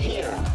here.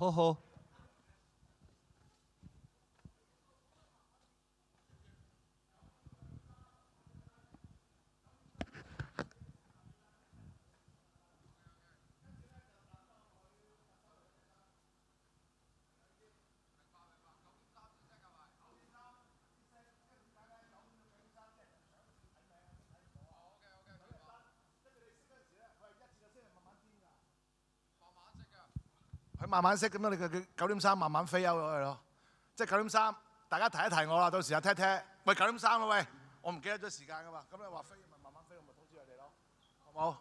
好好。佢慢慢識咁樣，你9點3慢慢飛咗去咯。即係9點3，大家提一提我啦，到時啊踢踢。喂9點3啦喂，我唔記得咗時間噶嘛。咁你話飛咪慢慢飛，我咪通知佢哋咯，好冇？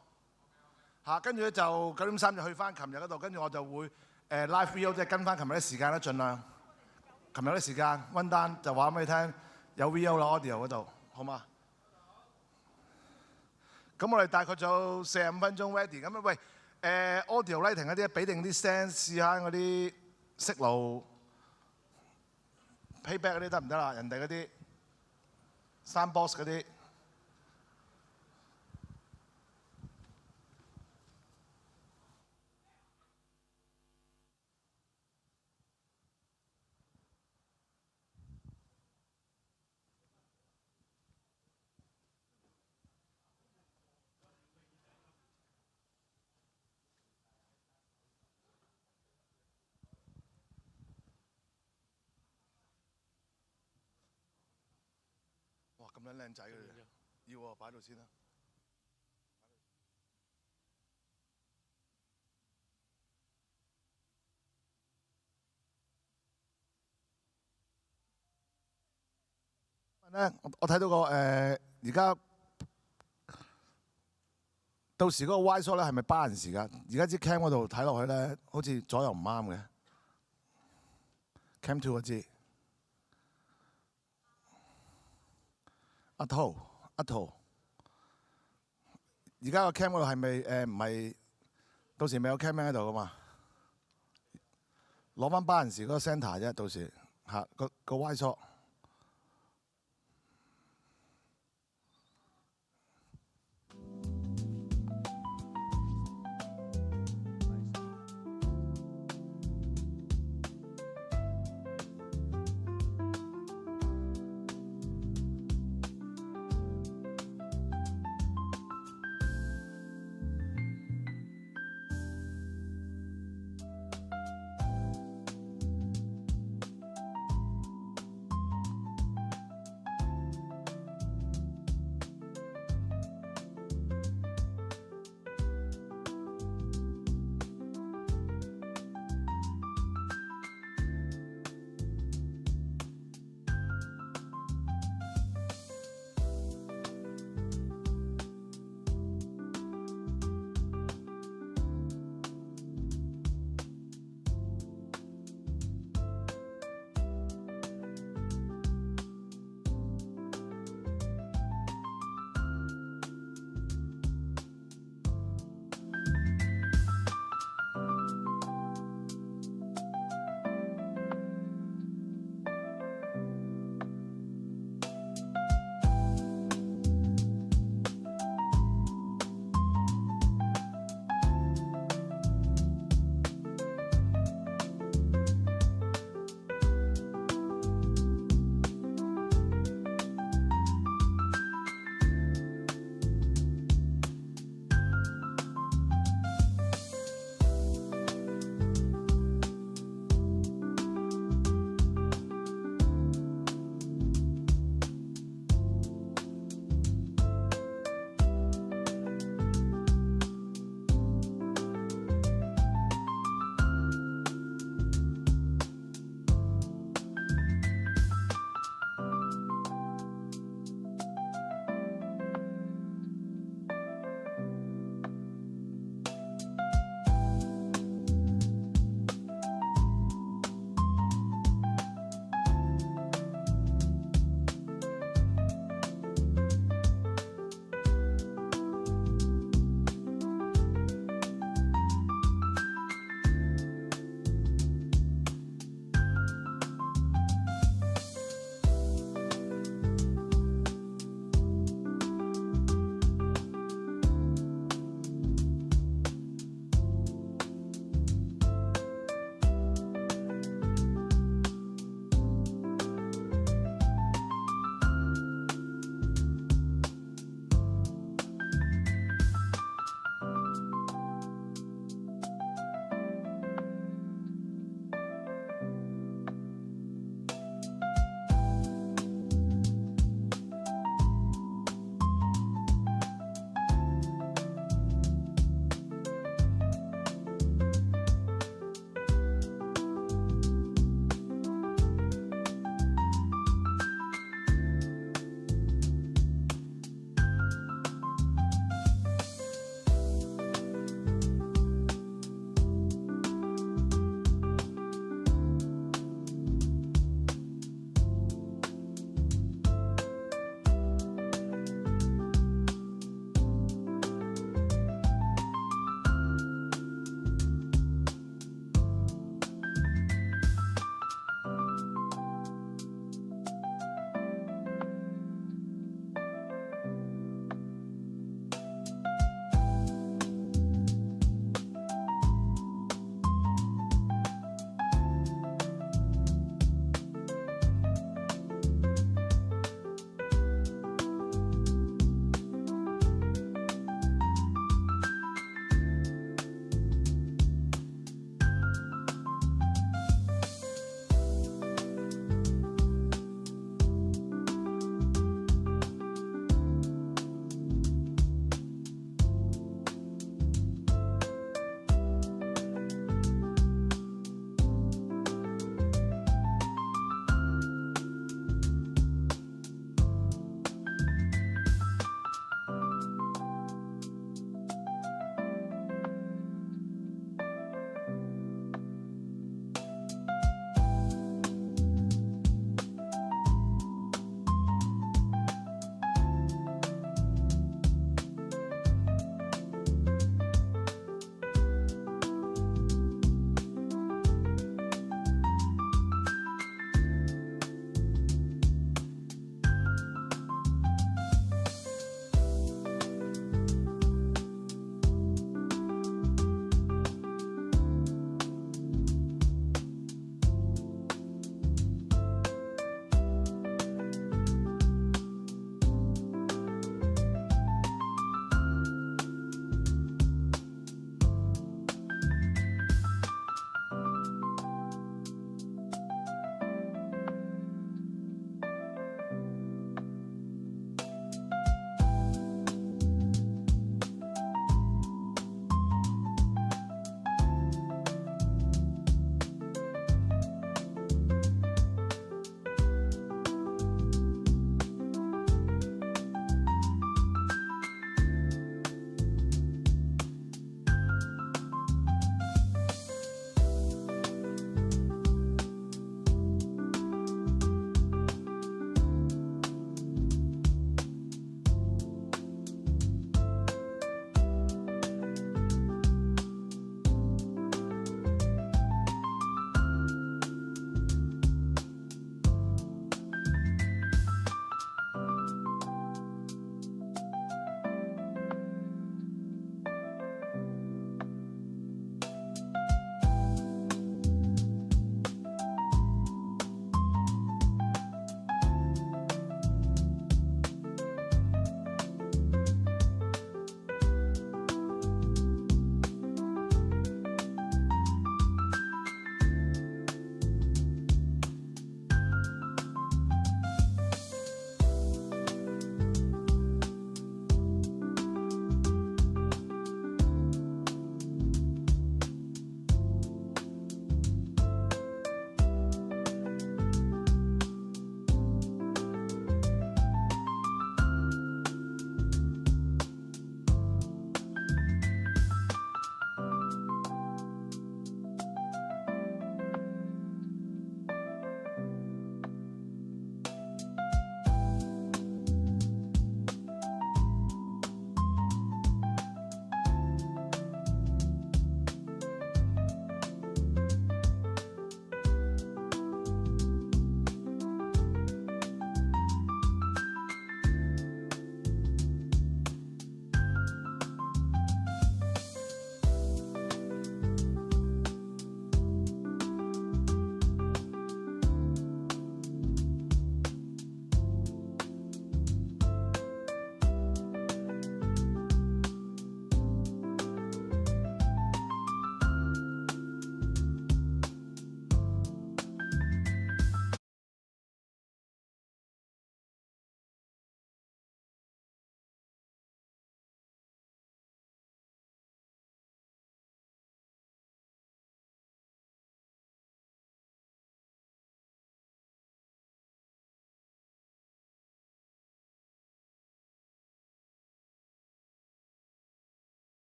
嚇，跟住咧就9點3就去翻琴日嗰度，跟住我就會live video 即係跟翻琴日啲時間啦，盡量。琴日啲時間温單就話俾你聽，有 video 啦 audio 嗰度，好嘛？咁我哋大概仲有45分鐘 ready， 咁啊喂。audio lighting 嗰啲，俾定啲聲試下嗰啲息路 payback 嗰啲得唔得啦？人哋嗰啲3box 嗰啲。哇！咁撚靚仔嘅，要喎，擺度先啦。咧，我睇到個而家到時嗰個 Y shot 咧係咪balance㗎？而家支 cam 嗰度睇落去咧，好似左右唔啱嘅。cam 2嗰支。阿濤，而家個 cam 嗰度係咪唔係？到時未有 cam 喺度噶嘛？攞翻balance嗰個 centre 啫，到時嚇個 Y shot。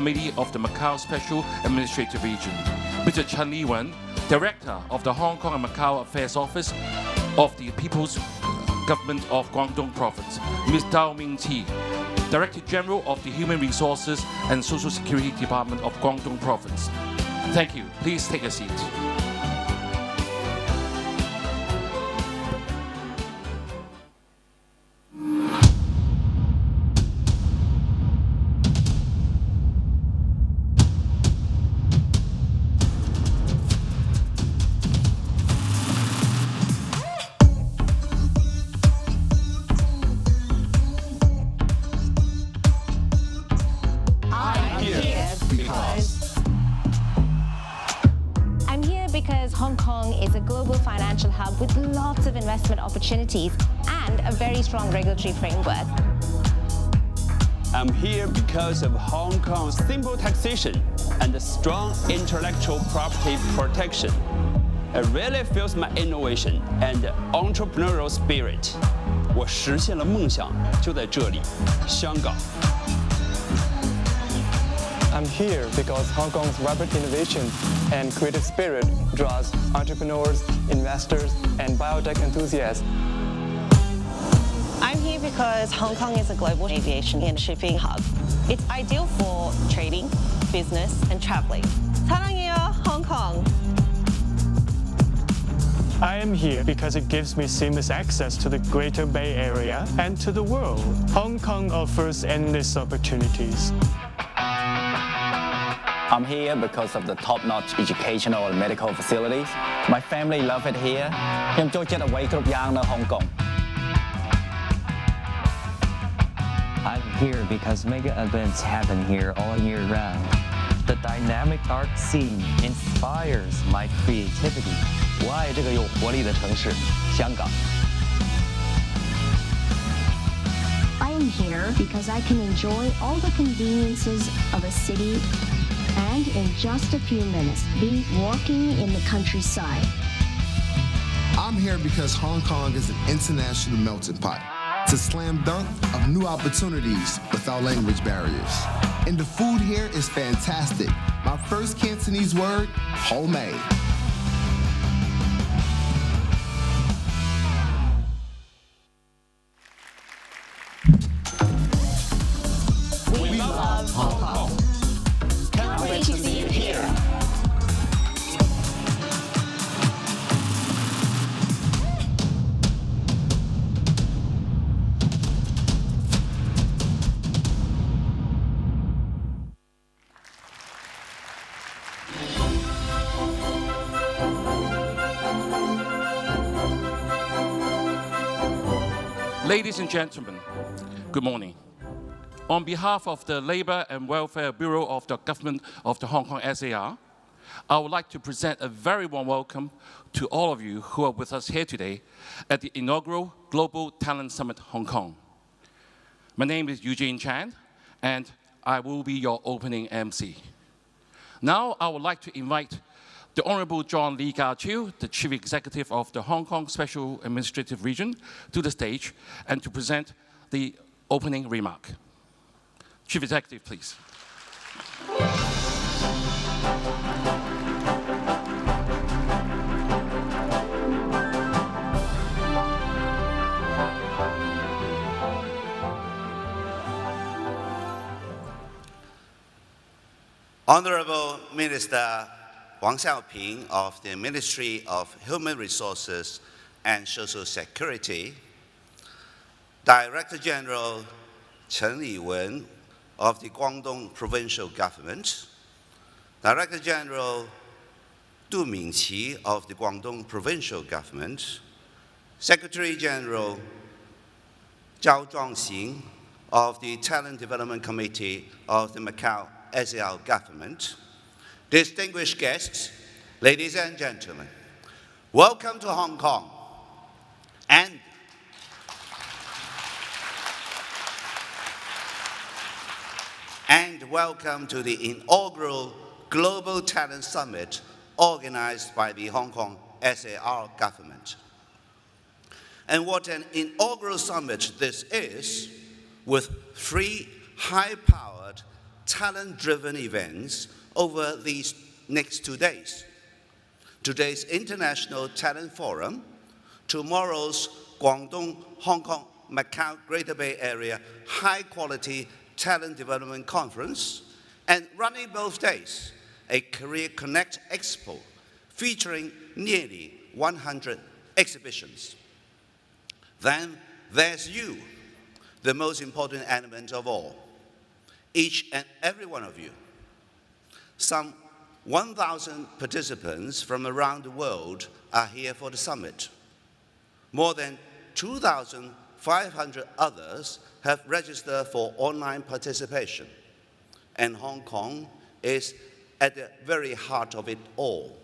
Committee of the Macau Special Administrative Region, Mr. Chen Liwen, Director of the Hong Kong and Macau Affairs Office of the People's Government of Guangdong Province, Ms. Dao Mingqi, Director General of the Human Resources and Social Security Department of Guangdong Province. Thank you. Please take a seat. Because Hong Kong is a global financial hub with lots of investment opportunities and a very strong regulatory framework. I'm here because of Hong Kong's simple taxation and the strong intellectual property protection. It really fuels my innovation and entrepreneurial spirit. 我实现了梦想，就在这里，香港。I'm here because Hong Kong's rapid innovation and creative spirit draws entrepreneurs, investors, and biotech enthusiasts. I'm here because Hong Kong is a global aviation and shipping hub. It's ideal for trading, business, and traveling. 사랑해요, Hong Kong. I am here because it gives me seamless access to the Greater Bay Area and to the world. Hong Kong offers endless opportunities. I'm here because of the top-notch educational and medical facilities. My family love it here. ខ្ញុំចូលចិត្តអ្វីគ្រប់យ៉ាងនៅ Hong Kong. I'm here because mega events happen here all year round. The dynamic art scene inspires my creativity. 我爱这个有活力的城市，香港。I am here because I can enjoy all the conveniences of a city and in just a few minutes be walking in the countryside. I'm here because Hong Kong is an international melting pot. It's a slam dunk of new opportunities without language barriers. And the food here is fantastic. My first Cantonese word, homemade. We love Hong Kong. Can't wait to see you here. Ladies and gentlemen, good morning. On behalf of the Labour and Welfare Bureau of the Government of the Hong Kong SAR, I would like to present a very warm welcome to all of you who are with us here today at the inaugural Global Talent Summit Hong Kong. My name is Eugene Chan, and I will be your opening MC. Now, I would like to invite the Honourable John Lee Ka-chiu, the Chief Executive of the Hong Kong Special Administrative Region, to the stage and to present the opening remark. Chief Executive, please. Honourable Minister Wang Xiaoping of the Ministry of Human Resources and Social Security, Director General Chen Liwen of the Guangdong Provincial Government, Director General Du Mingqi of the Guangdong Provincial Government, Secretary General Zhao Zhuangxing of the Talent Development Committee of the Macau SAR Government, distinguished guests, ladies and gentlemen, welcome to Hong Kong and welcome to the inaugural Global Talent Summit organized by the Hong Kong SAR Government. And what an inaugural summit this is, with three high-powered talent-driven events over these next 2 days. Today's International Talent Forum, tomorrow's Guangdong, Hong Kong, Macau, Greater Bay Area High-Quality Talent Development Conference, and running both days, a Career Connect Expo featuring nearly 100 exhibitions. Then there's you, the most important element of all, each and every one of you. Some 1,000 participants from around the world are here for the summit. More than 2,500 others have registered for online participation, and Hong Kong is at the very heart of it all.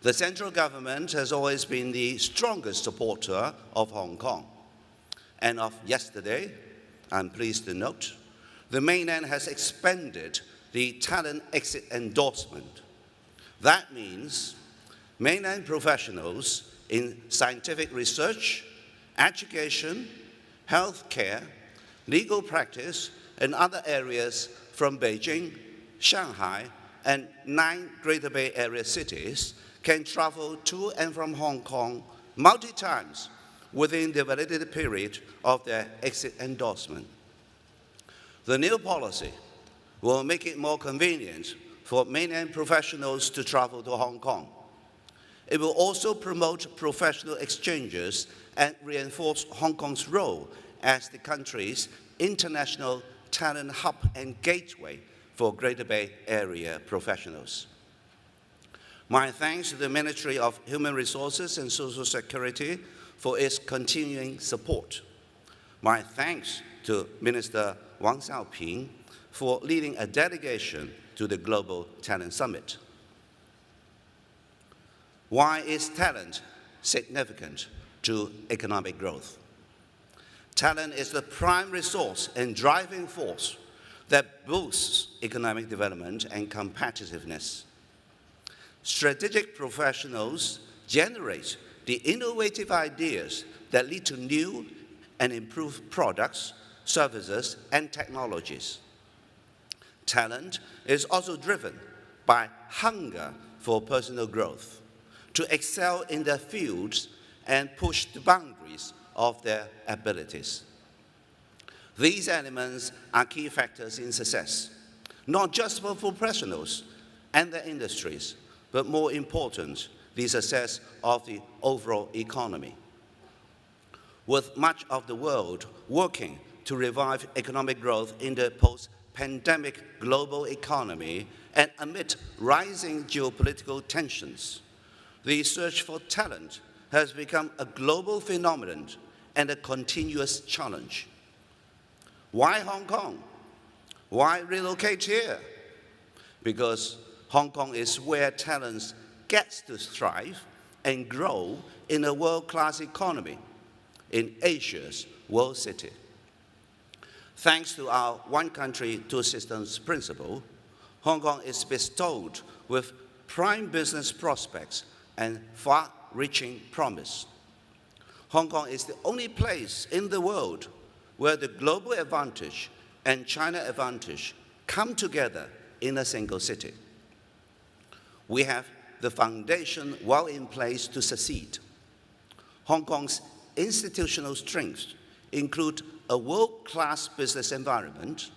The central government has always been the strongest supporter of Hong Kong. And of yesterday, I'm pleased to note, the mainland has expanded the talent exit endorsement. That means mainland professionals in scientific research, education, healthcare, legal practice, and other areas from Beijing, Shanghai, and 9 Greater Bay Area cities can travel to and from Hong Kong multiple times within the validity period of their exit endorsement. The new policy will make it more convenient for mainland professionals to travel to Hong Kong. It will also promote professional exchanges and reinforce Hong Kong's role as the country's international talent hub and gateway for Greater Bay Area professionals. My thanks to the Ministry of Human Resources and Social Security for its continuing support. My thanks to Minister Wang Xiaoping for leading a delegation to the Global Talent Summit. Why is talent significant to economic growth? Talent is the prime resource and driving force that boosts economic development and competitiveness. Strategic professionals generate the innovative ideas that lead to new and improved products, services, and technologies. Talent is also driven by hunger for personal growth, to excel in their fields and push the boundaries of their abilities. These elements are key factors in success, not just for professionals and their industries, but more important, the success of the overall economy. With much of the world working to revive economic growth in the post-pandemic global economy and amid rising geopolitical tensions, the search for talent has become a global phenomenon and a continuous challenge. Why Hong Kong? Why relocate here? Because Hong Kong is where talents get to thrive and grow in a world-class economy, in Asia's world city. Thanks to our one country, two systems principle, Hong Kong is bestowed with prime business prospects and far-reaching promise. Hong Kong is the only place in the world where the global advantage and China advantage come together in a single city. We have the foundation well in place to succeed. Hong Kong's institutional strengths include a world-class business environment,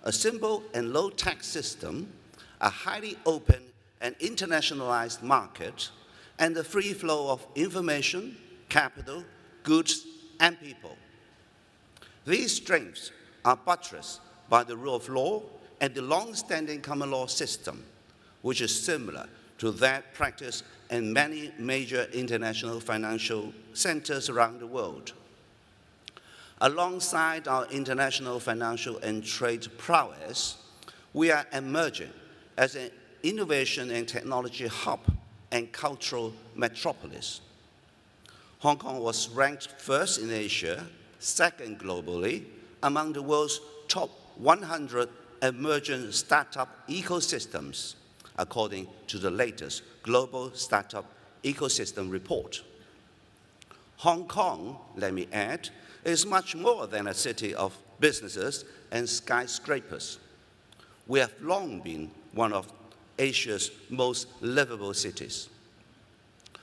a simple and low-tax system, a highly open and internationalized market, and the free flow of information, capital, goods, and people. These strengths are buttressed by the rule of law and the long-standing common law system, which is similar to that practiced in many major international financial centers around the world. Alongside our international financial and trade prowess, we are emerging as an innovation and technology hub and cultural metropolis. Hong Kong was ranked first in Asia, second globally, among the world's top 100 emerging startup ecosystems, according to the latest Global Startup Ecosystem Report. Hong Kong, let me add, is much more than a city of businesses and skyscrapers. we have long been one of Asia's most livable cities.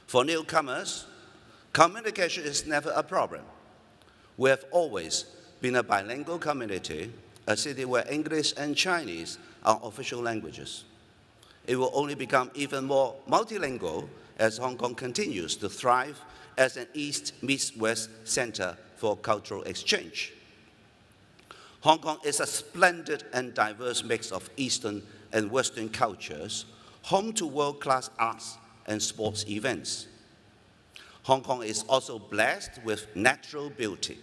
For newcomers, communication is never a problem. We have always been a bilingual community, a city where English and Chinese are official languages. It will only become even more multilingual as Hong Kong continues to thrive as an East meets West center for cultural exchange. Hong Kong is a splendid and diverse mix of Eastern and Western cultures, home to world-class arts and sports events. Hong Kong is also blessed with natural beauty.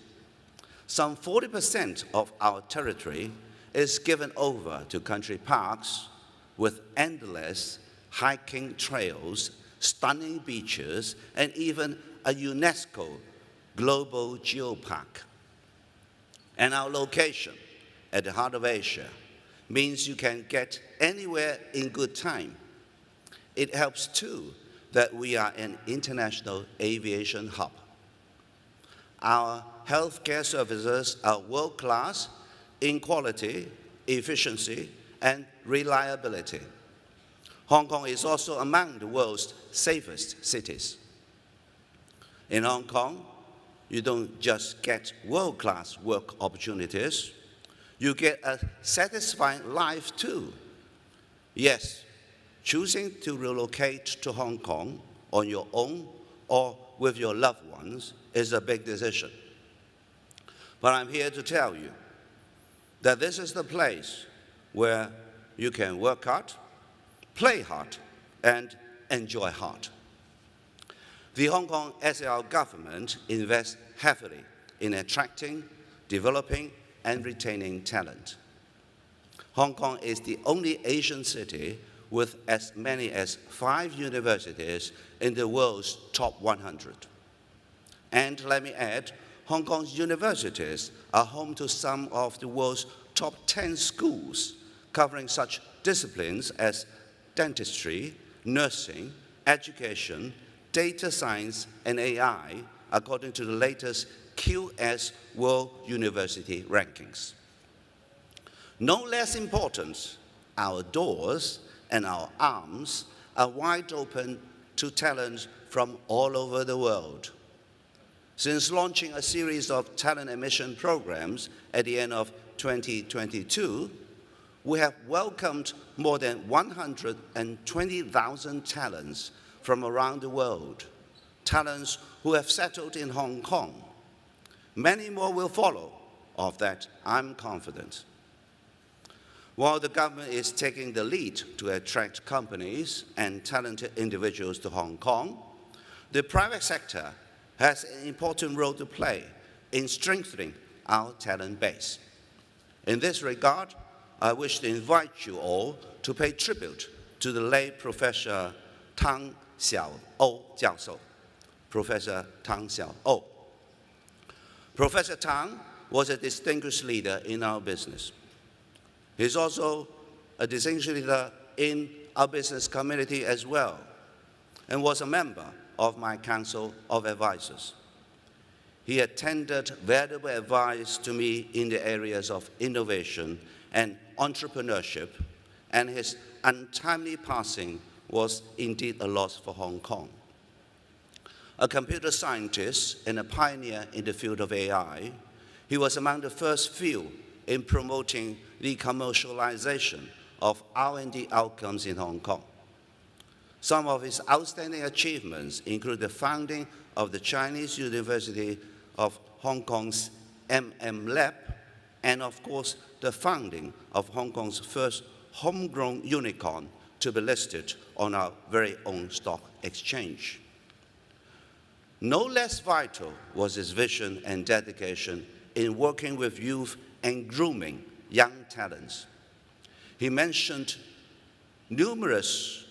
Some 40% of our territory is given over to country parks with endless hiking trails, stunning beaches, and even a UNESCO global geopark. And our location at the heart of Asia means you can get anywhere in good time. It helps too that we are an international aviation hub. Our healthcare services are world-class in quality, efficiency, and reliability. Hong Kong is also among the world's safest cities. In Hong Kong, you don't just get world-class work opportunities, you get a satisfying life too. Yes, choosing to relocate to Hong Kong on your own or with your loved ones is a big decision. But I'm here to tell you that this is the place where you can work hard, play hard, and enjoy hard. The Hong Kong SAR government invests heavily in attracting, developing, and retaining talent. Hong Kong is the only Asian city with as many as 5 universities in the world's top 100. And let me add, Hong Kong's universities are home to some of the world's top 10 schools, covering such disciplines as dentistry, nursing, education, data science, and AI, according to the latest QS World University Rankings. No less important, our doors and our arms are wide open to talent from all over the world. Since launching a series of talent admission programs at the end of 2022, we have welcomed more than 120,000 talents from around the world, talents who have settled in Hong Kong. Many more will follow, of that I'm confident. While the government is taking the lead to attract companies and talented individuals to Hong Kong, the private sector has an important role to play in strengthening our talent base. In this regard, I wish to invite you all to pay tribute to the late Professor Tang Xiao-O 教授, Professor Tang Xiao-O. Professor Tang was a distinguished leader in our business. He's also a distinguished leader in our business community as well, and was a member of my Council of Advisors. He had tendered valuable advice to me in the areas of innovation and entrepreneurship, and his untimely passing was indeed a loss for Hong Kong. A computer scientist and a pioneer in the field of AI, he was among the first few in promoting the commercialization of R&D outcomes in Hong Kong. Some of his outstanding achievements include the founding of the Chinese University of Hong Kong's Lab, and of course, the founding of Hong Kong's first homegrown unicorn to be listed on our very own stock exchange. No less vital was his vision and dedication in working with youth and grooming young talents. He mentioned numerous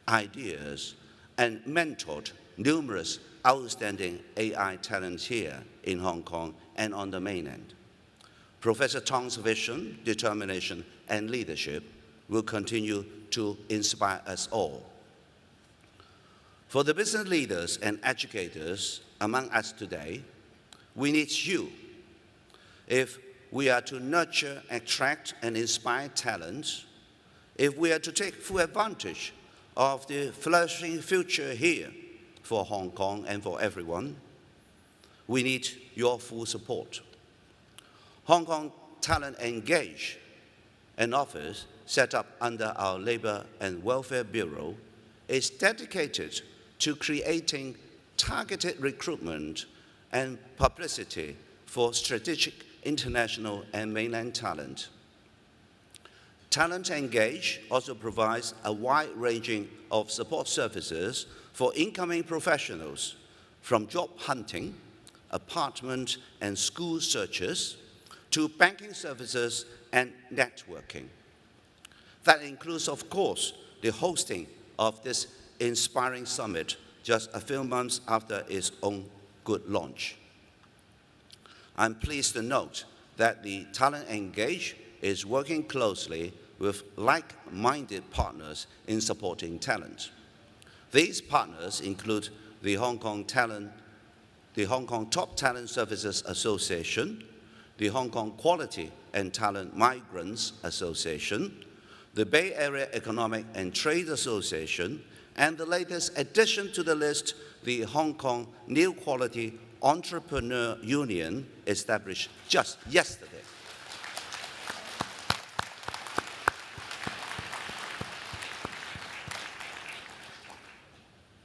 ideas and mentored numerous outstanding AI talents here in Hong Kong and on the mainland. Professor Tang's vision, determination, and leadership will continue to inspire us all. For the business leaders and educators among us today, we need you. If we are to nurture, attract, and inspire talent, if we are to take full advantage of the flourishing future here for Hong Kong and for everyone, we need your full support. Hong Kong Talent Engage, an office set up under our Labour and Welfare Bureau, is dedicated to creating targeted recruitment and publicity for strategic international and mainland talent. Talent Engage also provides a wide ranging of support services for incoming professionals, from job hunting, apartment and school searches, to banking services and networking. That includes, of course, the hosting of this inspiring summit just a few months after its own good launch. I'm pleased to note that the Talent Engage is working closely with like-minded partners in supporting talent. These partners include the Hong Kong Top Talent Services Association, the Hong Kong Quality and Talent Migrants Association, the Bay Area Economic and Trade Association, and the latest addition to the list, the Hong Kong New Quality Entrepreneur Union, established just yesterday.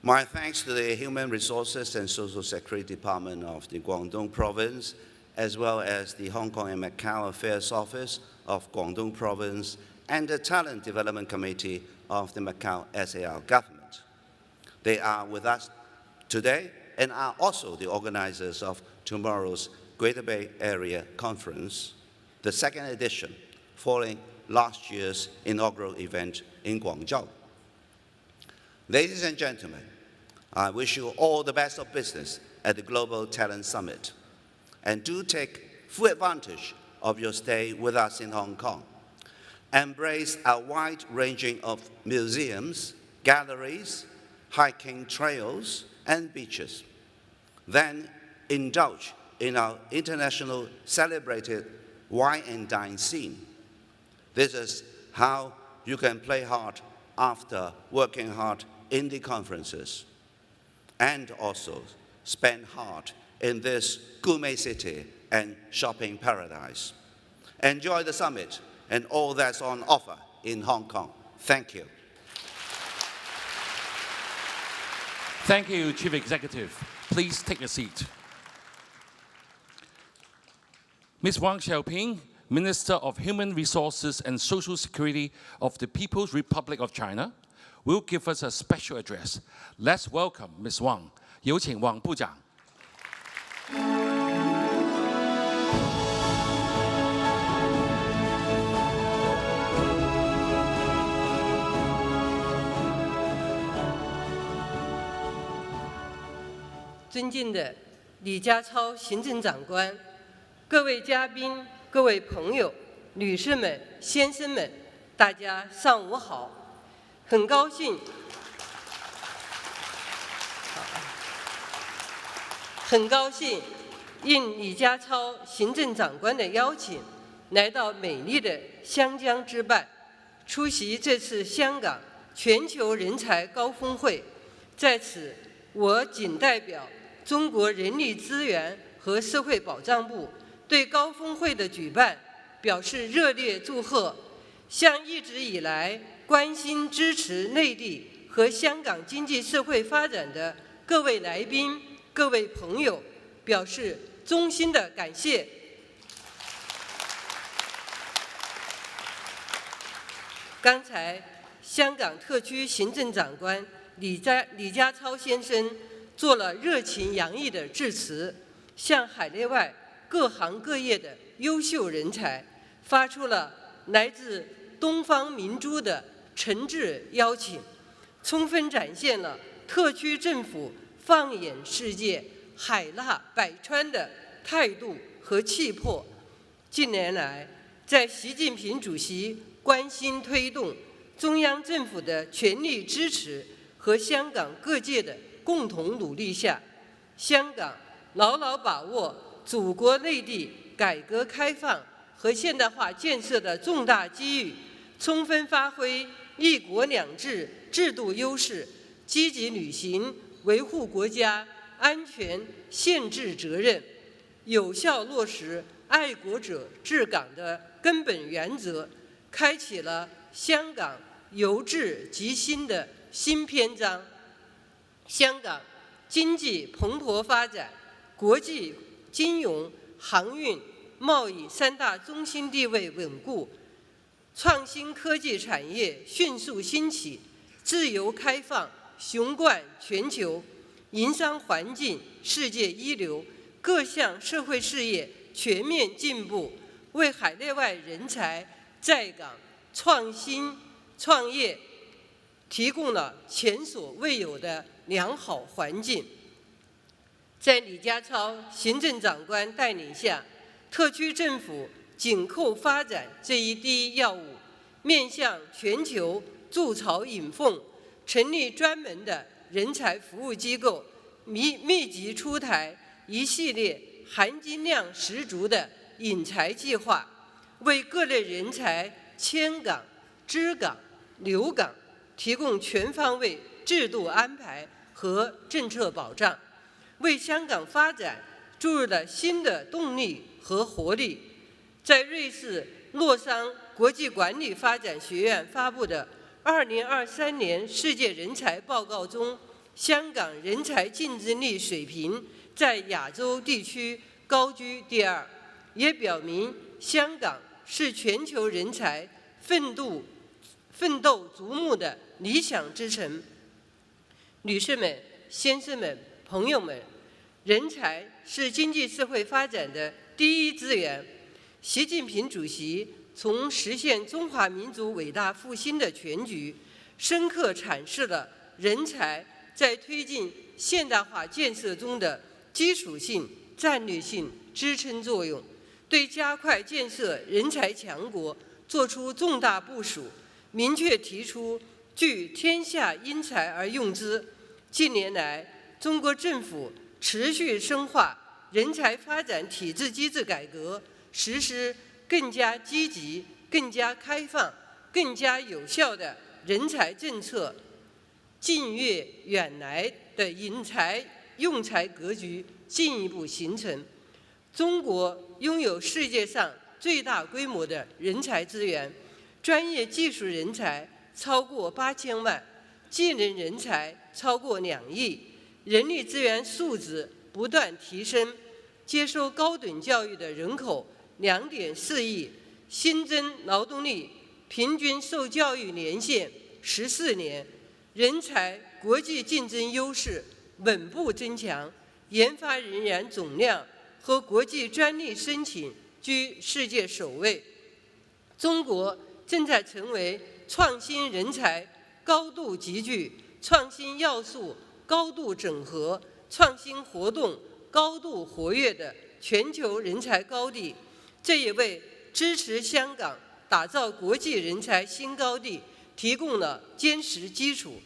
My thanks to the Human Resources and Social Security Department of the Guangdong Province, as well as the Hong Kong and Macau Affairs Office of Guangdong Province and the Talent Development Committee of the Macau SAR government. They are with us today and are also the organizers of tomorrow's Greater Bay Area Conference, the second edition, following last year's inaugural event in Guangzhou. Ladies and gentlemen, I wish you all the best of business at the Global Talent Summit, and do take full advantage of your stay with us in Hong Kong. Embrace a wide ranging of museums, galleries, hiking trails, and beaches. Then indulge in our international celebrated wine and dine scene. This is how you can play hard after working hard in the conferences, and also spend hard in this gourmet city and shopping paradise. Enjoy the summit and all that's on offer in Hong Kong. Thank you. Thank you, Chief Executive. Please take a seat. Ms. Wang Xiaoping, Minister of Human Resources and Social Security of the People's Republic of China, will give us a special address. Let's welcome Ms. Wang. 有请王部长。尊敬的李家超行政长官、各位嘉宾、各位朋友、女士们、先生们，大家上午好！很高兴应李家超行政长官的邀请，来到美丽的湘江之办，出席这次香港全球人才高峰会。在此，我谨代表中国人力资源和社会保障部对高峰会的举办表示热烈祝贺，向一直以来关心支持内地和香港经济社会发展的各位来宾、各位朋友表示衷心的感谢。刚才，香港特区行政长官李家超先生做了热情洋溢的致辞，向海内外各行各业的优秀人才发出了来自东方明珠的诚挚邀请，充分展现了特区政府放眼世界、海纳百川的态度和气魄。近年来，在习近平主席关心推动、中央政府的全力支持和香港各界的共同努力下，香港牢牢把握祖国内地改革开放和现代化建设的重大机遇，充分发挥一国两制制度优势，积极履行维护国家安全宪制责任，有效落实爱国者治港的根本原则，开启了香港由治及兴的新篇章。香港经济蓬勃发展，国际金融、航运、贸易三大中心地位稳固，创新科技产业迅速兴起，自由开放雄冠全球，营商环境世界一流，各项社会事业全面进步，为海内外人才在港创新创业提供了前所未有的良好环境。在李家超行政长官带领下，特区政府紧扣发展这一第一要务，面向全球筑巢引凤，成立专门的人才服务机构，密集出台一系列含金量十足的引才计划，为各类人才迁岗、支岗、留岗提供全方位制度安排和政策保障，为香港发展注入了新的动力和活力。在瑞士洛桑国际管理发展学院发布的2023年世界人才报告中，香港人才竞争力水平在亚洲地区高居第二，也表明香港是全球人才奋斗瞩目的理想之城。女士们、先生们、朋友们，人才是经济社会发展的第一资源。习近平主席从实现中华民族伟大复兴的全局，深刻阐释了人才在推进现代化建设中的基础性、战略性支撑作用，对加快建设人才强国作出重大部署，明确提出聚天下英才而用之。近年来，中国政府持续深化人才发展体制机制改革，实施更加积极、更加开放、更加有效的人才政策，近悦远来的引才用才格局进一步形成。中国拥有世界上最大规模的人才资源，专业技术人才超过8000万，技能人才超过2亿，人力资源素质不断提升，接受高等教育的人口2.4亿，新增劳动力平均受教育年限14年，人才国际竞争优势稳步增强，研发人员总量和国际专利申请居世界首位。中国正在成为创新人才高度集聚、创新要素高度整合、创新活动高度活跃的全球人才高地，这也为支持香港打造国际人才新高地提供了坚实基础。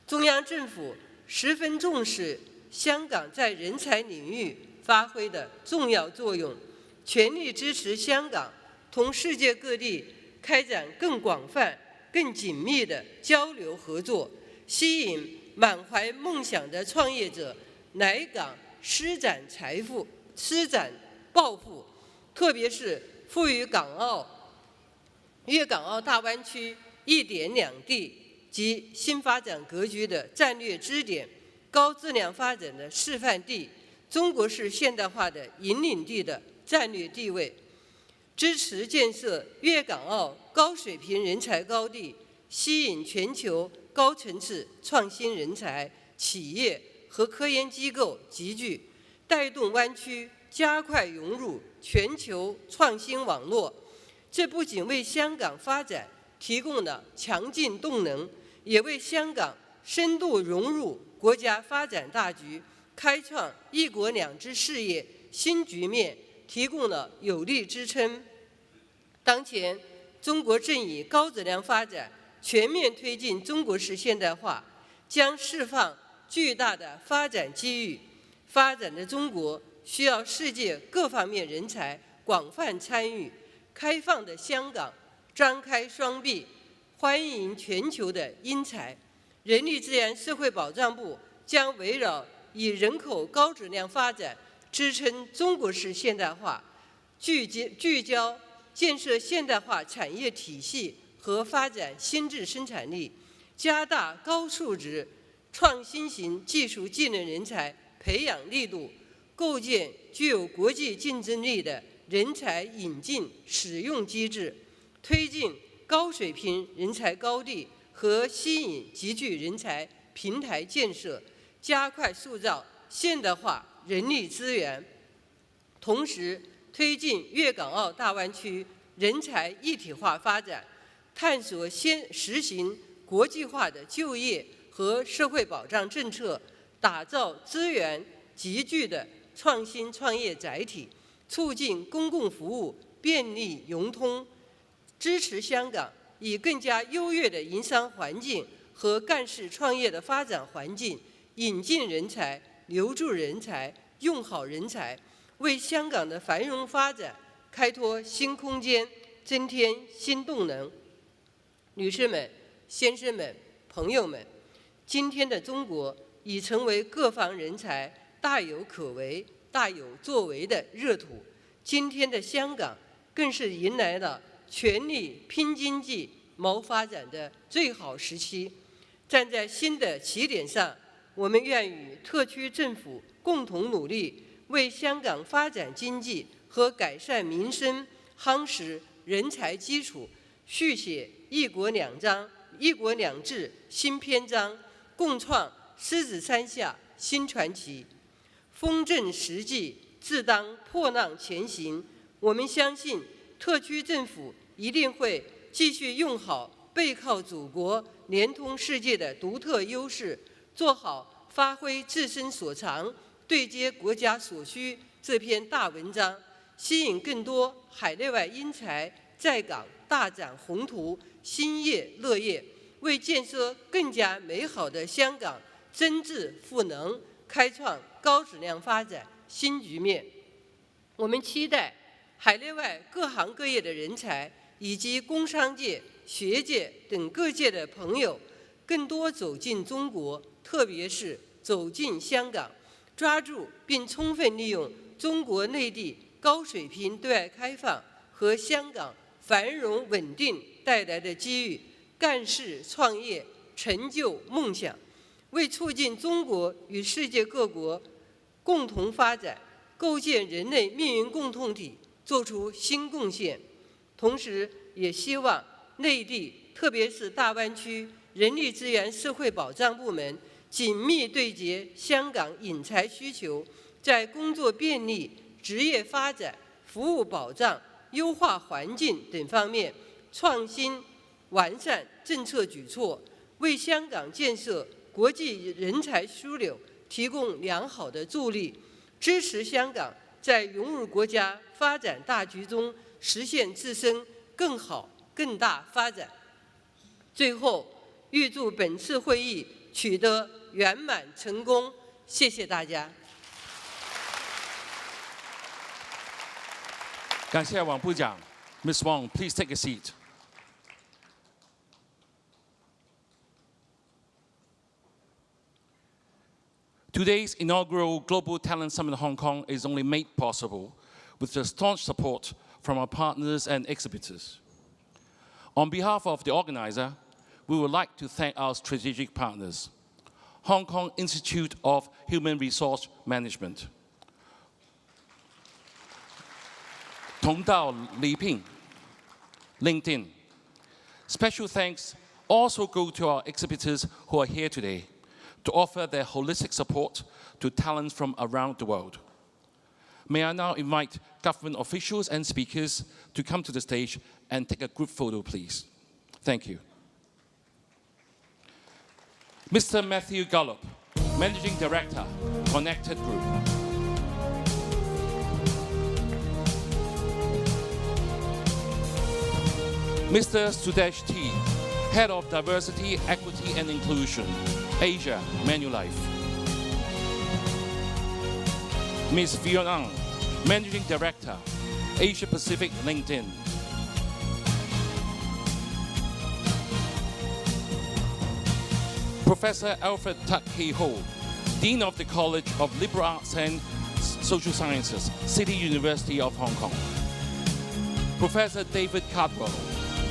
中央政府十分重视香港在人才领域发挥的重要作用，全力支持香港同世界各地开展更广泛、更紧密的交流合作，吸引满怀梦想的创业者来港施展财富、施展抱负，特别是赋予粤港澳大湾区一点两地及新发展格局的战略支点、高质量发展的示范地、中国式现代化的引领地的战略地位，支持建设粤港澳高水平人才高地，吸引全球高层次创新人才、企业和科研机构集聚，带动湾区加快融入全球创新网络。这不仅为香港发展提供了强劲动能，也为香港深度融入国家发展大局、开创一国两制事业新局面提供了有力支撑。当前，中国正以高质量发展全面推进中国式现代化，将释放巨大的发展机遇。发展的中国需要世界各方面人才广泛参与，开放的香港张开双臂，欢迎全球的英才。人力资源社会保障部将围绕以人口高质量发展支撑中国式现代化，聚焦建设现代化产业体系和发展新质生产力，加大高素质创新型技术技能人才培养力度，构建具有国际竞争力的人才引进使用机制，推进高水平人才高地和吸引集聚人才平台建设，加快塑造现代化人力资源，同时推进粤港澳大湾区人才一体化发展，探索实行国际化的就业和社会保障政策，打造资源集聚的创新创业载体，促进公共服务便利融通，支持香港以更加优越的营商环境和干事创业的发展环境，引进人才、留住人才、用好人才，为香港的繁荣发展开拓新空间，增添新动能。女士们、先生们、朋友们，今天的中国已成为各方人才大有可为、大有作为的热土。今天的香港更是迎来了全力拼经济、谋发展的最好时期。站在新的起点上，我们愿与特区政府共同努力，为香港发展经济和改善民生夯实人才基础，续写“一国两制”新篇章，共创狮子山下新传奇。风正时际，自当破浪前行。我们相信，特区政府一定会继续用好背靠祖国、联通世界的独特优势，做好发挥自身所长、对接国家所需这篇大文章，吸引更多海内外英才在港大展宏图、兴业乐业，为建设更加美好的香港增智赋能，开创高质量发展新局面。我们期待海内外各行各业的人才以及工商界、学界等各界的朋友更多走进中国，特别是走进香港，抓住并充分利用中国内地高水平对外开放和香港繁荣稳定带来的机遇，干事创业，成就梦想，为促进中国与世界各国共同发展，构建人类命运共同体做出新贡献。同时也希望内地，特别是大湾区人力资源社会保障部门紧密对接香港引才需求，在工作便利、职业发展、服务保障、优化环境等方面创新完善政策举措，为香港建设国际人才枢纽提供良好的助力，支持香港在融入国家发展大局中实现自身更好、更大发展。最后，预祝本次会议取得圆满成功，谢谢大家。感谢王部长。Ms. Wong, please take a seat. Today's inaugural Global Talent Summit in Hong Kong is only made possible with the staunch support from our partners and exhibitors. On behalf of the organizer, we would like to thank our strategic partners, Hong Kong Institute of Human Resource Management, Tongdao Liping, LinkedIn. Special thanks also go to our exhibitors who are here today to offer their holistic support to talents from around the world. May I now invite government officials and speakers to come to the stage and take a group photo, please. Thank you. Mr. Matthew Gallup, Managing Director, Connected Group. Mr. Sudesh T, Head of Diversity, Equity and Inclusion, Asia, Manulife. Ms. Fiona Ang, Managing Director, Asia Pacific LinkedIn. Professor Alfred Tuck-Kee Ho, Dean of the College of Liberal Arts and Social Sciences, City University of Hong Kong. Professor David Cardwell,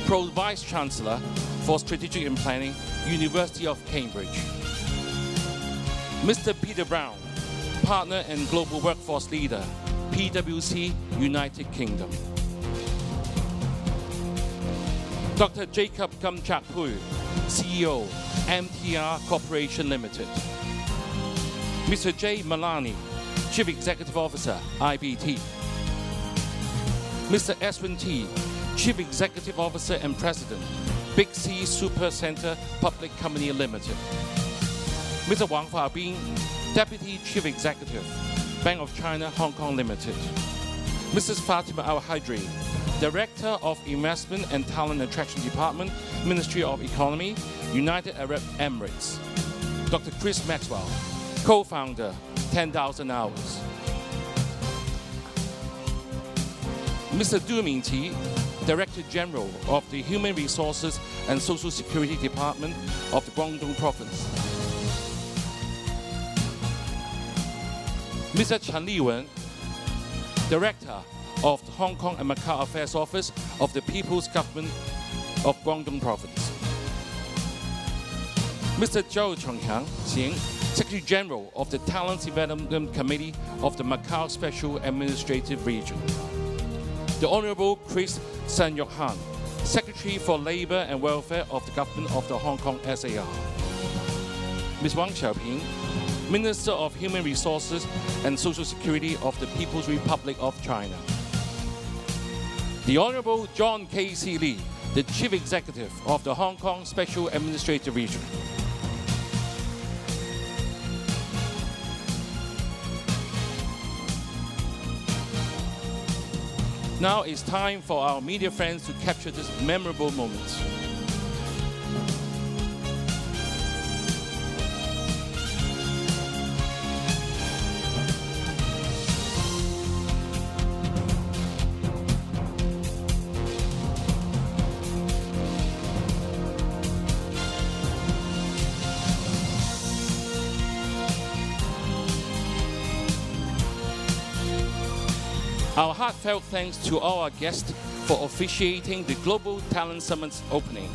Pro Vice Chancellor for Strategic and Planning, University of Cambridge. Mr. Peter Brown, Partner and Global Workforce Leader, PwC, United Kingdom. Dr. Jacob Kamchak-Pui, CEO, MTR Corporation Limited. Mr. Jay Malani, Chief Executive Officer, IBT. Mr. Eswin T, Chief Executive Officer and President, Big C Super Center Public Company Limited. Mr. Wang Fabin, Deputy Chief Executive, Bank of China Hong Kong Limited. Mrs. Fatima Al-Hydri, Director of Investment and Talent Attraction Department, Ministry of Economy, United Arab Emirates. Dr. Chris Maxwell, Co-founder, 10,000 Hours. Mr. Du Mingqi, Director General of the Human Resources and Social Security Department of the Guangdong Province. Mr. Chen Liwen, Director of the Hong Kong and Macau Affairs Office of the People's Government of Guangdong Province. Mr. Zhou Chongxiang, Secretary General of the Talent Development Committee of the Macau Special Administrative Region. The Honorable Chris San-Yok-Han, Secretary for Labour and Welfare of the Government of the Hong Kong SAR. Ms. Wang Xiaoping, Minister of Human Resources and Social Security of the People's Republic of China. The Honorable John K.C. Lee, the Chief Executive of the Hong Kong Special Administrative Region. Now it's time for our media friends to capture this memorable moment. Our heartfelt thanks to all our guests for officiating the Global Talent Summit's opening.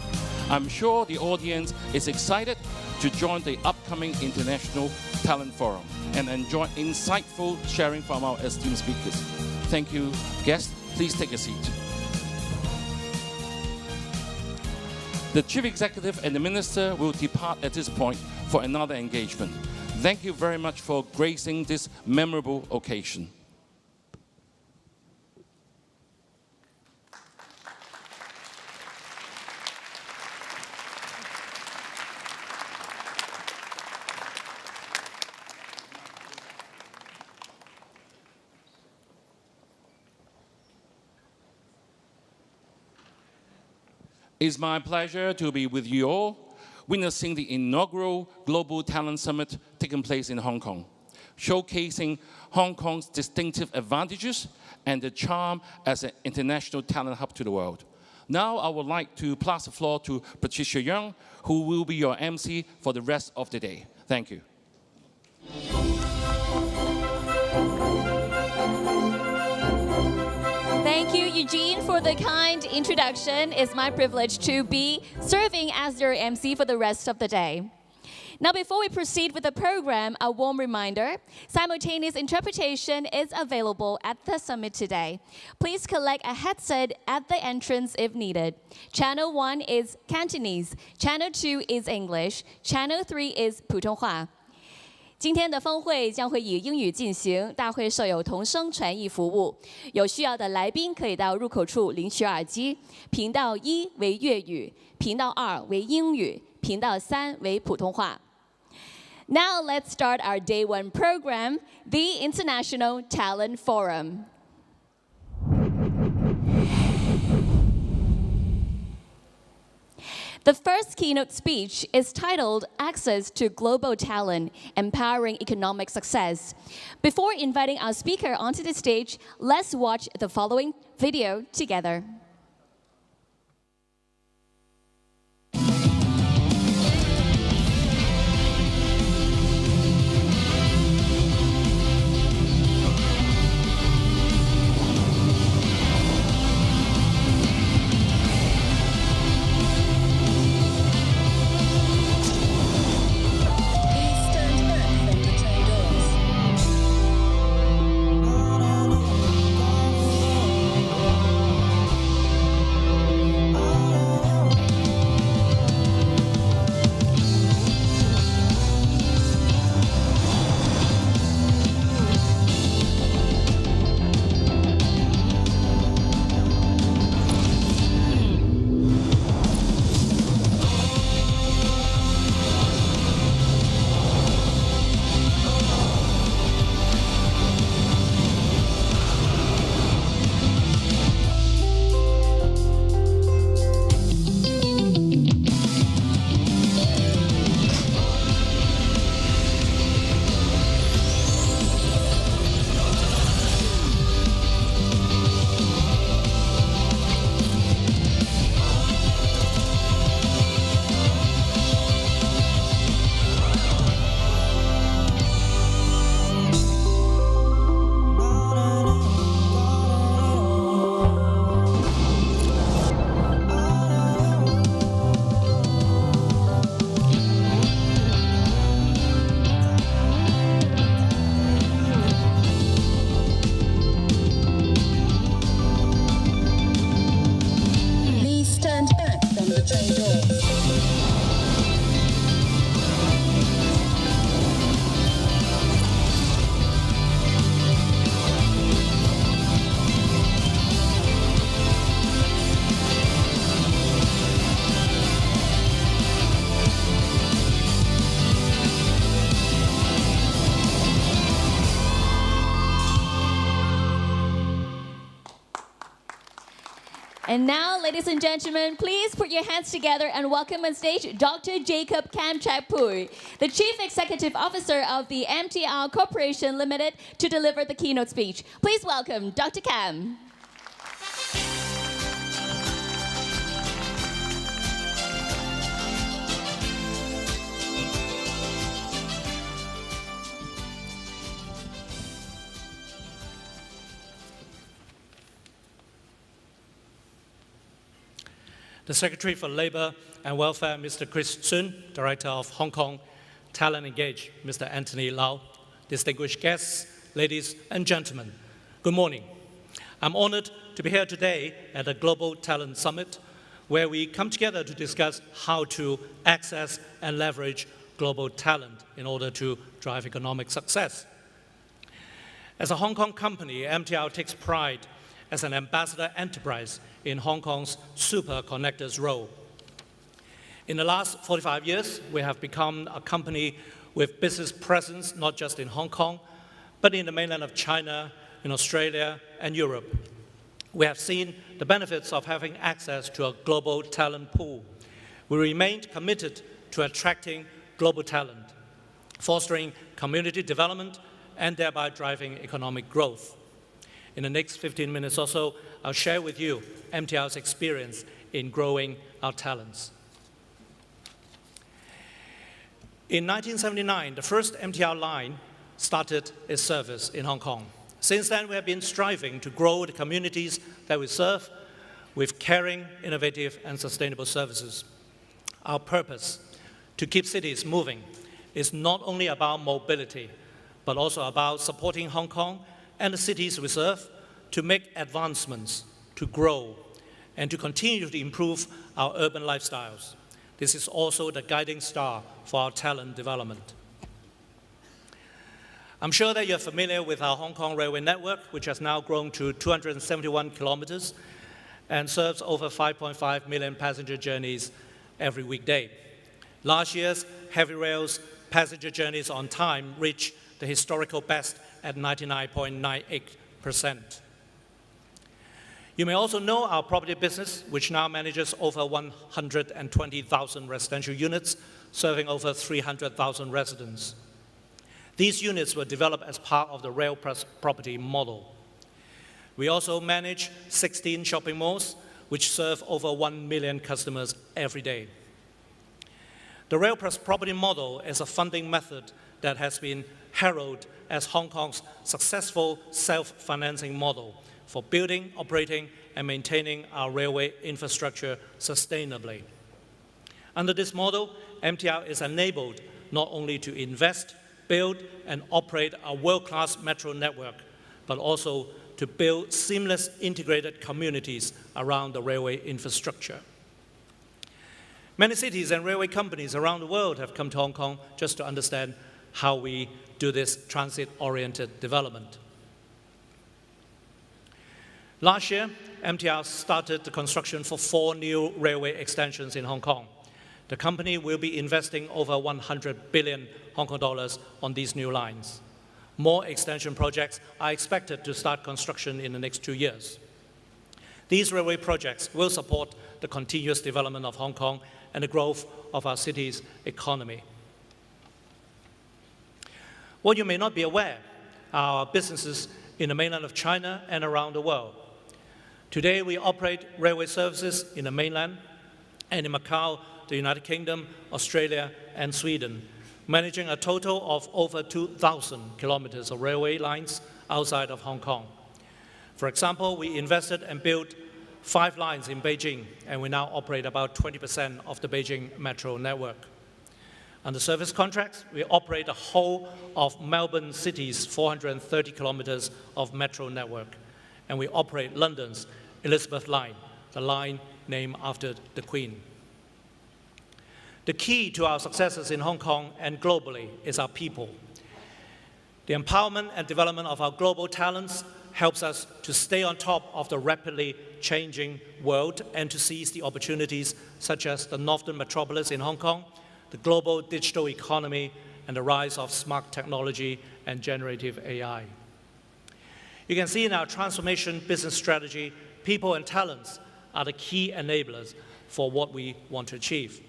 I'm sure the audience is excited to join the upcoming International Talent Forum and enjoy insightful sharing from our esteemed speakers. Thank you, guests. Please take a seat. The Chief Executive and the Minister will depart at this point for another engagement. Thank you very much for gracing this memorable occasion. It's my pleasure to be with you all, witnessing the inaugural Global Talent Summit taking place in Hong Kong, showcasing Hong Kong's distinctive advantages and the charm as an international talent hub to the world. Now I would like to pass the floor to Patricia Young, who will be your MC for the rest of the day. Thank you. Thank you, Eugene, for the kind introduction. It's my privilege to be serving as your MC for the rest of the day. Now, before we proceed with the program, a warm reminder, simultaneous interpretation is available at the summit today. Please collect a headset at the entrance if needed. Channel 1 is Cantonese, Channel 2 is English, Channel 3 is 普通话。今天的峰会将会以英语进行，大会设有同声传译服务。有需要的来宾可以到入口处领取耳机。频道1为粤语，频道2为英语，频道3为普通话。Now let's start our Day 1 program, the International Talent Forum. The first keynote speech is titled Access to Global Talent, Empowering Economic Success. Before inviting our speaker onto the stage, let's watch the following video together. And now, ladies and gentlemen, please put your hands together and welcome on stage Dr. Jacob Kamchapui, the Chief Executive Officer of the MTR Corporation Limited, to deliver the keynote speech. Please welcome Dr. Kam. The Secretary for Labour and Welfare, Mr. Chris Sun, Director of Hong Kong Talent Engage, Mr. Anthony Lau, distinguished guests, ladies and gentlemen, good morning. I'm honored to be here today at the Global Talent Summit, where we come together to discuss how to access and leverage global talent in order to drive economic success. As a Hong Kong company, MTR takes pride as an ambassador enterprise in Hong Kong's super connectors role. In the last 45 years, we have become a company with business presence not just in Hong Kong, but in the mainland of China, in Australia, and Europe. We have seen the benefits of having access to a global talent pool. We remained committed to attracting global talent, fostering community development, and thereby driving economic growth. In the next 15 minutes or so, I'll share with you MTR's experience in growing our talents. In 1979, the first MTR line started its service in Hong Kong. Since then, we have been striving to grow the communities that we serve with caring, innovative, and sustainable services. Our purpose, to keep cities moving, is not only about mobility, but also about supporting Hong Kong and the cities we serve to make advancements, to grow, and to continue to improve our urban lifestyles. This is also the guiding star for our talent development. I'm sure that you're familiar with our Hong Kong railway network, which has now grown to 271 kilometers and serves over 5.5 million passenger journeys every weekday. Last year's heavy rail's passenger journeys on time reached the historical best at 99.98%. You may also know our property business, which now manages over 120,000 residential units, serving over 300,000 residents. These units were developed as part of the rail plus property model. We also manage 16 shopping malls, which serve over 1 million customers every day. The rail plus property model is a funding method that has been heralded as Hong Kong's successful self-financing model for building, operating, and maintaining our railway infrastructure sustainably. Under this model, MTR is enabled not only to invest, build, and operate a world-class metro network, but also to build seamless integrated communities around the railway infrastructure. Many cities and railway companies around the world have come to Hong Kong just to understand how we do this transit-oriented development. Last year, MTR started the construction for 4 new railway extensions in Hong Kong. The company will be investing over 100 billion Hong Kong dollars on these new lines. More extension projects are expected to start construction in the next 2 years. These railway projects will support the continuous development of Hong Kong and the growth of our city's economy. What you may not be aware are our businesses in the mainland of China and around the world. Today, we operate railway services in the mainland and in Macau, the United Kingdom, Australia, and Sweden, managing a total of over 2,000 kilometers of railway lines outside of Hong Kong. For example, we invested and built 5 lines in Beijing, and we now operate about 20% of the Beijing metro network. Under service contracts, we operate the whole of Melbourne City's 430 kilometers of metro network, and we operate London's Elizabeth Line, the line named after the Queen. The key to our successes in Hong Kong and globally is our people. The empowerment and development of our global talents helps us to stay on top of the rapidly changing world and to seize the opportunities such as the Northern Metropolis in Hong Kong, the global digital economy, and the rise of smart technology and generative AI. You can see in our transformation business strategy, people and talents are the key enablers for what we want to achieve.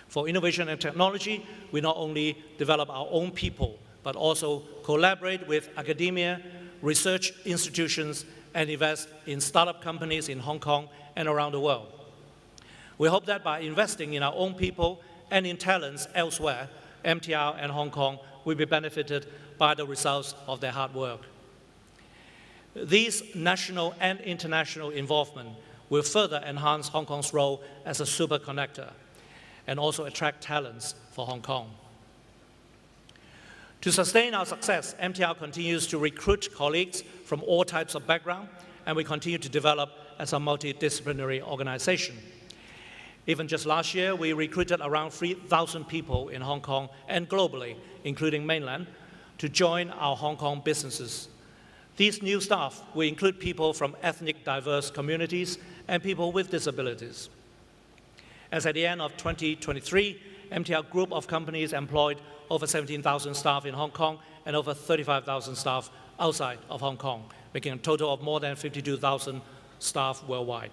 For innovation and technology, we not only develop our own people, but also collaborate with academia, research institutions, and invest in startup companies in Hong Kong and around the world. We hope that by investing in our own people and in talents elsewhere, MTR and Hong Kong will be benefited by the results of their hard work. These national and international involvement will further enhance Hong Kong's role as a super connector and also attract talents for Hong Kong. To sustain our success, MTR continues to recruit colleagues from all types of background, and we continue to develop as a multidisciplinary organization. Even just last year, we recruited around 3,000 people in Hong Kong and globally, including mainland, to join our Hong Kong businesses. These new staff will include people from ethnic diverse communities and people with disabilities. As at the end of 2023, MTR Group of companies employed over 17,000 staff in Hong Kong and over 35,000 staff outside of Hong Kong, making a total of more than 52,000 staff worldwide.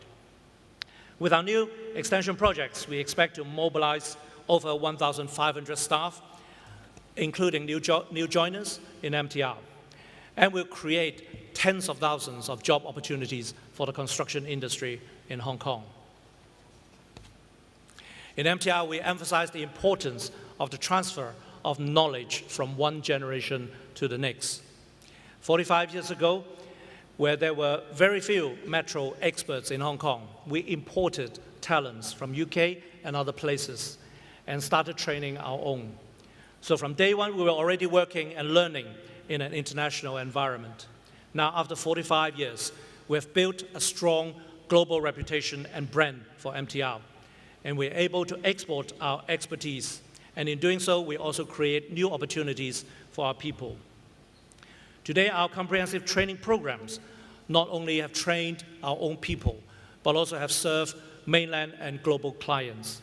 With our new extension projects, we expect to mobilize over 1,500 staff, including new joiners in MTR, and will create tens of thousands of job opportunities for the construction industry in Hong Kong. In MTR, we emphasize the importance of the transfer of knowledge from one generation to the next. 45 years ago, where there were very few metro experts in Hong Kong, we imported talents from UK and other places and started training our own. So from day one, we were already working and learning in an international environment. Now, after 45 years, we have built a strong global reputation and brand for MTR, and we're able to export our expertise. And in doing so, we also create new opportunities for our people. Today, our comprehensive training programs not only have trained our own people, but also have served mainland and global clients.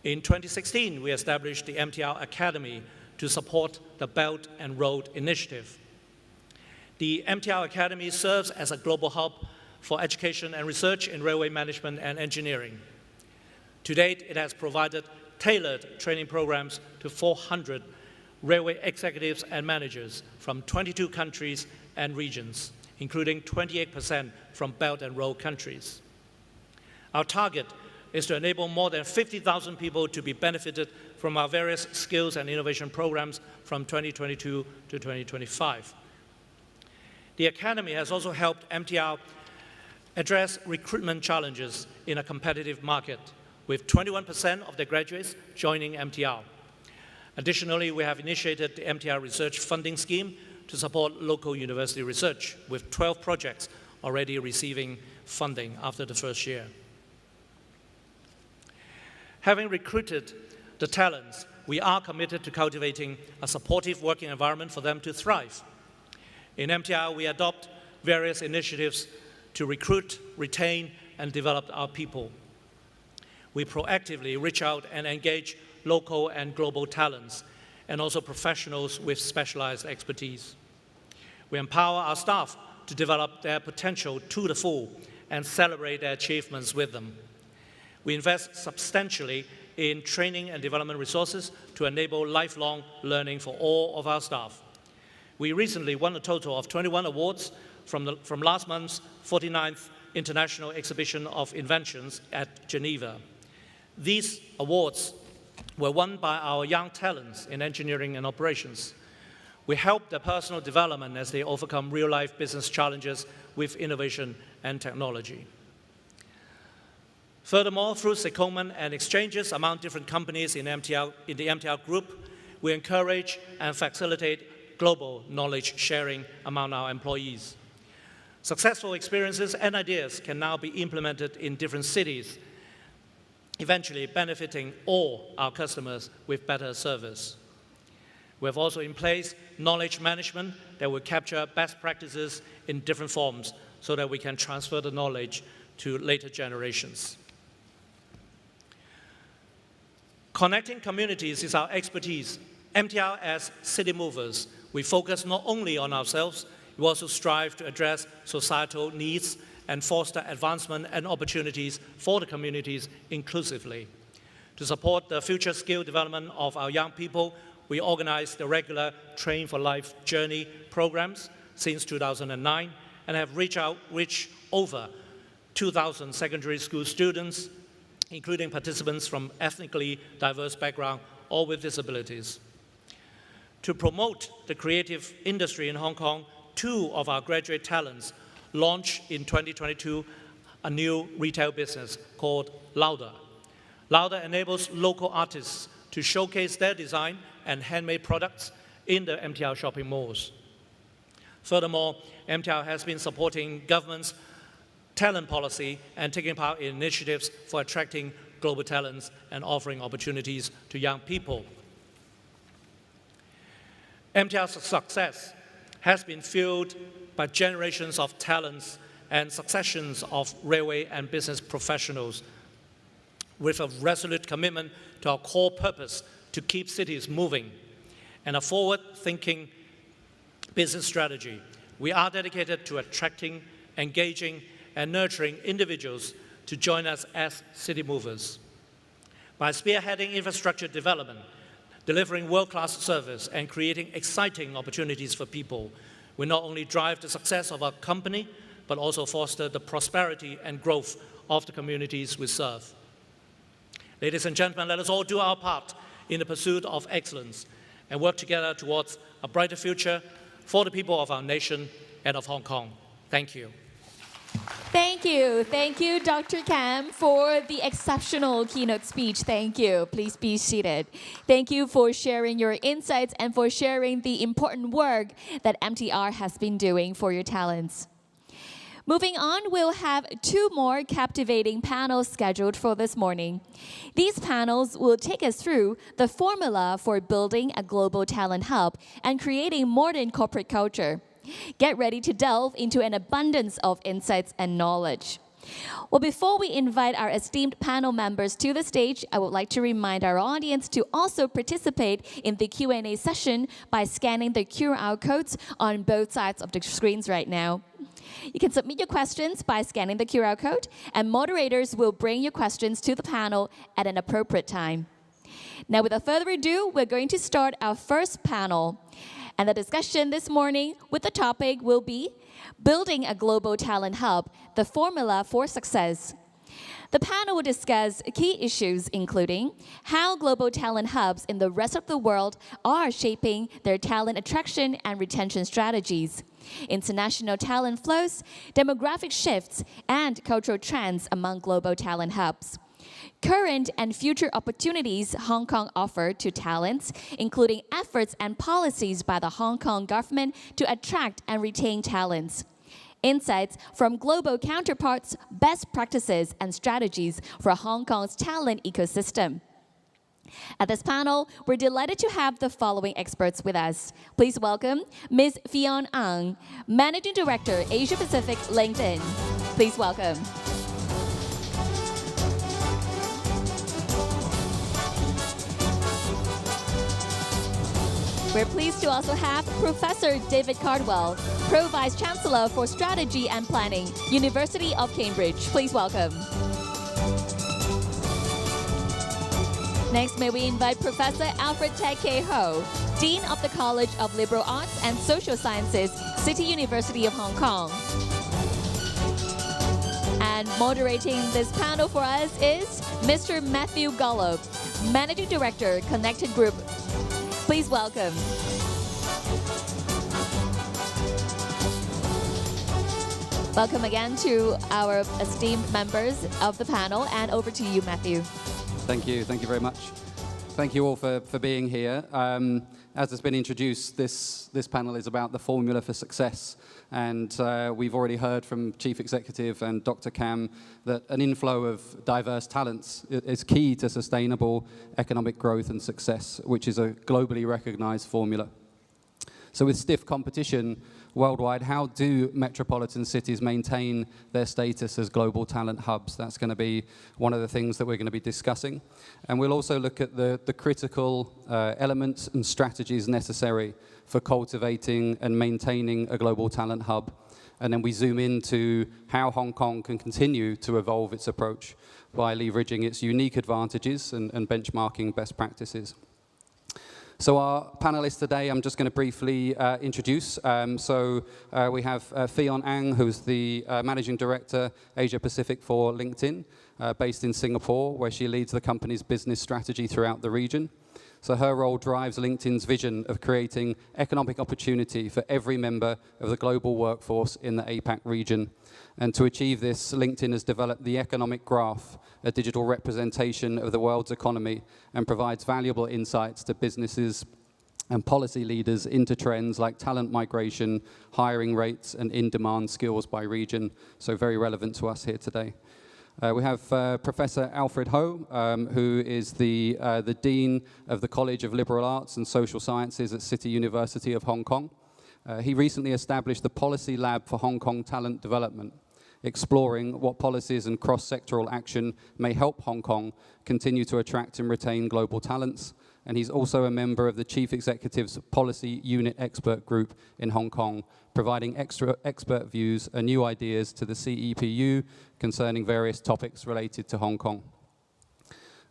In 2016, we established the MTR Academy to support the Belt and Road Initiative. The MTR Academy serves as a global hub for education and research in railway management and engineering. To date, it has provided tailored training programs to 400 railway executives and managers from 22 countries and regions, including 28% from Belt and Road countries. Our target is to enable more than 50,000 people to be benefited from our various skills and innovation programs from 2022 to 2025. The Academy has also helped MTR address recruitment challenges in a competitive market, with 21% of the graduates joining MTR. Additionally, we have initiated the MTR Research Funding Scheme to support local university research, with 12 projects already receiving funding after the first year. Having recruited the talents, we are committed to cultivating a supportive working environment for them to thrive. In MTR, we adopt various initiatives to recruit, retain, and develop our people. We proactively reach out and engage local and global talents, and also professionals with specialized expertise. We empower our staff to develop their potential to the full and celebrate their achievements with them. We invest substantially in training and development resources to enable lifelong learning for all of our staff. We recently won a total of 21 awards from last month's 49th International Exhibition of Inventions at Geneva. These awards were won by our young talents in engineering and operations. We help their personal development as they overcome real-life business challenges with innovation and technology. Furthermore, through secondment and exchanges among different companies in the MTR Group, we encourage and facilitate global knowledge sharing among our employees. Successful experiences and ideas can now be implemented in different cities, eventually benefiting all our customers with better service. We have also in place knowledge management that will capture best practices in different forms so that we can transfer the knowledge to later generations. Connecting communities is our expertise. MTR as city movers, we focus not only on ourselves, we also strive to address societal needs and foster advancement and opportunities for the communities inclusively. To support the future skill development of our young people, we organize the regular Train for Life journey programs since 2009 and have reached over 2,000 secondary school students, including participants from ethnically diverse backgrounds or with disabilities. To promote the creative industry in Hong Kong, 2 of our graduate talents launched in 2022 a new retail business called Lauda. Lauda enables local artists to showcase their design and handmade products in the MTR shopping malls. Furthermore, MTR has been supporting government's talent policy and taking part in initiatives for attracting global talents and offering opportunities to young people. MTR's success has been fueled by generations of talents and successions of railway and business professionals with a resolute commitment to our core purpose to keep cities moving and a forward-thinking business strategy. We are dedicated to attracting, engaging, and nurturing individuals to join us as city movers. By spearheading infrastructure development, delivering world-class service, and creating exciting opportunities for people, we not only drive the success of our company, but also foster the prosperity and growth of the communities we serve. Ladies and gentlemen, let us all do our part in the pursuit of excellence and work together towards a brighter future for the people of our nation and of Hong Kong. Thank you. Thank you. Thank you, Dr. Kam, for the exceptional keynote speech. Thank you. Please be seated. Thank you for sharing your insights and for sharing the important work that MTR has been doing for your talents. Moving on, we'll have 2 more captivating panels scheduled for this morning. These panels will take us through the formula for building a global talent hub and creating modern corporate culture. Get ready to delve into an abundance of insights and knowledge. Well, before we invite our esteemed panel members to the stage, I would like to remind our audience to also participate in the Q&A session by scanning the QR codes on both sides of the screens right now. You can submit your questions by scanning the QR code, and moderators will bring your questions to the panel at an appropriate time. Now, without further ado, we're going to start our first panel. And the discussion this morning with the topic will be Building a Global Talent Hub, the Formula for Success. The panel will discuss key issues including how global talent hubs in the rest of the world are shaping their talent attraction and retention strategies, international talent flows, demographic shifts, and cultural trends among global talent hubs. Current and future opportunities Hong Kong offer to talents, including efforts and policies by the Hong Kong government to attract and retain talents. Insights from global counterparts, best practices, and strategies for Hong Kong's talent ecosystem. At this panel, we're delighted to have the following experts with us. Please welcome Ms. Fion Ang, Managing Director, Asia Pacific, LinkedIn. Please welcome. We're pleased to also have Professor David Cardwell, Pro Vice Chancellor for Strategy and Planning, University of Cambridge. Please welcome. Next, may we invite Professor Alfred Tek Kay Ho, Dean of the College of Liberal Arts and Social Sciences, City University of Hong Kong. And moderating this panel for us is Mr. Matthew Golub, Managing Director, Connected Group. Please welcome. Welcome again to our esteemed members of the panel, and over to you, Matthew. Thank you very much. Thank you all for being here. As has been introduced, this panel is about the formula for success. And we've already heard from Chief Executive and Dr. Kam that an inflow of diverse talents is key to sustainable economic growth and success, which is a globally recognized formula. So with stiff competition worldwide, how do metropolitan cities maintain their status as global talent hubs? That's going to be one of the things that we're going to be discussing. And we'll also look at the critical elements and strategies necessary for cultivating and maintaining a global talent hub. And then we zoom into how Hong Kong can continue to evolve its approach by leveraging its unique advantages and benchmarking best practices. So our panelists today, I'm just going to briefly introduce. We have Fion Ang, who's the Managing Director, Asia Pacific for LinkedIn, based in Singapore, where she leads the company's business strategy throughout the region. So her role drives LinkedIn's vision of creating economic opportunity for every member of the global workforce in the APAC region. And to achieve this, LinkedIn has developed the Economic Graph, a digital representation of the world's economy, and provides valuable insights to businesses and policy leaders into trends like talent migration, hiring rates, and in-demand skills by region. So very relevant to us here today. We have Professor Alfred Ho, who is the Dean of the College of Liberal Arts and Social Sciences at City University of Hong Kong. He recently established the Policy Lab for Hong Kong Talent Development, exploring what policies and cross-sectoral action may help Hong Kong continue to attract and retain global talents. And he's also a member of the Chief Executive's Policy Unit Expert Group in Hong Kong, providing extra expert views and new ideas to the CEPU concerning various topics related to Hong Kong.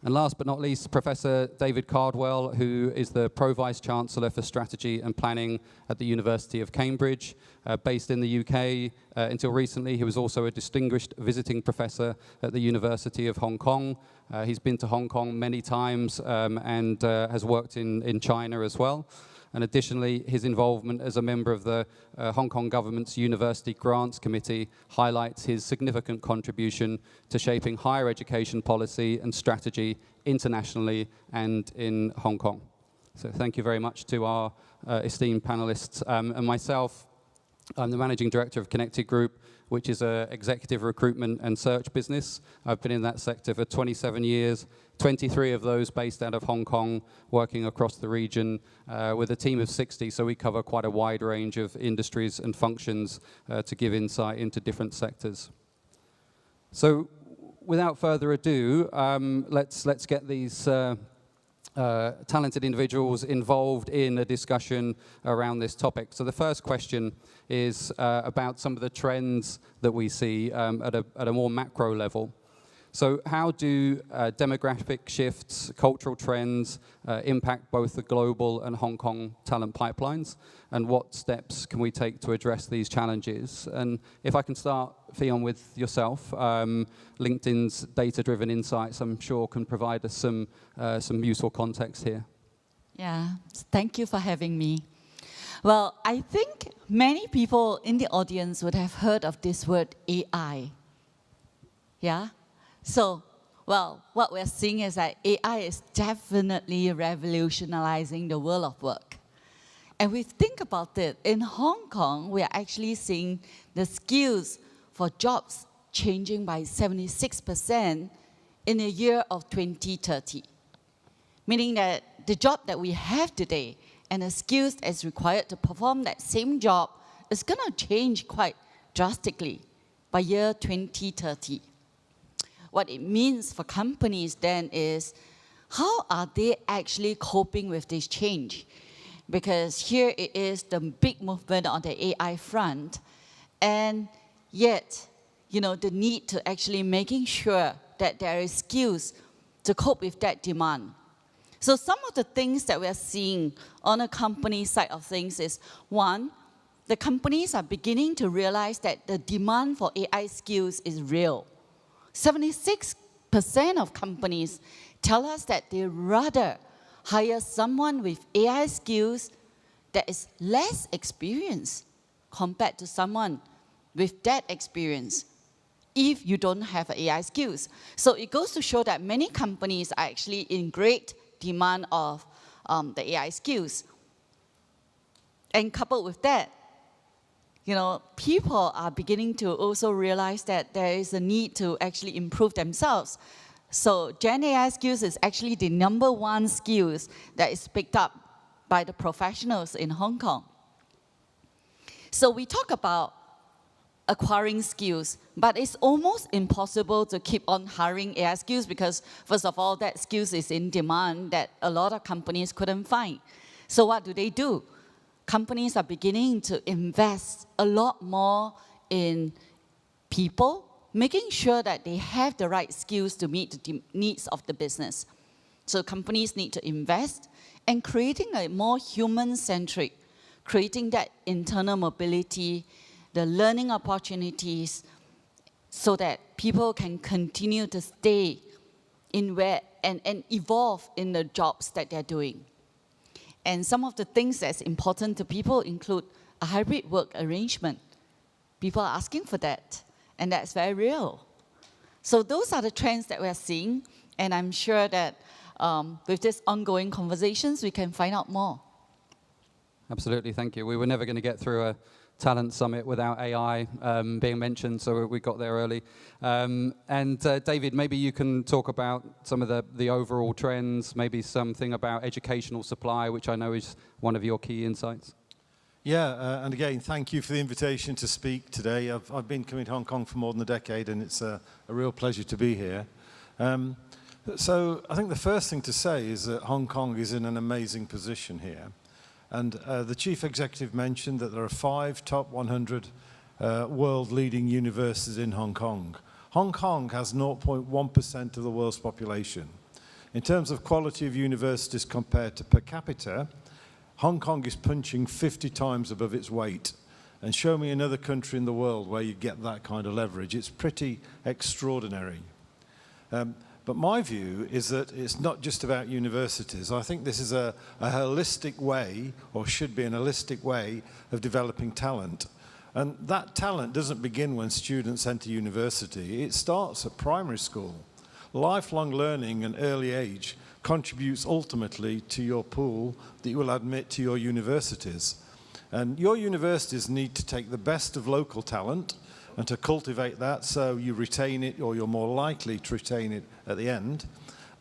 And last but not least, Professor David Cardwell, who is the Pro-Vice Chancellor for Strategy and Planning at the University of Cambridge, based in the UK. Until recently, he was also a distinguished visiting professor at the University of Hong Kong. He's been to Hong Kong many times and has worked in China as well. And additionally, his involvement as a member of the Hong Kong government's University Grants Committee highlights his significant contribution to shaping higher education policy and strategy internationally and in Hong Kong. So thank you very much to our esteemed panelists. And myself, I'm the Managing Director of Connected Group, which is an executive recruitment and search business. I've been in that sector for 27 years, 23 of those based out of Hong Kong, working across the region with a team of 60, so we cover quite a wide range of industries and functions to give insight into different sectors. So without further ado, let's get these talented individuals involved in a discussion around this topic. So the first question is about some of the trends that we see at a more macro level. So how do demographic shifts, cultural trends impact both the global and Hong Kong talent pipelines? And what steps can we take to address these challenges? And if I can start, Fion, with yourself, LinkedIn's data-driven insights, I'm sure, can provide us some useful context here. Yeah, thank you for having me. Well, I think many people in the audience would have heard of this word AI. Yeah? So, well, what we're seeing is that AI is definitely revolutionizing the world of work. And we think about it, in Hong Kong, we are actually seeing the skills for jobs changing by 76% in a year of 2030. Meaning that the job that we have today and the skills that's required to perform that same job is going to change quite drastically by year 2030. What it means for companies then is, how are they actually coping with this change? Because here it is the big movement on the AI front, and yet, you know, the need to actually making sure that there is skills to cope with that demand. So some of the things that we are seeing on a company side of things is, one, the companies are beginning to realize that the demand for AI skills is real. 76% of companies tell us that they rather hire someone with AI skills that is less experienced compared to someone with that experience if you don't have AI skills. So it goes to show that many companies are actually in great demand of the AI skills. And coupled with that, you know, people are beginning to also realize that there is a need to actually improve themselves. So Gen AI skills is actually the #1 skills that is picked up by the professionals in Hong Kong. So we talk about acquiring skills, but it's almost impossible to keep on hiring AI skills because, first of all, that skills is in demand that a lot of companies couldn't find. So what do? Companies are beginning to invest a lot more in people, making sure that they have the right skills to meet the needs of the business. So companies need to invest and creating a more human-centric, creating that internal mobility, the learning opportunities, so that people can continue to stay in where and evolve in the jobs that they're doing. And some of the things that's important to people include a hybrid work arrangement. People are asking for that, and that's very real. So those are the trends that we're seeing, and I'm sure that with this ongoing conversations, we can find out more. Absolutely, thank you. We were never going to get through a talent summit without AI being mentioned, so we got there early. David, maybe you can talk about some of the overall trends, maybe something about educational supply, which I know is one of your key insights. Yeah, and again, thank you for the invitation to speak today. I've been coming to Hong Kong for more than a decade, and it's a real pleasure to be here. So I think the first thing to say is that Hong Kong is in an amazing position here. And the chief executive mentioned that there are 5 top 100 world-leading universities in Hong Kong. Hong Kong has 0.1% of the world's population. In terms of quality of universities compared to per capita, Hong Kong is punching 50 times above its weight. And show me another country in the world where you get that kind of leverage. It's pretty extraordinary. But my view is that it's not just about universities. I think this is a holistic way, or should be an holistic way, of developing talent. And that talent doesn't begin when students enter university. It starts at primary school. Lifelong learning and early age contributes ultimately to your pool that you will admit to your universities. And your universities need to take the best of local talent and to cultivate that so you retain it, or you're more likely to retain it at the end,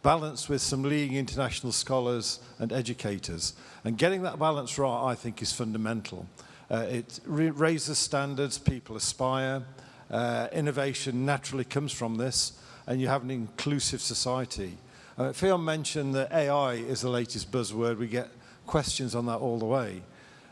balanced with some leading international scholars and educators. And getting that balance right, I think, is fundamental. It raises standards, people aspire, innovation naturally comes from this, and you have an inclusive society. Fionn mentioned that AI is the latest buzzword. We get questions on that all the way.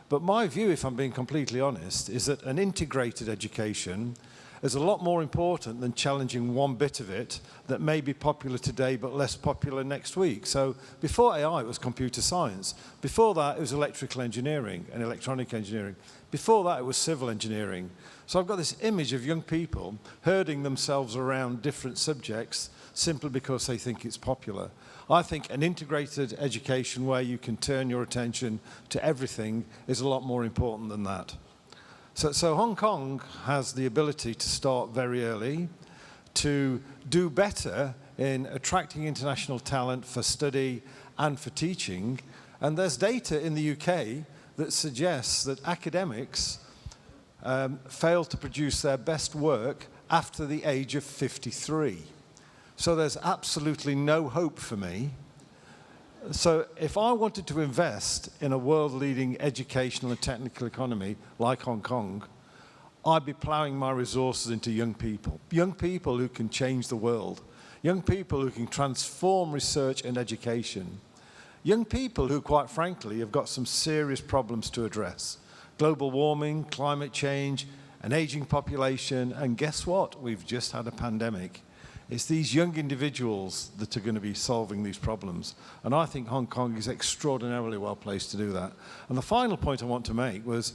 But my view, if I'm being completely honest, is that an integrated education is a lot more important than challenging one bit of it that may be popular today but less popular next week. So before AI, it was computer science. Before that, it was electrical engineering and electronic engineering. Before that, it was civil engineering. So I've got this image of young people herding themselves around different subjects simply because they think it's popular. I think an integrated education where you can turn your attention to everything is a lot more important than that. So Hong Kong has the ability to start very early, to do better in attracting international talent for study and for teaching. And there's data in the UK that suggests that academics fail to produce their best work after the age of 53. So there's absolutely no hope for me. So if I wanted to invest in a world-leading educational and technical economy like Hong Kong, I'd be plowing my resources into young people who can change the world, young people who can transform research and education, young people who, quite frankly, have got some serious problems to address. Global warming, climate change, an aging population, and guess what? We've just had a pandemic. It's these young individuals that are going to be solving these problems. And I think Hong Kong is extraordinarily well placed to do that. And the final point I want to make was,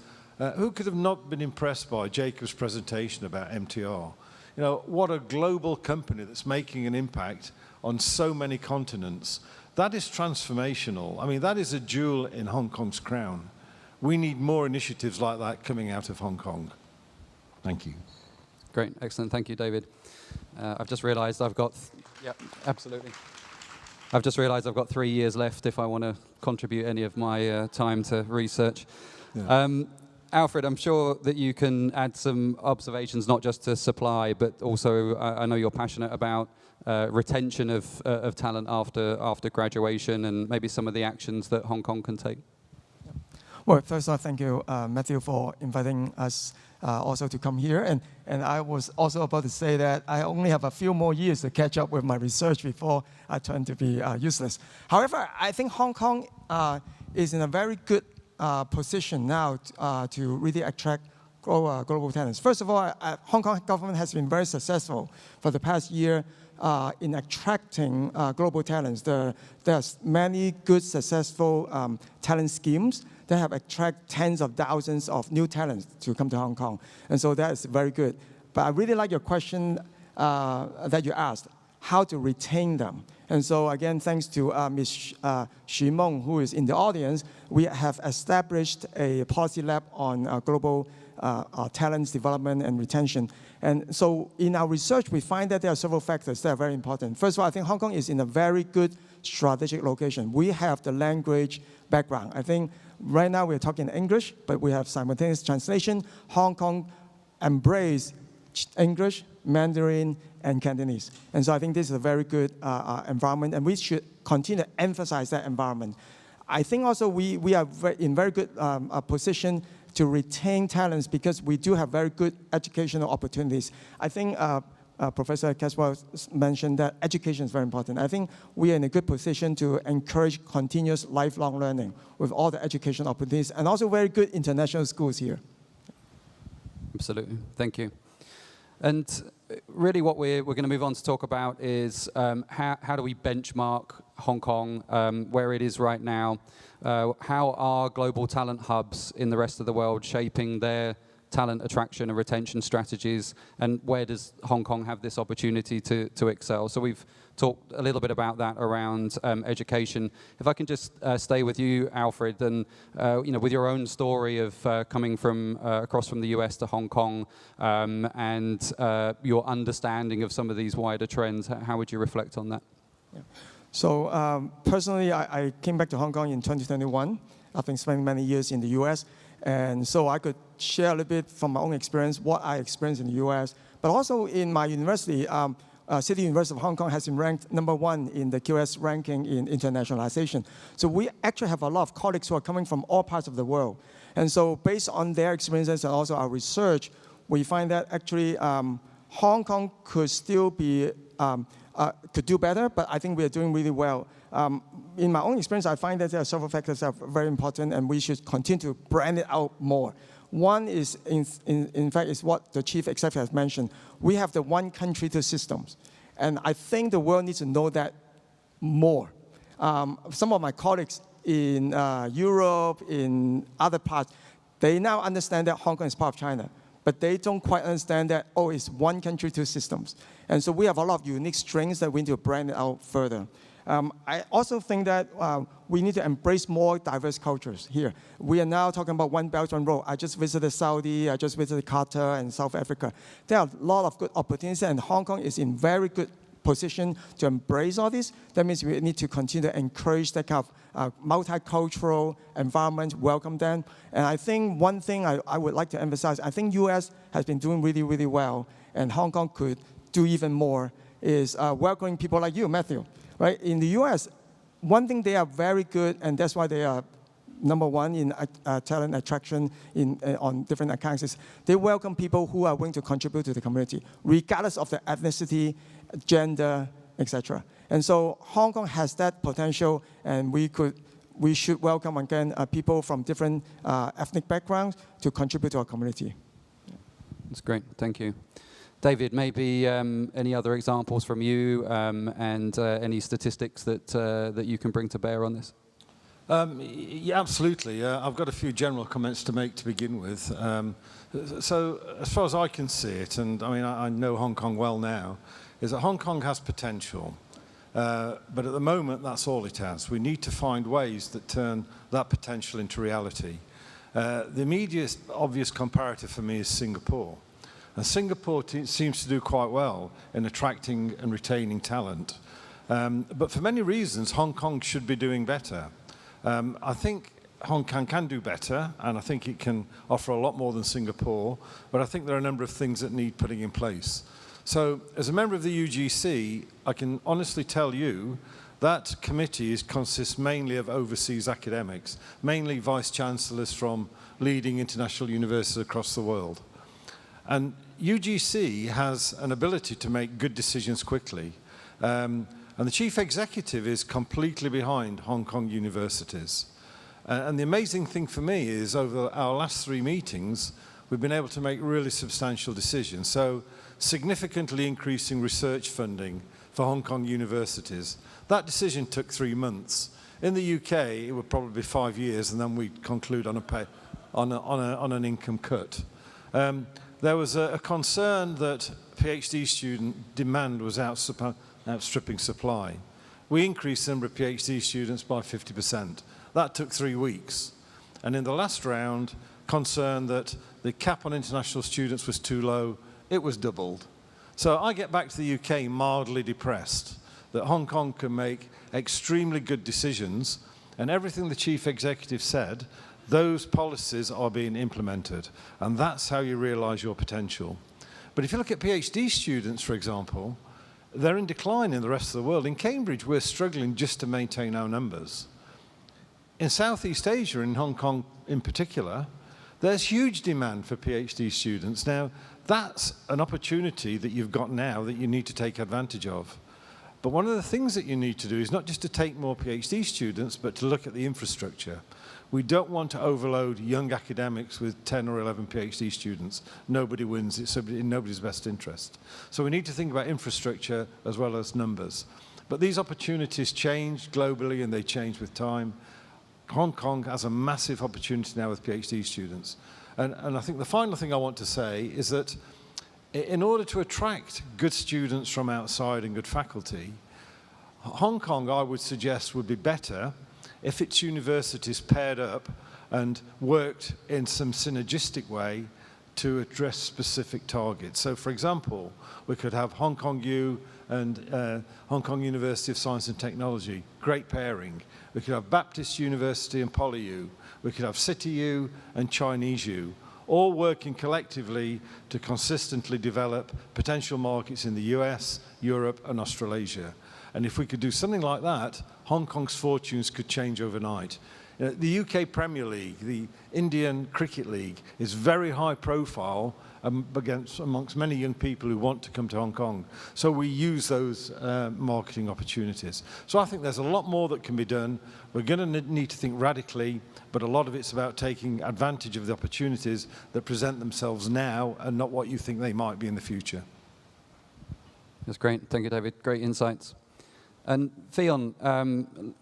who could have not been impressed by Jacob's presentation about MTR? You know, what a global company that's making an impact on so many continents. That is transformational. I mean, that is a jewel in Hong Kong's crown. We need more initiatives like that coming out of Hong Kong. Thank you. Great, excellent. Thank you, David. I've just realised I've got, absolutely. I've just realised I've got 3 years left if I want to contribute any of my time to research. Yeah. Alfred, I'm sure that you can add some observations, not just to supply, but also I know you're passionate about retention of talent after graduation and maybe some of the actions that Hong Kong can take. Well, first of all, thank you, Matthew, for inviting us also to come here. And I was also about to say that I only have a few more years to catch up with my research before I turn to be useless. However, I think Hong Kong is in a very good position now to really attract global talents. First of all, Hong Kong government has been very successful for the past year in attracting global talents. There's many good, successful talent schemes that have attracted tens of thousands of new talents to come to Hong Kong. And so that is very good. But I really like your question that you asked, how to retain them. And so again, thanks to Ms. Xu Meng, who is in the audience, we have established a policy lab on global talents development and retention. And so in our research, we find that there are several factors that are very important. First of all, I think Hong Kong is in a very good strategic location. We have the language background. I think right now we're talking English, but we have simultaneous translation. Hong Kong embrace English, Mandarin, and Cantonese. And so I think this is a very good environment, and we should continue to emphasize that environment. I think also we are in very good position to retain talents because we do have very good educational opportunities. I think Professor Caswell mentioned that education is very important. I think we are in a good position to encourage continuous lifelong learning with all the education opportunities and also very good international schools here. Absolutely, thank you. And really what we're going to move on to talk about is how do we benchmark Hong Kong, where it is right now, how are global talent hubs in the rest of the world shaping their talent attraction and retention strategies, and where does Hong Kong have this opportunity to excel? So we've talked a little bit about that around education. If I can just stay with you, Alfred, and with your own story of coming from across from the US to Hong Kong and your understanding of some of these wider trends, how would you reflect on that? Yeah. So personally, I came back to Hong Kong in 2021 after spending many years in the US. And so I could share a little bit from my own experience, what I experienced in the US. But also in my university, City University of Hong Kong has been ranked #1 in the QS ranking in internationalization. So we actually have a lot of colleagues who are coming from all parts of the world. And so based on their experiences and also our research, we find that actually Hong Kong could still be, could do better, but I think we are doing really well. In my own experience, I find that there are several factors that are very important, and we should continue to brand it out more. One is, in fact, is what the chief executive has mentioned. We have the one country, two systems. And I think the world needs to know that more. Some of my colleagues in Europe, in other parts, they now understand that Hong Kong is part of China. But they don't quite understand that, oh, it's one country, two systems. And so we have a lot of unique strengths that we need to brand it out further. I also think that we need to embrace more diverse cultures here. We are now talking about One Belt, One Road. I just visited Saudi, I just visited Qatar and South Africa. There are a lot of good opportunities, and Hong Kong is in very good position to embrace all this. That means we need to continue to encourage that kind of multicultural environment, welcome them. And I think one thing I would like to emphasize, I think US has been doing really, really well, and Hong Kong could do even more, is welcoming people like you, Matthew. Right? In the US, one thing they are very good, and that's why they are #1 in talent attraction on different accounts, is they welcome people who are willing to contribute to the community, regardless of their ethnicity, gender, etc. And so Hong Kong has that potential, and we should welcome again people from different ethnic backgrounds to contribute to our community. That's great, thank you. David, maybe any other examples from you and any statistics that you can bring to bear on this? Yeah, absolutely. I've got a few general comments to make to begin with. So as far as I can see it, and I mean, I know Hong Kong well now, is that Hong Kong has potential. But at the moment, that's all it has. We need to find ways that turn that potential into reality. The immediate obvious comparator for me is Singapore. And Singapore seems to do quite well in attracting and retaining talent. But for many reasons, Hong Kong should be doing better. I think Hong Kong can do better, and I think it can offer a lot more than Singapore, but I think there are a number of things that need putting in place. So as a member of the UGC, I can honestly tell you That committee consists mainly of overseas academics, mainly vice-chancellors from leading international universities across the world. And UGC has an ability to make good decisions quickly. And the chief executive is completely behind Hong Kong universities. And the amazing thing for me is over our last 3 meetings, we've been able to make really substantial decisions. So significantly increasing research funding for Hong Kong universities. That decision took 3 months. In the UK, it would probably be 5 years, and then we'd conclude on an income cut. There was a concern that PhD student demand was outstripping supply. We increased the number of PhD students by 50%. That took 3 weeks. And in the last round, concern that the cap on international students was too low, it was doubled. So I get back to the UK mildly depressed that Hong Kong can make extremely good decisions, and everything the chief executive said, those policies are being implemented. And that's how you realize your potential. But if you look at PhD students, for example, they're in decline in the rest of the world. In Cambridge, we're struggling just to maintain our numbers. In Southeast Asia, in Hong Kong in particular, there's huge demand for PhD students. Now, that's an opportunity that you've got now that you need to take advantage of. But one of the things that you need to do is not just to take more PhD students, but to look at the infrastructure. We don't want to overload young academics with 10 or 11 PhD students. Nobody wins. It's in nobody's best interest. So we need to think about infrastructure as well as numbers. But these opportunities change globally, and they change with time. Hong Kong has a massive opportunity now with PhD students. And I think the final thing I want to say is that in order to attract good students from outside and good faculty, Hong Kong, I would suggest, would be better if its universities paired up and worked in some synergistic way to address specific targets. So, for example, we could have Hong Kong U and Hong Kong University of Science and Technology, great pairing. We could have Baptist University and PolyU. We could have City U and Chinese U, all working collectively to consistently develop potential markets in the US, Europe, and Australasia. And if we could do something like that, Hong Kong's fortunes could change overnight. The UK Premier League, the Indian Cricket League, is very high profile amongst many young people who want to come to Hong Kong. So we use those marketing opportunities. So I think there's a lot more that can be done. We're going to need to think radically, but a lot of it's about taking advantage of the opportunities that present themselves now and not what you think they might be in the future. That's great. Thank you, David. Great insights. And Fionn,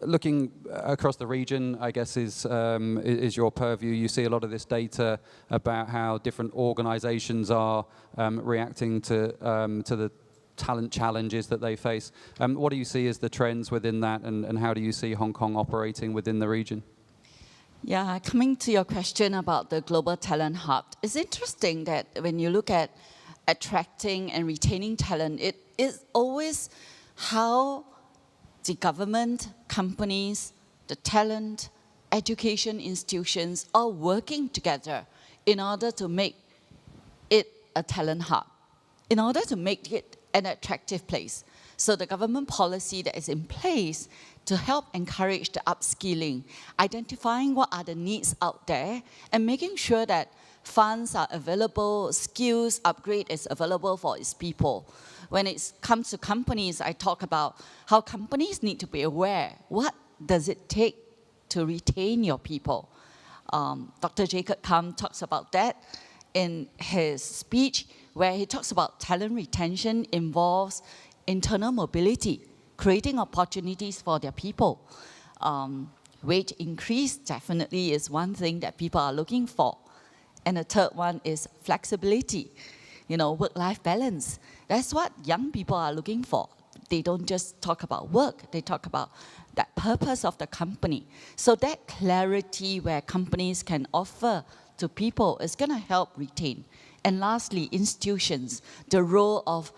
looking across the region, I guess is your purview. You see a lot of this data about how different organizations are reacting to the talent challenges that they face. What do you see as the trends within that, and how do you see Hong Kong operating within the region? Yeah, coming to your question about the Global Talent Hub, it's interesting that when you look at attracting and retaining talent, it is always how the government, companies, the talent, education institutions are working together in order to make it a talent hub, in order to make it an attractive place. So the government policy that is in place to help encourage the upskilling, identifying what are the needs out there, and making sure that funds are available, skills upgrade is available for its people. When it comes to companies, I talk about how companies need to be aware. What does it take to retain your people? Dr. Jacob Kam talks about that in his speech, where he talks about talent retention involves internal mobility, creating opportunities for their people. Wage increase definitely is one thing that people are looking for. And the third one is flexibility, work-life balance. That's what young people are looking for. They don't just talk about work, they talk about that purpose of the company. So that clarity where companies can offer to people is going to help retain. And lastly, institutions, the role of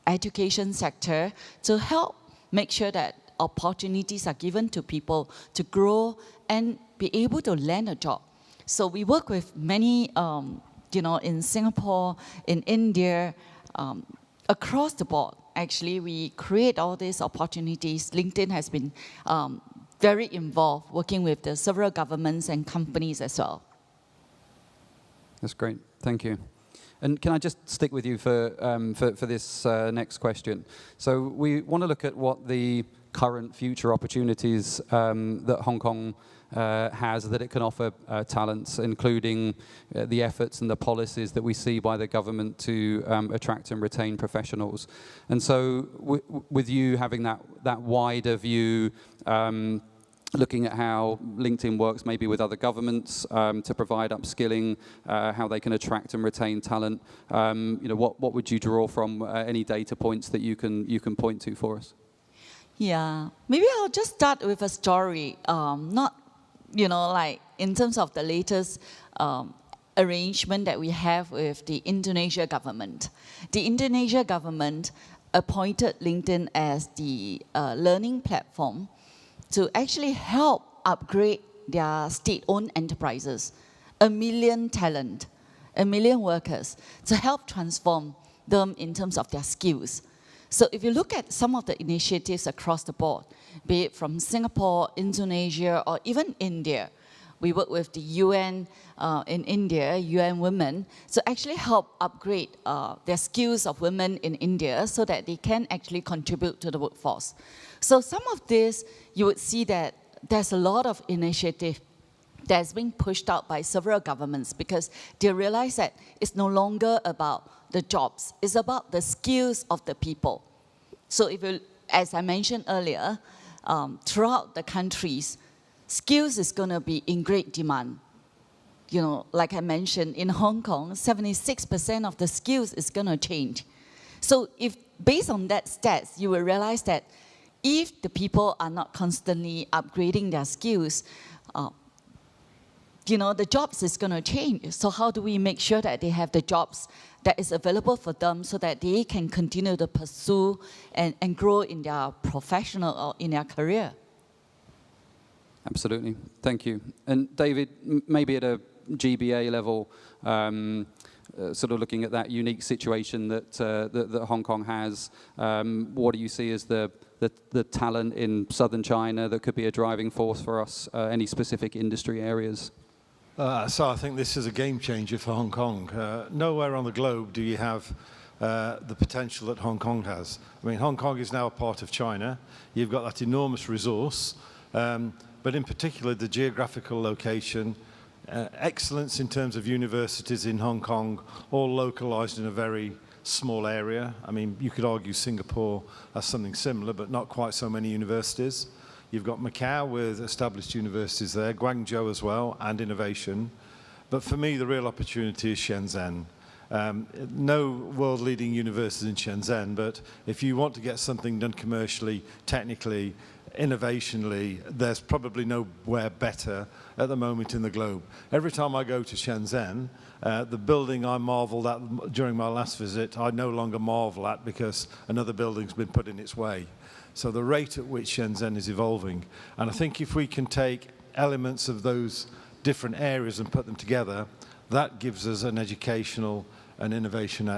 education sector to help make sure that opportunities are given to people to grow and be able to land a job. So we work with many, in Singapore, in India, across the board. actually, we create all these opportunities. LinkedIn has been very involved, working with the several governments and companies as well. That's great. Thank you. And can I just stick with you for this next question? So we want to look at what the current future opportunities that Hong Kong has, that it can offer talents, including the efforts and the policies that we see by the government to attract and retain professionals. And so with you having that wider view, looking at how LinkedIn works maybe with other governments to provide upskilling, how they can attract and retain talent, what would you draw from any data points that you can point to for us? Yeah, maybe I'll just start with a story, not like in terms of the latest arrangement that we have with the Indonesia government. The Indonesia government appointed LinkedIn as the learning platform to actually help upgrade their state-owned enterprises, 1 million talent, 1 million workers, to help transform them in terms of their skills. So if you look at some of the initiatives across the board, be it from Singapore, Indonesia, or even India, we work with the UN in India, UN Women, to actually help upgrade their skills of women in India so that they can actually contribute to the workforce. So some of this, you would see that there's a lot of initiative that's being pushed out by several governments because they realize that it's no longer about the jobs, it's about the skills of the people. So if you, as I mentioned earlier, throughout the countries, skills is going to be in great demand. Like I mentioned, in Hong Kong, 76% of the skills is going to change. So if based on that stats, you will realize that if the people are not constantly upgrading their skills, the jobs is going to change. So how do we make sure that they have the jobs that is available for them so that they can continue to pursue and grow in their professional or in their career? Absolutely. Thank you. And David, maybe at a GBA level, sort of looking at that unique situation that Hong Kong has, what do you see as the talent in southern China that could be a driving force for us? Any specific industry areas? So I think this is a game changer for Hong Kong. Nowhere on the globe do you have the potential that Hong Kong has. I mean, Hong Kong is now a part of China. You've got that enormous resource, but in particular the geographical location, excellence in terms of universities in Hong Kong, all localized in a very small area. I mean, you could argue Singapore has something similar, but not quite so many universities. You've got Macau with established universities there, Guangzhou as well, and innovation. But for me, the real opportunity is Shenzhen. No world-leading universities in Shenzhen, but if you want to get something done commercially, technically, innovationally, there's probably nowhere better at the moment in the globe. Every time I go to Shenzhen, the building I marveled at during my last visit, I no longer marvel at because another building's been put in its way. So the rate at which Shenzhen is evolving, and I think if we can take elements of those different areas and put them together, that gives us an educational and innovation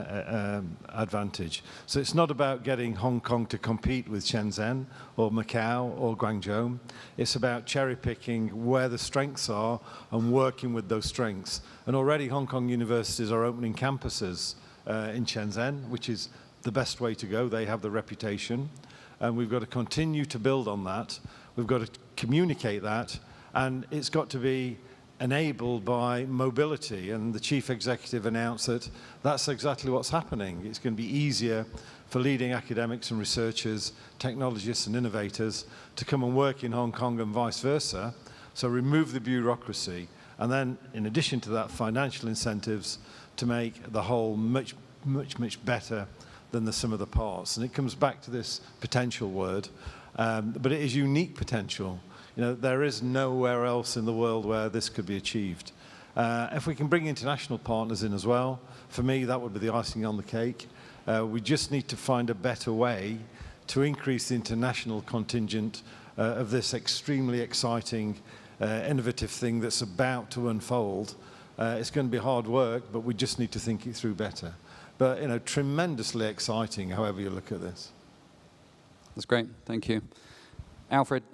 advantage. So it's not about getting Hong Kong to compete with Shenzhen or Macau or Guangzhou. It's about cherry picking where the strengths are and working with those strengths. And already Hong Kong universities are opening campuses in Shenzhen, which is the best way to go. They have the reputation. And we've got to continue to build on that. We've got to communicate that. And it's got to be enabled by mobility. And the chief executive announced that that's exactly what's happening. It's going to be easier for leading academics and researchers, technologists and innovators to come and work in Hong Kong and vice versa. So remove the bureaucracy. And then, in addition to that, financial incentives to make the whole much, much, much better than the sum of the parts. And it comes back to this potential word, but it is unique potential. There is nowhere else in the world where this could be achieved. If we can bring international partners in as well, for me that would be the icing on the cake. We just need to find a better way to increase the international contingent of this extremely exciting, innovative thing that's about to unfold. It's going to be hard work, but we just need to think it through better. But, you know, tremendously exciting, however you look at this. That's great. Thank you. Alfred,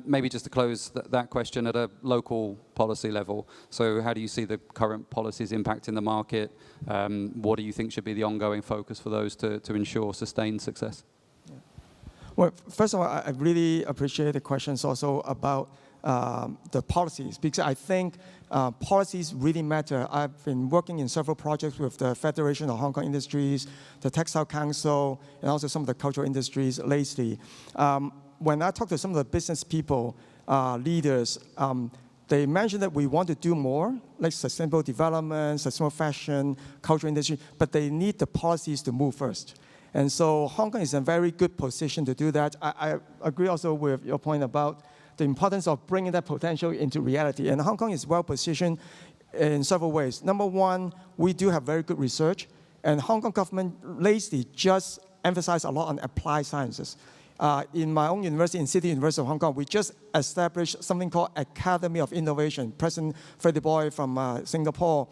maybe just to close that question at a local policy level. So how do you see the current policies impacting the market? What do you think should be the ongoing focus for those to ensure sustained success? Yeah. Well, first of all, I really appreciate the questions also about the policies, because I think policies really matter. I've been working in several projects with the Federation of Hong Kong Industries, the Textile Council, and also some of the cultural industries lately. When I talk to some of the business people, leaders, they mentioned that we want to do more, like sustainable development, sustainable fashion, cultural industry, but they need the policies to move first. And so Hong Kong is in a very good position to do that. I agree also with your point about the importance of bringing that potential into reality. And Hong Kong is well positioned in several ways. Number one, we do have very good research, and Hong Kong government lately just emphasized a lot on applied sciences. In my own university, in City University of Hong Kong, we just established something called Academy of Innovation. President Freddie Boy from Singapore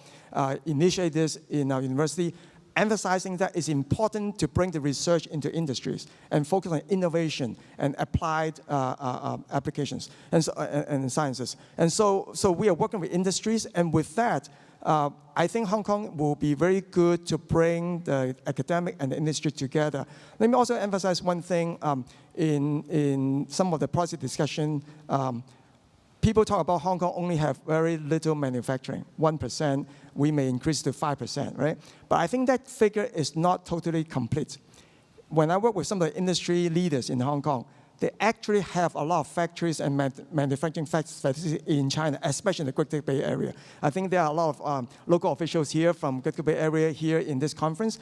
initiated this in our university, emphasizing that it's important to bring the research into industries and focus on innovation and applied applications and sciences. And so we are working with industries, and with that, I think Hong Kong will be very good to bring the academic and the industry together. Let me also emphasize one thing. In some of the policy discussion, people talk about Hong Kong only have very little manufacturing, 1%. We may increase to 5%, right? But I think that figure is not totally complete. When I work with some of the industry leaders in Hong Kong, they actually have a lot of factories and manufacturing facilities in China, especially in the Greater Bay Area. I think there are a lot of local officials here from Greater Bay Area here in this conference.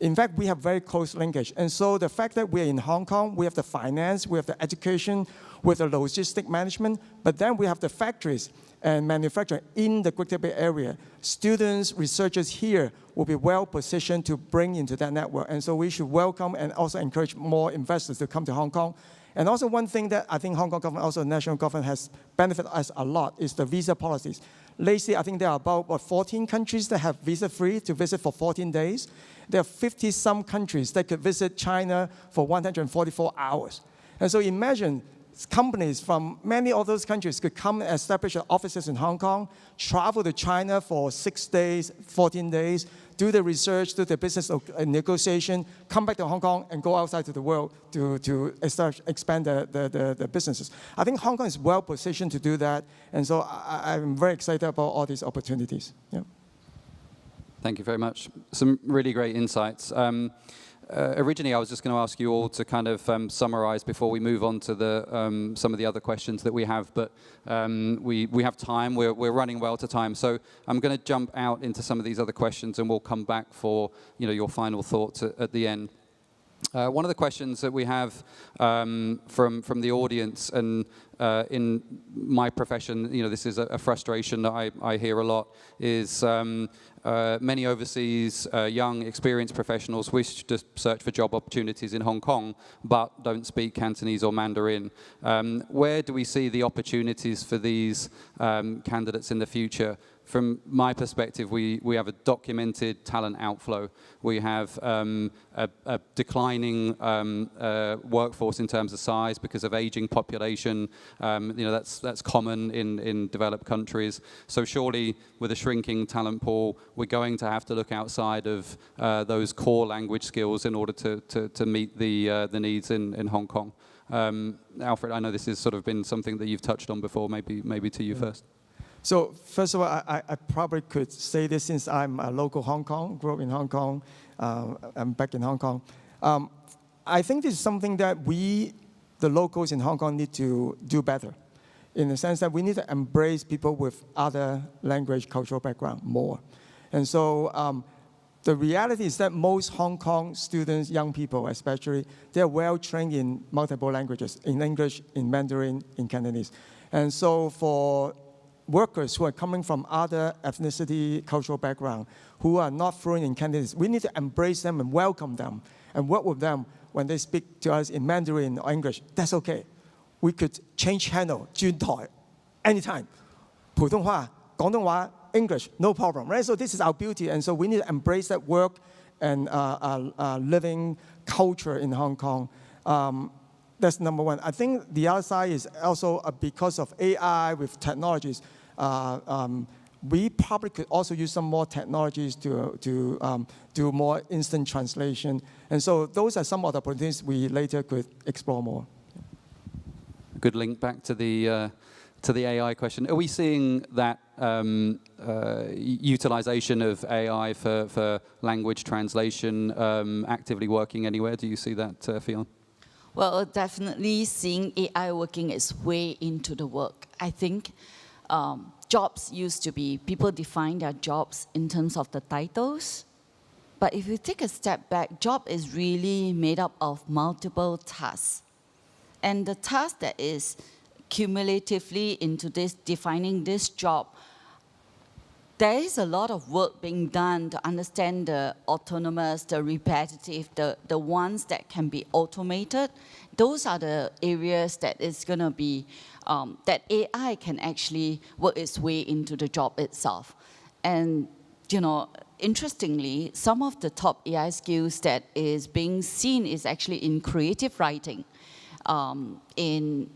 In fact, we have very close linkage. And so the fact that we're in Hong Kong, we have the finance, we have the education, we have the logistic management, but then we have the factories and manufacturing in the Greater Bay Area. Students, researchers here will be well positioned to bring into that network. And so we should welcome and also encourage more investors to come to Hong Kong. And also one thing that I think Hong Kong government, also the national government, has benefited us a lot is the visa policies. Lately, I think there are about 14 countries that have visa-free to visit for 14 days. There are 50-some countries that could visit China for 144 hours. And so imagine companies from many of those countries could come and establish offices in Hong Kong, travel to China for 6 days, 14 days, do the research, do the business negotiation, come back to Hong Kong and go outside to the world to expand the businesses. I think Hong Kong is well positioned to do that, and so I'm very excited about all these opportunities. Yeah. Thank you very much. Some really great insights. Originally, I was just going to ask you all to kind of summarize before we move on to the, some of the other questions that we have, but we have time. We're running well to time, so I'm going to jump out into some of these other questions, and we'll come back for your final thoughts at the end. One of the questions that we have from the audience, and in my profession, this is a frustration that I hear a lot, is many overseas young, experienced professionals wish to search for job opportunities in Hong Kong, but don't speak Cantonese or Mandarin. Where do we see the opportunities for these candidates in the future? From my perspective, we have a documented talent outflow. We have a declining workforce in terms of size because of aging population. That's common in developed countries. So surely, with a shrinking talent pool, we're going to have to look outside of those core language skills in order to meet the needs in Hong Kong. Alfred, I know this has sort of been something that you've touched on before. Maybe to you first. So first of all, I probably could say this since I'm a local Hong Kong, grew up in Hong Kong, I'm back in Hong Kong. I think this is something that we, the locals in Hong Kong, need to do better, in the sense that we need to embrace people with other language, cultural background more. And so the reality is that most Hong Kong students, young people especially, they're well trained in multiple languages, in English, in Mandarin, in Cantonese. And so for workers who are coming from other ethnicity, cultural background, who are not fluent in Cantonese, we need to embrace them and welcome them and work with them when they speak to us in Mandarin or English. That's okay. We could change channel, 轉台, anytime. 普通話, 廣東話, English, no problem, right? So this is our beauty, and so we need to embrace that work and living culture in Hong Kong. That's number one. I think the other side is also because of AI with technologies. We probably could also use some more technologies to do more instant translation. And so those are some of the opportunities we later could explore more. Good link back to the AI question. Are we seeing that utilization of AI for language translation actively working anywhere? Do you see that, Fionn? Well, definitely seeing AI working its way into the work. I think jobs used to be, people define their jobs in terms of the titles. But if you take a step back, job is really made up of multiple tasks. And the task that is cumulatively into this, defining this job, there is a lot of work being done to understand the autonomous, the repetitive, the ones that can be automated. Those are the areas that is going to be, that AI can actually work its way into the job itself. And, you know, interestingly, some of the top AI skills that is being seen is actually in creative writing, in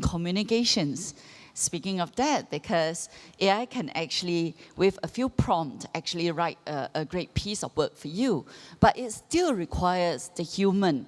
communications. Speaking of that, because AI can actually, with a few prompts, actually write a great piece of work for you. But it still requires the human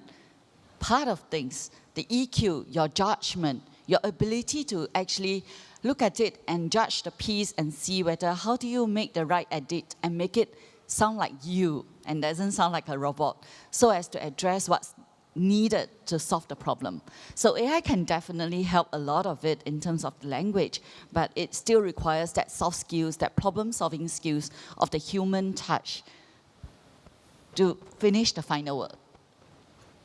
part of things, the EQ, your judgment, your ability to actually look at it and judge the piece and see whether how do you make the right edit and make it sound like you and doesn't sound like a robot, so as to address what's needed to solve the problem. So AI can definitely help a lot of it in terms of the language, but it still requires that soft skills, that problem-solving skills of the human touch to finish the final work.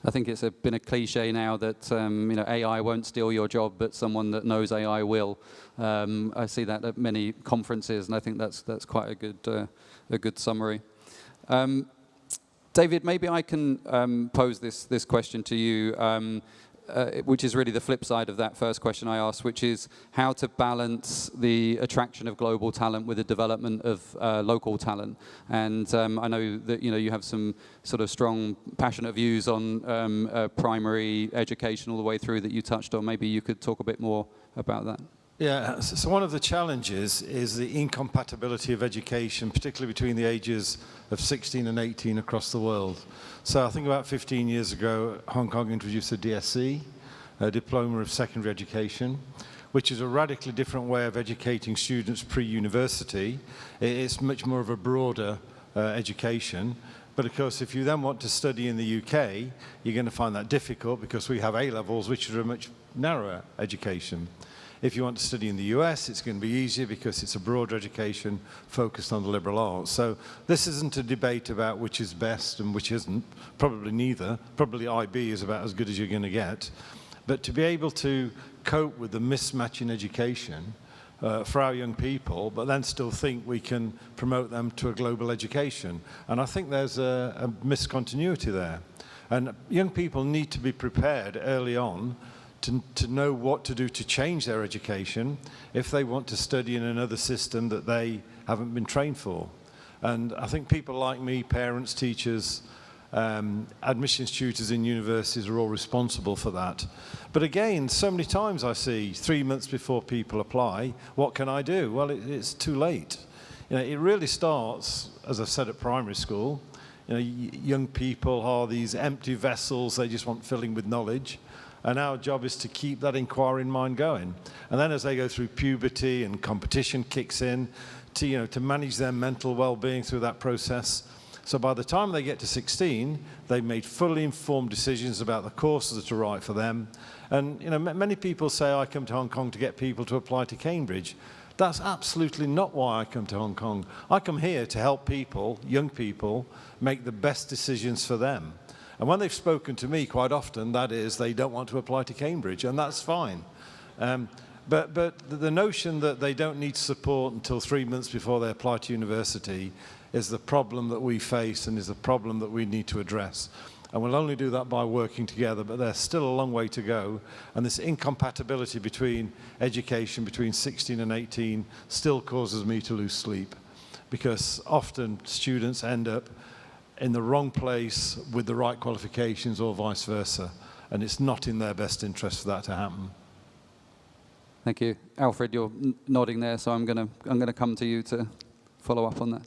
I think it's been a cliche now that you know, AI won't steal your job, but someone that knows AI will. I see that at many conferences, and I think that's quite a good summary. David, maybe I can pose this question to you, which is really the flip side of that first question I asked, which is how to balance the attraction of global talent with the development of local talent. And I know that you have some sort of strong, passionate views on primary education all the way through that you touched on. Maybe you could talk a bit more about that. Yeah, so one of the challenges is the incompatibility of education, particularly between the ages of 16 and 18 across the world. So I think about 15 years ago, Hong Kong introduced a DSC, a Diploma of Secondary Education, which is a radically different way of educating students pre-university. It's much more of a broader education. But of course, if you then want to study in the UK, you're going to find that difficult because we have A-levels, which are a much narrower education. If you want to study in the US, it's going to be easier because it's a broader education focused on the liberal arts. So this isn't a debate about which is best and which isn't, probably neither. Probably IB is about as good as you're going to get. But to be able to cope with the mismatch in education for our young people, but then still think we can promote them to a global education. And I think there's a miscontinuity there. And young people need to be prepared early on to know what to do to change their education if they want to study in another system that they haven't been trained for. And I think people like me, parents, teachers, admissions tutors in universities are all responsible for that. But again, so many times I see 3 months before people apply, what can I do? Well, it's too late. You know, it really starts, as I said, at primary school. You know, young people are these empty vessels, they just want filling with knowledge. And our job is to keep that inquiring mind going. And then as they go through puberty and competition kicks in, to manage their mental well-being through that process. So by the time they get to 16, they've made fully informed decisions about the courses that are right for them. And many people say, I come to Hong Kong to get people to apply to Cambridge. That's absolutely not why I come to Hong Kong. I come here to help people, young people, make the best decisions for them. And when they've spoken to me, quite often, that is, they don't want to apply to Cambridge, and that's fine. But the notion that they don't need support until 3 months before they apply to university is the problem that we face and is the problem that we need to address. And we'll only do that by working together, but there's still a long way to go. And this incompatibility between education, between 16 and 18, still causes me to lose sleep. Because often students end up in the wrong place with the right qualifications or vice versa. And it's not in their best interest for that to happen. Thank you. Alfred, you're nodding there, so I'm gonna come to you to follow up on that.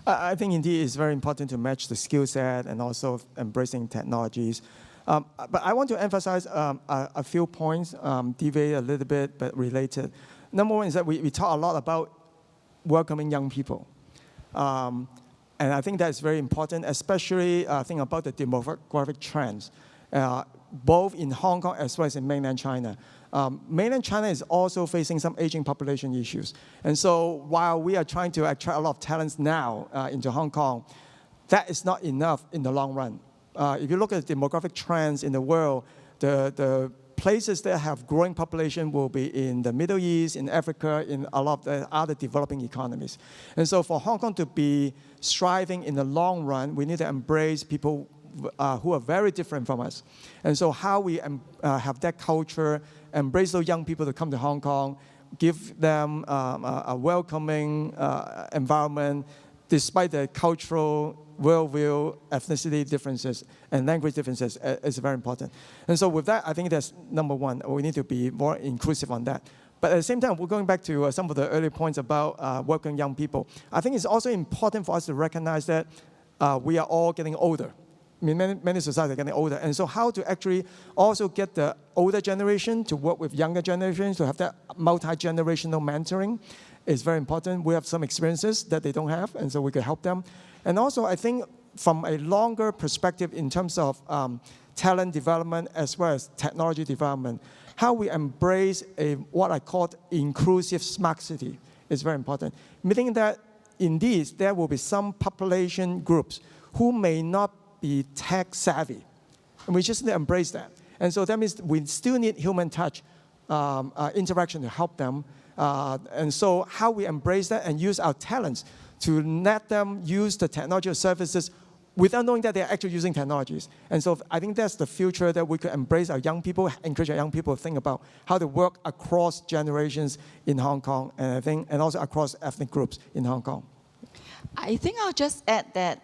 I think indeed it's very important to match the skill set and also embracing technologies. But I want to emphasize a few points, deviate a little bit, but related. Number one is that we talk a lot about welcoming young people. And I think that's very important, especially think about the demographic trends, both in Hong Kong as well as in mainland China. Mainland China is also facing some aging population issues. And so while we are trying to attract a lot of talents now into Hong Kong, that is not enough in the long run. If you look at demographic trends in the world, the places that have growing population will be in the Middle East, in Africa, in a lot of the other developing economies. And so for Hong Kong to be striving in the long run, we need to embrace people who are very different from us. And so how we have that culture, embrace those young people to come to Hong Kong, give them a welcoming environment, despite the cultural worldview, ethnicity differences, and language differences is very important. And so with that, I think that's number one. We need to be more inclusive on that. But at the same time, we're going back to some of the earlier points about welcoming young people. I think it's also important for us to recognize that we are all getting older. I mean, many societies are getting older. And so how to actually also get the older generation to work with younger generations, to have that multi-generational mentoring is very important. We have some experiences that they don't have, and so we can help them. And also, I think from a longer perspective in terms of talent development as well as technology development, how we embrace what I call inclusive smart city is very important. Meaning that indeed there will be some population groups who may not be tech savvy. And we just need to embrace that. And so that means we still need human touch interaction to help them. And so how we embrace that and use our talents to let them use the technology or services without knowing that they're actually using technologies. And so I think that's the future that we could embrace our young people, encourage our young people to think about how to work across generations in Hong Kong, and also across ethnic groups in Hong Kong. I think I'll just add that,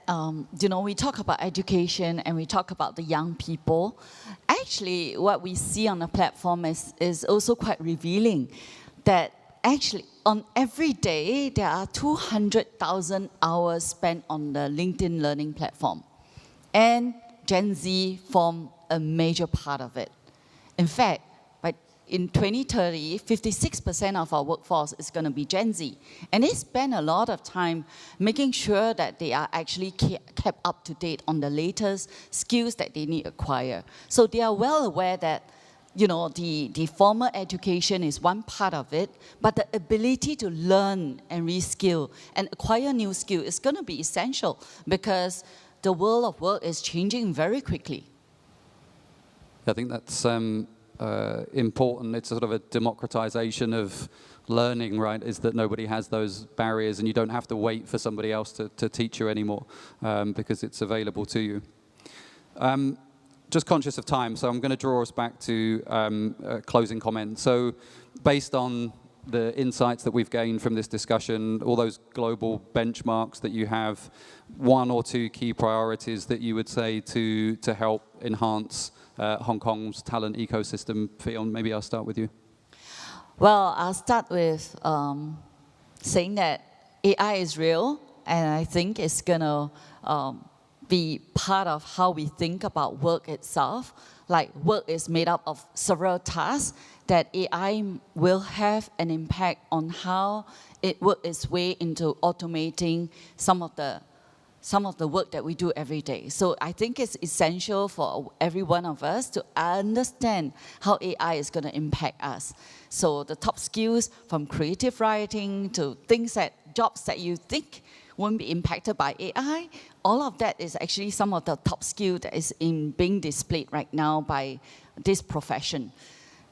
we talk about education and we talk about the young people. Actually, what we see on the platform is also quite revealing that actually on every day, there are 200,000 hours spent on the LinkedIn Learning platform. And Gen Z form a major part of it. In fact, in 2030, 56% of our workforce is going to be Gen Z. And they spend a lot of time making sure that they are actually kept up to date on the latest skills that they need to acquire. So they are well aware that the formal education is one part of it, but the ability to learn and reskill and acquire new skills is going to be essential because the world of work is changing very quickly. I think that's important. It's sort of a democratization of learning, right? Is that nobody has those barriers and you don't have to wait for somebody else to teach you anymore because it's available to you. Just conscious of time, so I'm going to draw us back to closing comments. So based on the insights that we've gained from this discussion, all those global benchmarks that you have, one or two key priorities that you would say to help enhance Hong Kong's talent ecosystem. Fion, maybe I'll start with you. Well, I'll start with saying that AI is real, and I think it's going to be part of how we think about work itself. Like, work is made up of several tasks that AI will have an impact on how it works its way into automating some of the work that we do every day. So I think it's essential for every one of us to understand how AI is going to impact us. So the top skills, from creative writing to jobs that you think won't be impacted by AI, all of that is actually some of the top skill that is being displayed right now by this profession.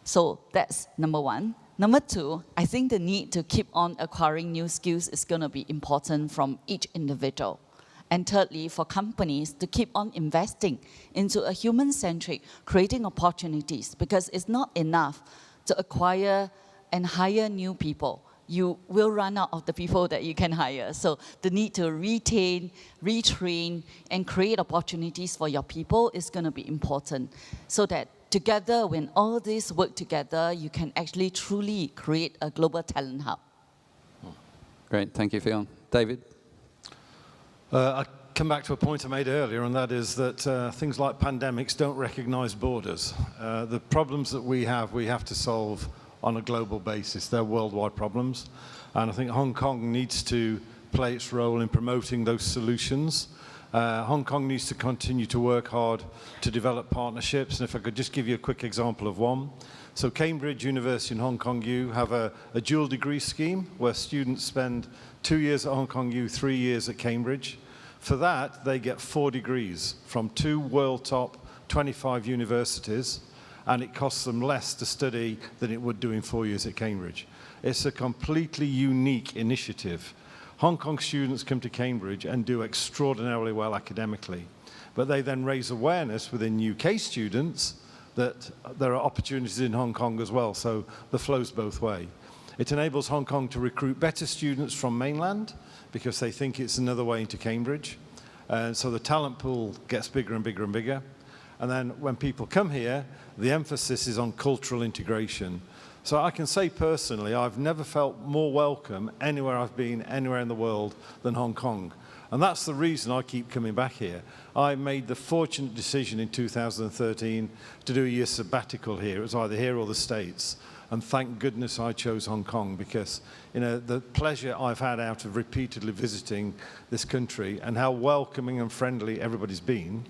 So that's number one. Number two, I think the need to keep on acquiring new skills is going to be important from each individual. And thirdly, for companies to keep on investing into a human-centric, creating opportunities, because it's not enough to acquire and hire new people. you will run out of the people that you can hire. So the need to retain, retrain, and create opportunities for your people is going to be important. So that together, when all this work together, you can actually truly create a global talent hub. Great, thank you, Fionn. David? I come back to a point I made earlier, and that is that things like pandemics don't recognize borders. The problems that we have to solve on a global basis. They're worldwide problems. And I think Hong Kong needs to play its role in promoting those solutions. Hong Kong needs to continue to work hard to develop partnerships. And if I could just give you a quick example of one. So Cambridge University and Hong Kong U have a dual degree scheme where students spend 2 years at Hong Kong U, 3 years at Cambridge. For that, they get 4 degrees from 2 world top 25 universities, and it costs them less to study than it would do in 4 years at Cambridge. It's a completely unique initiative. Hong Kong students come to Cambridge and do extraordinarily well academically, but they then raise awareness within UK students that there are opportunities in Hong Kong as well, so the flow's both ways. It enables Hong Kong to recruit better students from mainland because they think it's another way into Cambridge, and so the talent pool gets bigger and bigger and bigger. And then when people come here, the emphasis is on cultural integration. So I can say personally, I've never felt more welcome anywhere I've been, anywhere in the world, than Hong Kong. And that's the reason I keep coming back here. I made the fortunate decision in 2013 to do a year sabbatical here. It was either here or the States. And thank goodness I chose Hong Kong because, you know, the pleasure I've had out of repeatedly visiting this country and how welcoming and friendly everybody's been.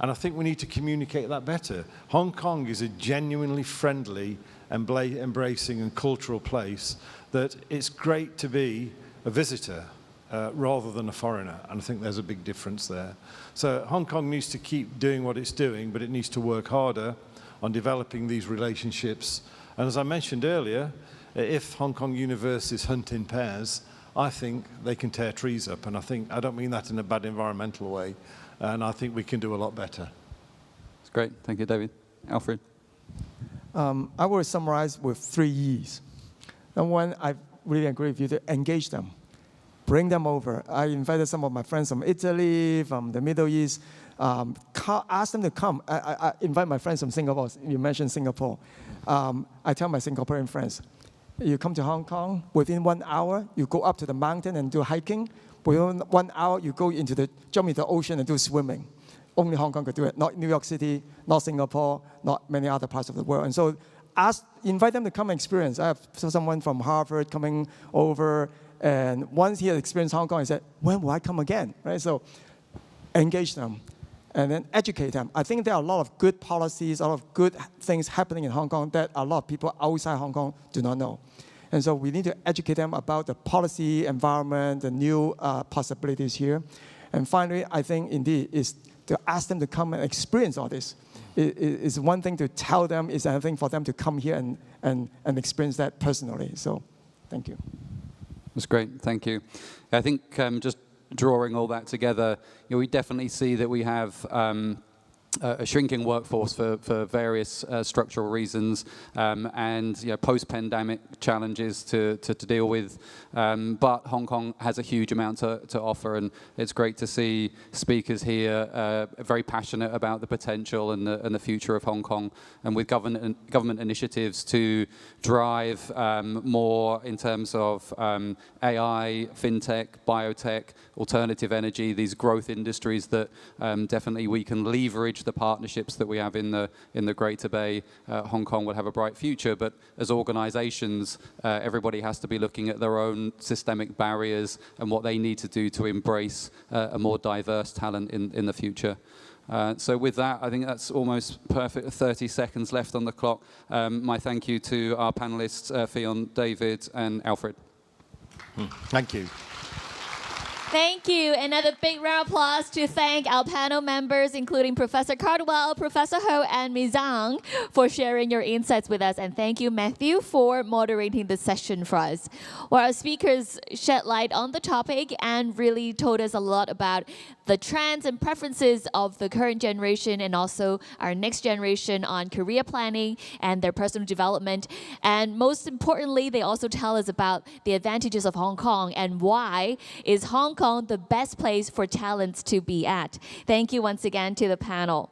And I think we need to communicate that better. Hong Kong is a genuinely friendly, embracing and cultural place that it's great to be a visitor rather than a foreigner. And I think there's a big difference there. So Hong Kong needs to keep doing what it's doing, but it needs to work harder on developing these relationships. And as I mentioned earlier, if Hong Kong universities hunt in pairs, I think they can tear trees up. And I don't mean that in a bad environmental way. And I think we can do a lot better. That's great. Thank you, David. Alfred? I will summarize with 3 E's. Number one, I really agree with you to engage them. Bring them over. I invited some of my friends from Italy, from the Middle East. Ask them to come. I invite my friends from Singapore. You mentioned Singapore. I tell my Singaporean friends, you come to Hong Kong, within 1 hour, you go up to the mountain and do hiking. Within 1 hour, you go jump into the ocean and do swimming. Only Hong Kong could do it, not New York City, not Singapore, not many other parts of the world. And so invite them to come and experience. I have someone from Harvard coming over, and once he had experienced Hong Kong, he said, when will I come again? Right? So engage them and then educate them. I think there are a lot of good policies, a lot of good things happening in Hong Kong that a lot of people outside Hong Kong do not know. And so we need to educate them about the policy, environment, the new possibilities here. And finally, I think indeed is to ask them to come and experience all this. It's one thing to tell them, it's another thing for them to come here and experience that personally. So thank you. That's great, thank you. I think just drawing all that together, we definitely see that we have a shrinking workforce for various structural reasons and post-pandemic challenges to deal with. But Hong Kong has a huge amount to offer, and it's great to see speakers here very passionate about the potential and the future of Hong Kong, and with government initiatives to drive more in terms of AI, fintech, biotech, alternative energy, these growth industries that definitely we can leverage the partnerships that we have in the Greater Bay. Hong Kong will have a bright future, but as organizations, everybody has to be looking at their own systemic barriers and what they need to do to embrace a more diverse talent in the future. So with that, I think that's almost perfect. 30 seconds left on the clock. My thank you to our panelists, Fionn, David, and Alfred. Thank you. Thank you. Another big round of applause to thank our panel members, including Professor Cardwell, Professor Ho, and Ms. Zhang for sharing your insights with us. And thank you, Matthew, for moderating the session for us. Well, our speakers shed light on the topic and really told us a lot about the trends and preferences of the current generation and also our next generation on career planning and their personal development. And most importantly, they also tell us about the advantages of Hong Kong and why is Hong Kong the best place for talents to be at. Thank you once again to the panel.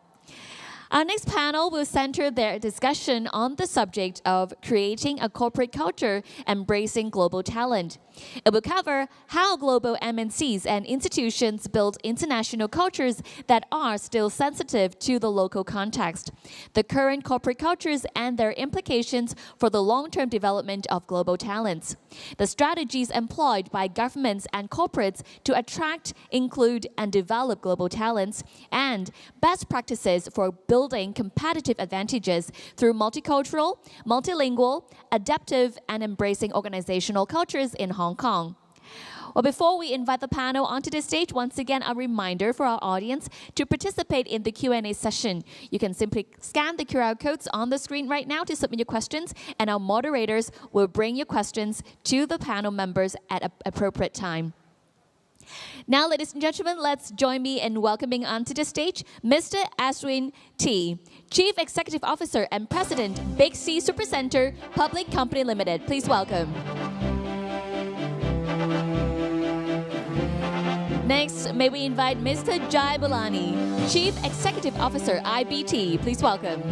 Our next panel will center their discussion on the subject of creating a corporate culture embracing global talent. It will cover how global MNCs and institutions build international cultures that are still sensitive to the local context, the current corporate cultures and their implications for the long-term development of global talents, the strategies employed by governments and corporates to attract, include, and develop global talents, and best practices for building competitive advantages through multicultural, multilingual, adaptive, and embracing organizational cultures in Hong Kong. Well, before we invite the panel onto the stage, once again, a reminder for our audience to participate in the Q&A session. You can simply scan the QR codes on the screen right now to submit your questions, and our moderators will bring your questions to the panel members at an appropriate time. Now, ladies and gentlemen, let's join me in welcoming onto the stage Mr. Ashwin T, Chief Executive Officer and President, Big C Supercenter Public Company Limited. Please welcome. Next, may we invite Mr. Jai Bulani, Chief Executive Officer, IBT. Please welcome.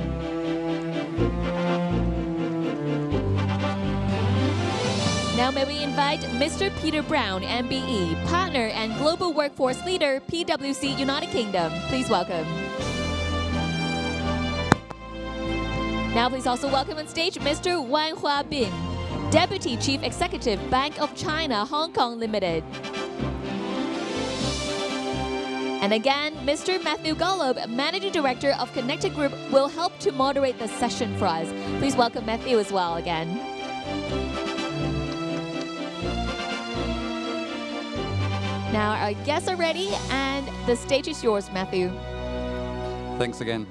Now may we invite Mr. Peter Brown, MBE, Partner and Global Workforce Leader, PwC United Kingdom. Please welcome. Now please also welcome on stage Mr. Wan Hua Bin, Deputy Chief Executive, Bank of China, Hong Kong Limited. And again, Mr. Matthew Golub, Managing Director of Connected Group, will help to moderate the session for us. Please welcome Matthew as well again. Now our guests are ready, and the stage is yours, Matthew. Thanks again.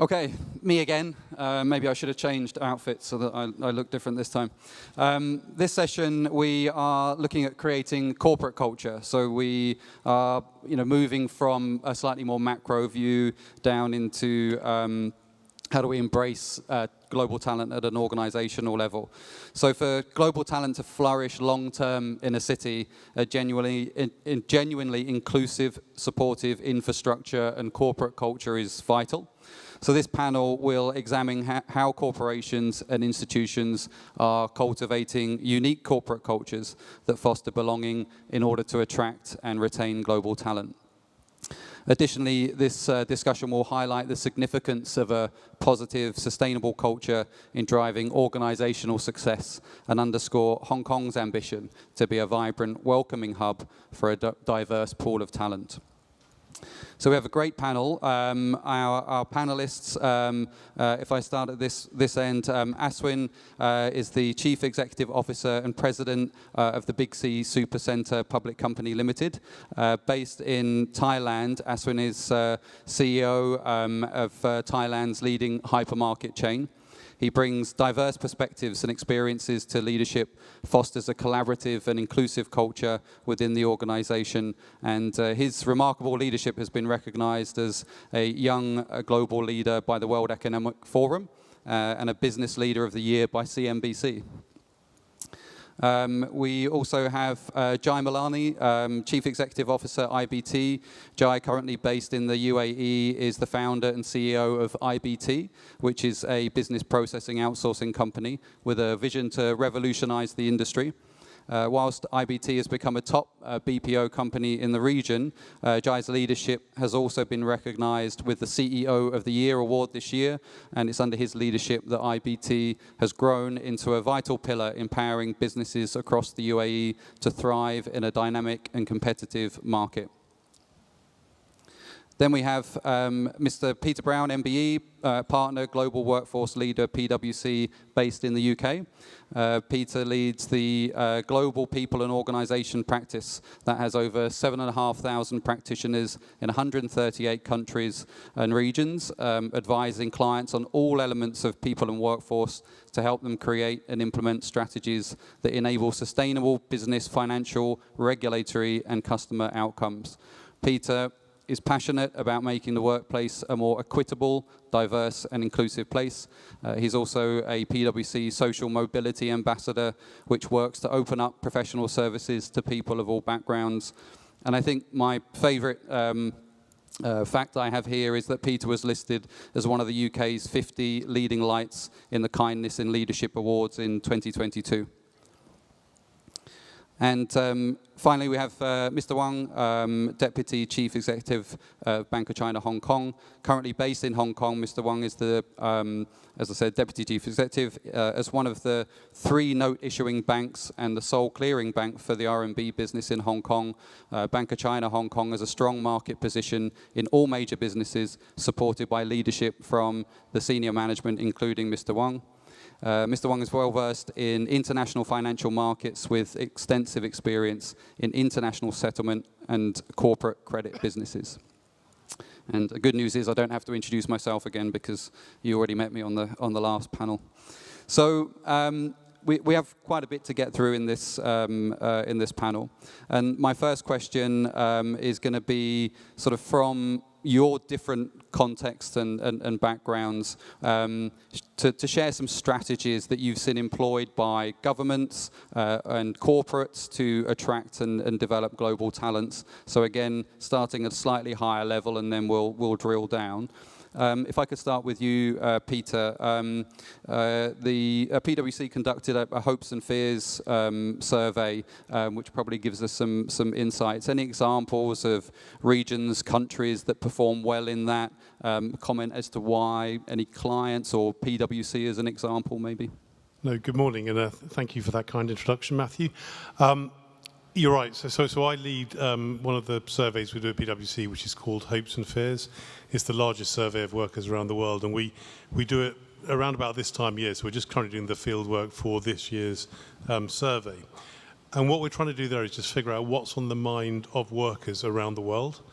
Okay, me again. Maybe I should have changed outfits so that I look different this time. This session, we are looking at creating corporate culture. So we are, moving from a slightly more macro view down into how do we embrace global talent at an organizational level. So for global talent to flourish long-term in a city, a genuinely inclusive, supportive infrastructure and corporate culture is vital. So this panel will examine how corporations and institutions are cultivating unique corporate cultures that foster belonging in order to attract and retain global talent. Additionally, this discussion will highlight the significance of a positive, sustainable culture in driving organizational success and underscore Hong Kong's ambition to be a vibrant, welcoming hub for a diverse pool of talent. So we have a great panel. Our panelists, if I start at this end, Ashwin is the Chief Executive Officer and President of the Big C Supercenter Public Company Limited. Based in Thailand, Ashwin is CEO of Thailand's leading hypermarket chain. He brings diverse perspectives and experiences to leadership, fosters a collaborative and inclusive culture within the organization, and his remarkable leadership has been recognized as a young global leader by the World Economic Forum and a Business Leader of the Year by CNBC. We also have Jai Bulani, Chief Executive Officer, IBT. Jai, currently based in the UAE, is the founder and CEO of IBT, which is a business processing outsourcing company with a vision to revolutionize the industry. Whilst IBT has become a top BPO company in the region, Jai's leadership has also been recognized with the CEO of the Year award this year, and it's under his leadership that IBT has grown into a vital pillar empowering businesses across the UAE to thrive in a dynamic and competitive market. Then we have Mr. Peter Brown, MBE, partner, global workforce leader, PwC, based in the UK. Peter leads the global people and organization practice that has over 7,500 practitioners in 138 countries and regions, advising clients on all elements of people and workforce to help them create and implement strategies that enable sustainable business, financial, regulatory, and customer outcomes. Peter is passionate about making the workplace a more equitable, diverse, and inclusive place. He's also a PwC social mobility ambassador, which works to open up professional services to people of all backgrounds. And I think my favorite fact I have here is that Peter was listed as one of the UK's 50 leading lights in the Kindness in Leadership Awards in 2022. And finally, we have Mr. Wang, Deputy Chief Executive of Bank of China, Hong Kong. Currently based in Hong Kong, Mr. Wang is the, as I said, Deputy Chief Executive. As one of the 3 note-issuing banks and the sole clearing bank for the RMB business in Hong Kong, Bank of China, Hong Kong has a strong market position in all major businesses, supported by leadership from the senior management, including Mr. Wang. Mr. Wang is well versed in international financial markets with extensive experience in international settlement and corporate credit businesses. And the good news is I don't have to introduce myself again because you already met me on the last panel. So we have quite a bit to get through in this panel. And my first question is going to be sort of from your different contexts and backgrounds to share some strategies that you've seen employed by governments and corporates to attract and develop global talents. So again, starting at a slightly higher level, and then we'll drill down. If I could start with you, Peter. The PwC conducted a hopes and fears survey, which probably gives us some insights. Any examples of regions, countries that perform well in that? Comment as to why? Any clients or PwC as an example, maybe? No, good morning, and thank you for that kind introduction, Matthew. You're right. So I lead one of the surveys we do at PwC, which is called Hopes and Fears. It's the largest survey of workers around the world, and we do it around about this time of year. So we're just currently doing the field work for this year's survey. And what we're trying to do there is just figure out what's on the mind of workers around the world.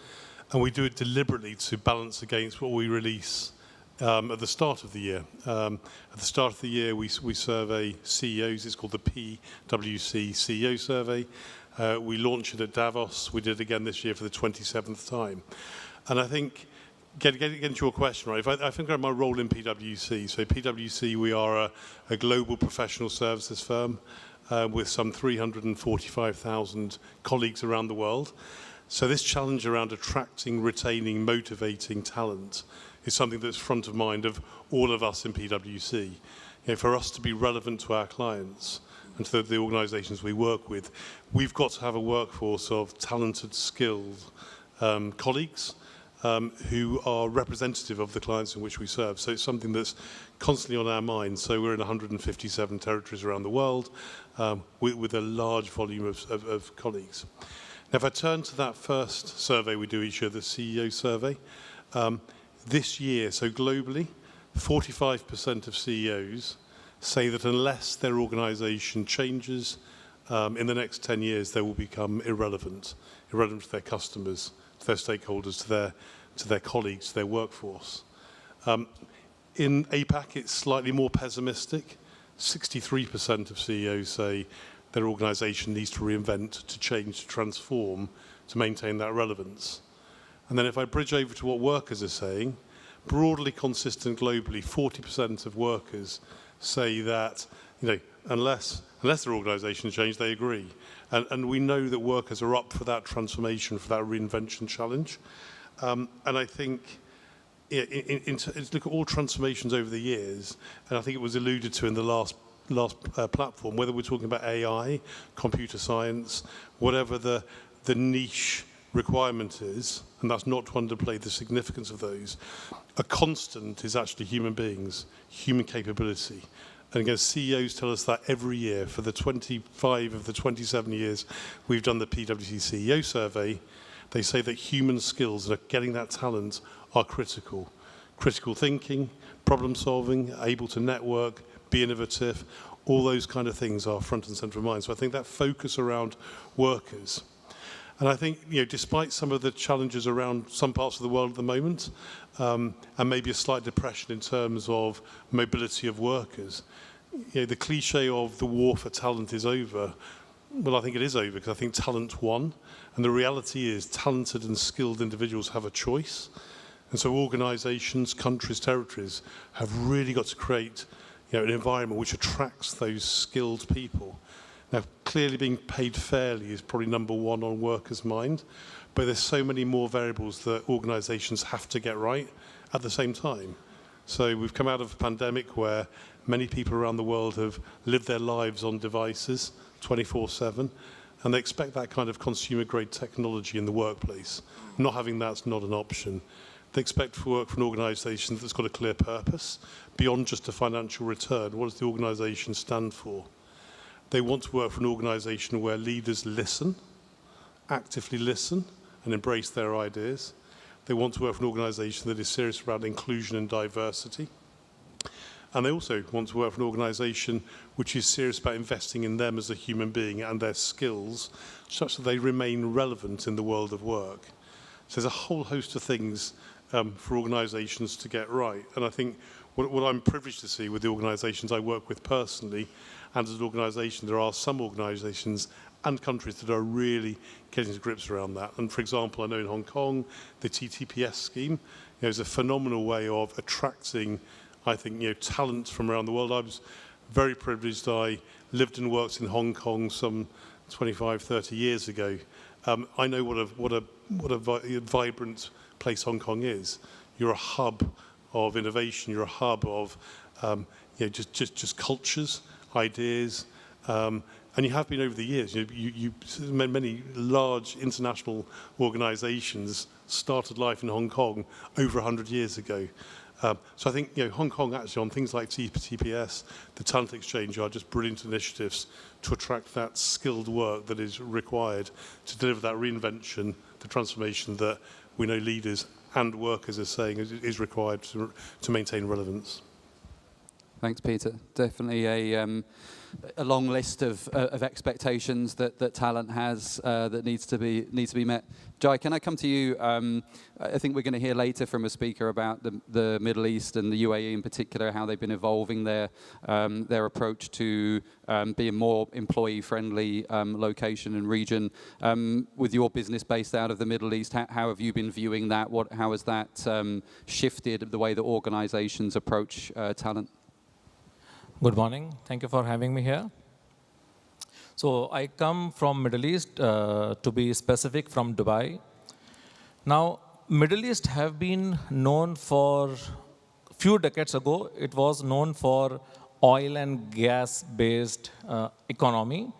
And we do it deliberately to balance against what we release at the start of the year. At the start of the year, we survey CEOs. It's called the PwC CEO survey. We launched it at Davos. We did it again this year for the 27th time. And I think, getting into your question, right, I think about my role in PwC. So PwC, we are a global professional services firm with some 345,000 colleagues around the world. So this challenge around attracting, retaining, motivating talent is something that's front of mind of all of us in PwC. You know, for us to be relevant to our clients and to the organizations we work with, we've got to have a workforce of talented, skilled colleagues who are representative of the clients in which we serve. So it's something that's constantly on our minds. So we're in 157 territories around the world with a large volume of colleagues. Now, if I turn to that first survey we do each year, the CEO survey, this year, so globally, 45% of CEOs say that unless their organization changes in the next 10 years, they will become irrelevant to their customers, to their stakeholders, to their colleagues, to their workforce. In APAC, it's slightly more pessimistic. 63% of CEOs say their organization needs to reinvent, to change, to transform, to maintain that relevance. And then if I bridge over to what workers are saying, broadly consistent globally, 40% of workers say that, you know, unless their organization change, they agree. And we know that workers are up for that transformation, for that reinvention challenge. And I think, look at all transformations over the years, and I think it was alluded to in the last platform, whether we're talking about AI, computer science, whatever the niche requirement is, and that's not to underplay the significance of those, a constant is actually human beings, human capability. And again, CEOs tell us that every year. For the 25 of the 27 years we've done the PwC CEO survey, They say that human skills and getting that talent are critical. Critical thinking, problem solving, able to network, be innovative, all those kind of things are front and center of mind. So I think that focus around workers. And I think, despite some of the challenges around some parts of the world at the moment, and maybe a slight depression in terms of mobility of workers, the cliche of the war for talent is over. Well, I think it is over because I think talent won. And the reality is talented and skilled individuals have a choice. And so organizations, countries, territories have really got to create an environment which attracts those skilled people. Now, clearly being paid fairly is probably number one on workers' mind, but there's so many more variables that organizations have to get right at the same time. So we've come out of a pandemic where many people around the world have lived their lives on devices 24/7, and they expect that kind of consumer-grade technology in the workplace. Not having that's not an option. They expect to work for an organisation that's got a clear purpose, beyond just a financial return. What does the organisation stand for? They want to work for an organisation where leaders listen, actively listen, and embrace their ideas. They want to work for an organisation that is serious about inclusion and diversity. And they also want to work for an organisation which is serious about investing in them as a human being and their skills, such that they remain relevant in the world of work. So there's a whole host of things for organisations to get right. And I think what I'm privileged to see with the organisations I work with personally, and as an organisation, there are some organisations and countries that are really getting to grips around that. And for example, I know in Hong Kong, the TTPS scheme is a phenomenal way of attracting, I think, talent from around the world. I was very privileged. I lived and worked in Hong Kong some 25, 30 years ago. I know what a vibrant place Hong Kong is. You're a hub of innovation. You're a hub of just cultures, ideas, and you have been over the years. Many large international organisations started life in Hong Kong over 100 years ago. So I think Hong Kong actually on things like TPS, the talent exchange are just brilliant initiatives to attract that skilled work that is required to deliver that reinvention, the transformation that we know leaders and workers are saying is required to maintain relevance. Thanks, Peter. Definitely a long list of expectations that talent has that needs to be met. Jai, can I come to you? I think we're going to hear later from a speaker about the Middle East and the UAE in particular, how they've been evolving their approach to being more employee-friendly location and region. With your business based out of the Middle East, how have you been viewing that? How has that shifted the way that organizations approach talent? Good morning. Thank you for having me here. So I come from Middle East, to be specific, from Dubai. Now, Middle East have been known for, few decades ago, it was known for oil and gas-based economy,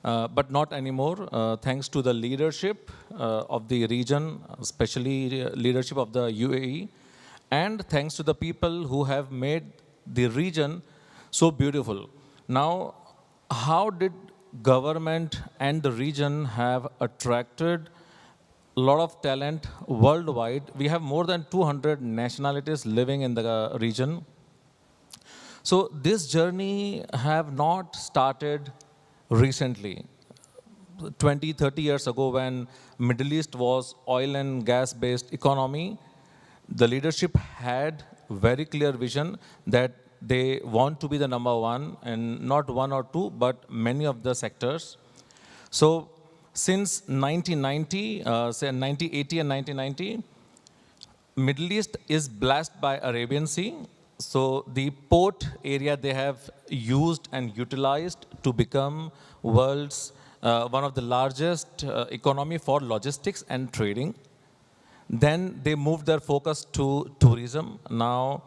but not anymore, thanks to the leadership of the region, especially leadership of the UAE, and thanks to the people who have made the region so beautiful. Now, how did government and the region have attracted a lot of talent worldwide? We have more than 200 nationalities living in the region. So this journey have not started recently. 20, 30 years ago, when Middle East was oil and gas based economy, the leadership had very clear vision that they want to be the number one, and not one or two, but many of the sectors. So since 1990, say 1980 and 1990, Middle East is blessed by Arabian Sea. So the port area they have used and utilized to become world's one of the largest economy for logistics and trading. Then they moved their focus to tourism. Now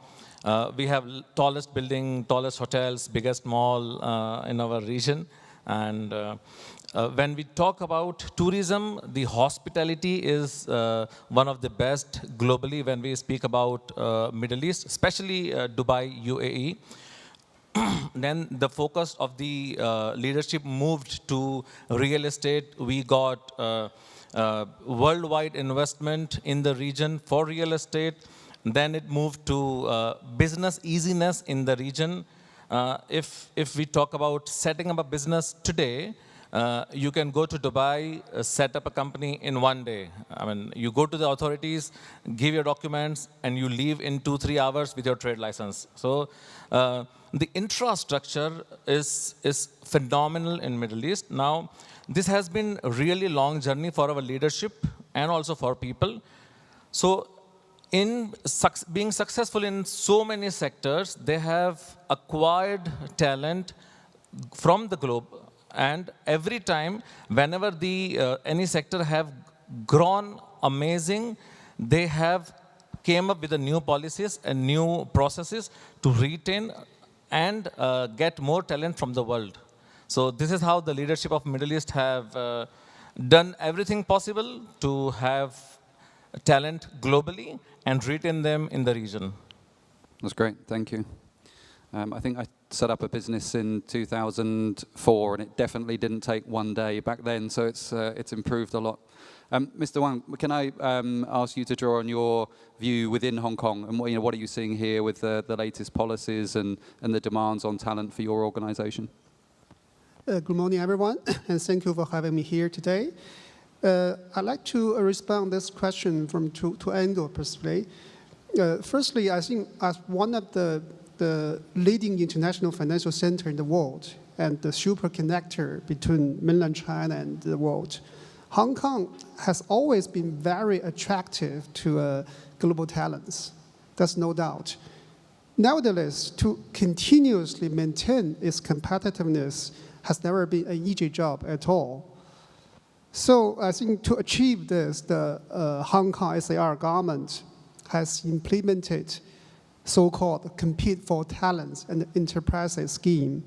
we have tallest building, tallest hotels, biggest mall in our region. And when we talk about tourism, the hospitality is one of the best globally when we speak about Middle East, especially Dubai, UAE. then the focus of the leadership moved to real estate. We got worldwide investment in the region for real estate. Then it moved to business easiness in the region. If we talk about setting up a business today, you can go to Dubai, set up a company in one day. I mean, you go to the authorities, give your documents, and you leave in 2-3 hours with your trade license. So the infrastructure is phenomenal in Middle East. Now, this has been a really long journey for our leadership and also for people. So in being successful in so many sectors, they have acquired talent from the globe. And every time, whenever any sector have grown amazing, they have came up with the new policies and new processes to retain and get more talent from the world. So this is how the leadership of Middle East have done everything possible to have talent globally and retain them in the region. That's great, thank you. I think I set up a business in 2004, and it definitely didn't take one day back then, so it's improved a lot. Mr. Wang, can I ask you to draw on your view within Hong Kong, and what are you seeing here with the latest policies and the demands on talent for your organization? Good morning, everyone, and thank you for having me here today. I'd like to respond to this question from two angles, personally. Firstly, I think as one of the leading international financial center in the world and the super connector between mainland China and the world, Hong Kong has always been very attractive to global talents. That's no doubt. Nevertheless, to continuously maintain its competitiveness has never been an easy job at all. So I think to achieve this, the Hong Kong SAR government has implemented so-called Compete for Talents and Enterprises scheme,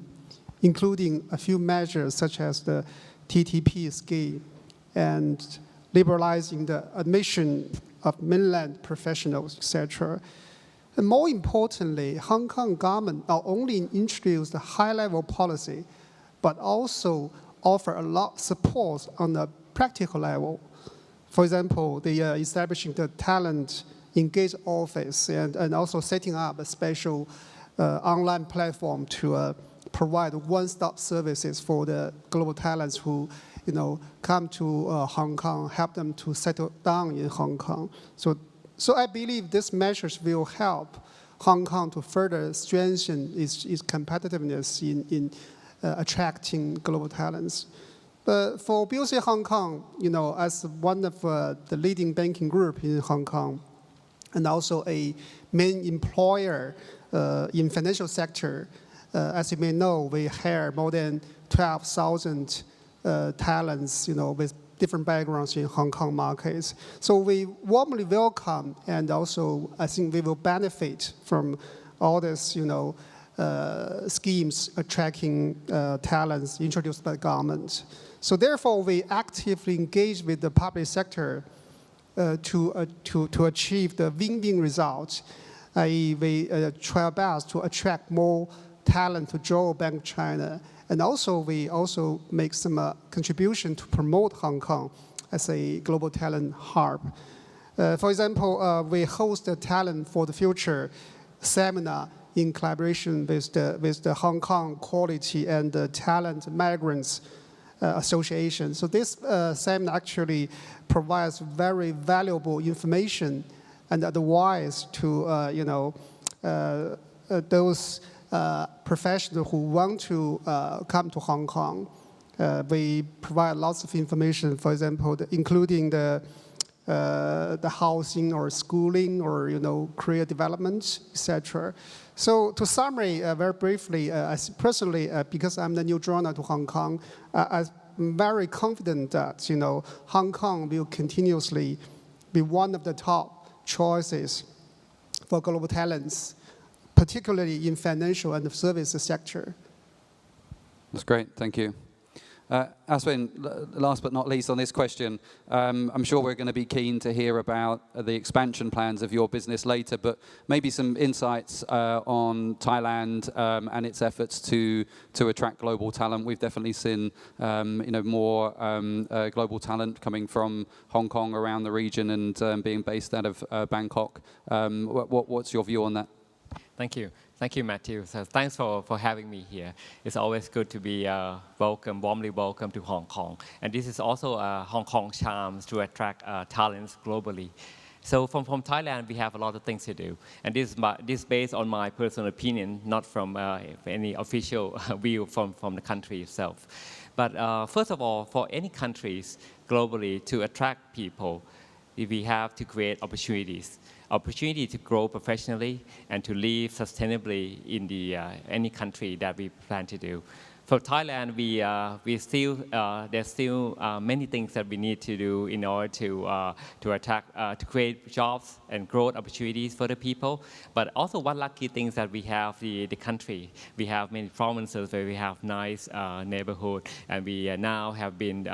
including a few measures such as the TTP scheme and liberalizing the admission of mainland professionals, etc. And more importantly, Hong Kong government not only introduced a high-level policy, but also offer a lot of support on the practical level. For example, they are establishing the talent engage office and also setting up a special online platform to provide one-stop services for the global talents who come to Hong Kong, help them to settle down in Hong Kong. So I believe these measures will help Hong Kong to further strengthen its competitiveness in attracting global talents. But for BOC Hong Kong, as one of the leading banking group in Hong Kong, and also a main employer in financial sector, as you may know, we hire more than 12,000 talents, with different backgrounds in Hong Kong markets. So we warmly welcome, and also I think we will benefit from all this, schemes attracting talents introduced by the government. So therefore, we actively engage with the public sector to achieve the win-win results. We try our best to attract more talent to join Bank of China. And also, we also make some contribution to promote Hong Kong as a global talent hub. For example, we host a Talent for the Future seminar in collaboration with the Hong Kong Quality and Talent Migrants Association. So this seminar actually provides very valuable information and advice to those professionals who want to come to Hong Kong. We provide lots of information, for example, including the housing or schooling or career development, etc. So to summary very briefly, personally, because I'm the new joiner to Hong Kong, I'm very confident that Hong Kong will continuously be one of the top choices for global talents, particularly in financial and services sector. That's great, thank you. Aswin, last but not least on this question, I'm sure we're going to be keen to hear about the expansion plans of your business later, but maybe some insights on Thailand and its efforts to attract global talent. We've definitely seen more global talent coming from Hong Kong around the region and being based out of Bangkok. What's your view on that? Thank you. Thank you, Matthew. So thanks for having me here. It's always good to be warmly welcome to Hong Kong. And this is also Hong Kong charms to attract talents globally. So from Thailand, we have a lot of things to do. And this is based on my personal opinion, not from any official view from the country itself. But first of all, for any countries globally to attract people, we have to create opportunities to grow professionally and to live sustainably in any country that we plan to do. For Thailand, there's still many things that we need to do in order to create jobs and growth opportunities for the people. But also one lucky thing is that we have the country. We have many provinces where we have nice neighborhood, and we now have been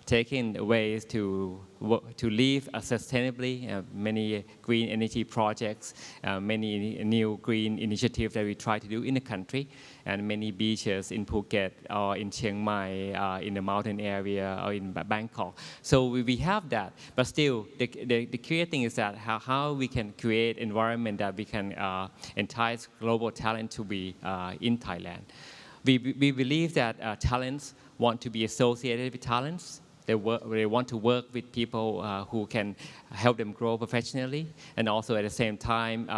taking ways to live sustainably, many green energy projects, many new green initiatives that we try to do in the country, and many beaches in Phuket or in Chiang Mai, in the mountain area, or in Bangkok. So we have that, but still, the clear thing is that how we can create environment that we can entice global talent to be in Thailand. We believe that talents want to be associated with talents. They want to work with people who can help them grow professionally, and also at the same time,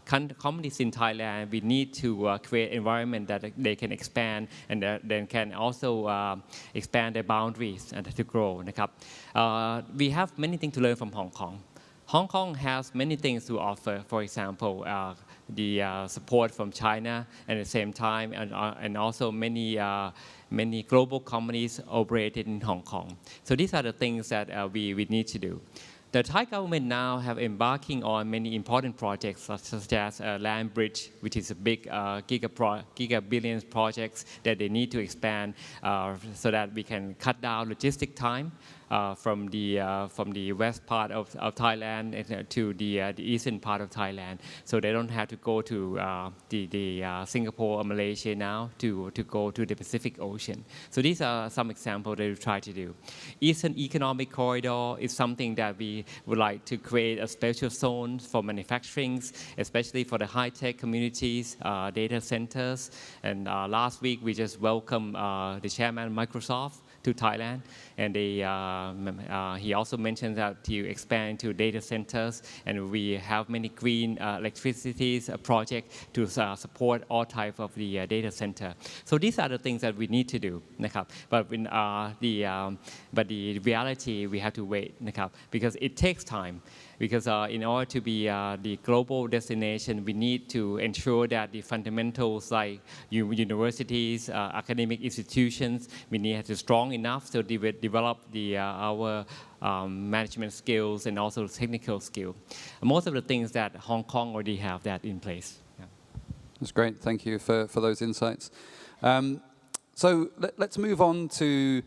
companies in Thailand, we need to create an environment that they can expand and then can also expand their boundaries and to grow. We have many things to learn from Hong Kong. Hong Kong has many things to offer. For example, the support from China, and at the same time, and also many global companies operated in Hong Kong. So these are the things that we need to do. The Thai government now have embarking on many important projects such as Land Bridge, which is a big giga-billions projects that they need to expand so that we can cut down logistic time from the west part of Thailand to the eastern part of Thailand, so they don't have to go to the Singapore or Malaysia now to go to the Pacific Ocean. So these are some examples that we try to do. Eastern Economic Corridor is something that we would like to create a special zone for manufacturing, especially for the high-tech communities, data centers. And last week we just welcomed the chairman of Microsoft to Thailand, and he also mentioned that to expand to data centers, and we have many green electricity projects to support all types of the data center. So these are the things that we need to do, but the reality we have to wait, because it takes time. Because in order to be the global destination, we need to ensure that the fundamentals like universities, academic institutions, we need to be strong enough to develop our management skills and also technical skill. Most of the things that Hong Kong already have that in place. Yeah. That's great. Thank you for those insights. So let's move on to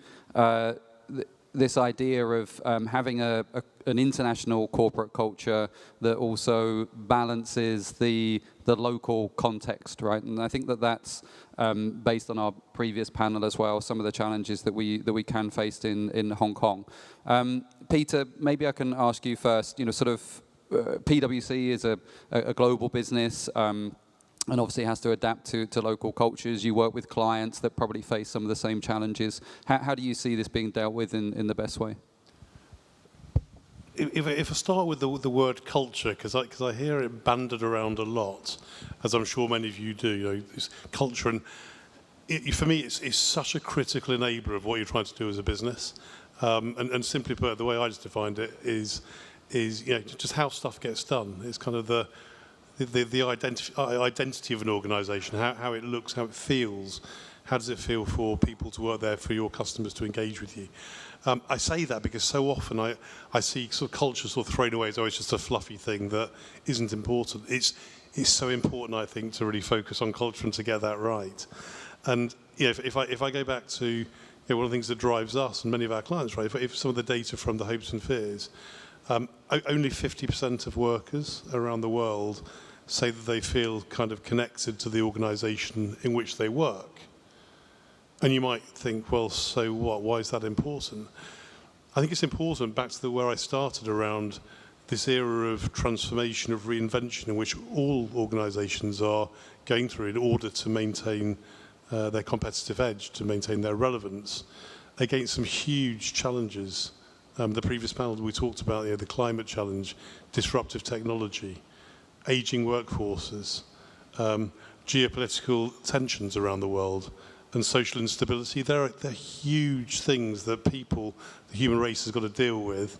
this idea of having an international corporate culture that also balances the local context, right? And I think that's based on our previous panel as well, some of the challenges that we can face in Hong Kong. Peter, maybe I can ask you first. PwC is a global business. And obviously has to adapt to local cultures. You work with clients that probably face some of the same challenges. How do you see this being dealt with in the best way? If I start with the word culture, because I hear it bandied around a lot, as I'm sure many of you do, this culture, and for me it's such a critical enabler of what you're trying to do as a business. And simply put, the way I just defined it is just how stuff gets done. It's kind of the identity of an organisation, how it looks, how it feels. How does it feel for people to work there, for your customers to engage with you? I say that because so often I see sort of culture sort of thrown away as always just a fluffy thing that isn't important. It's so important, I think, to really focus on culture and to get that right. And if I go back to one of the things that drives us and many of our clients, right? If some of the data from the hopes and fears, only 50% of workers around the world say that they feel kind of connected to the organisation in which they work. And you might think, well, so what? Why is that important? I think it's important, back to where I started, around this era of transformation, of reinvention, in which all organisations are going through in order to maintain their competitive edge, to maintain their relevance against some huge challenges. The previous panel we talked about, the climate challenge, disruptive technology, ageing workforces, geopolitical tensions around the world, and social instability. They're huge things that people, the human race, has got to deal with,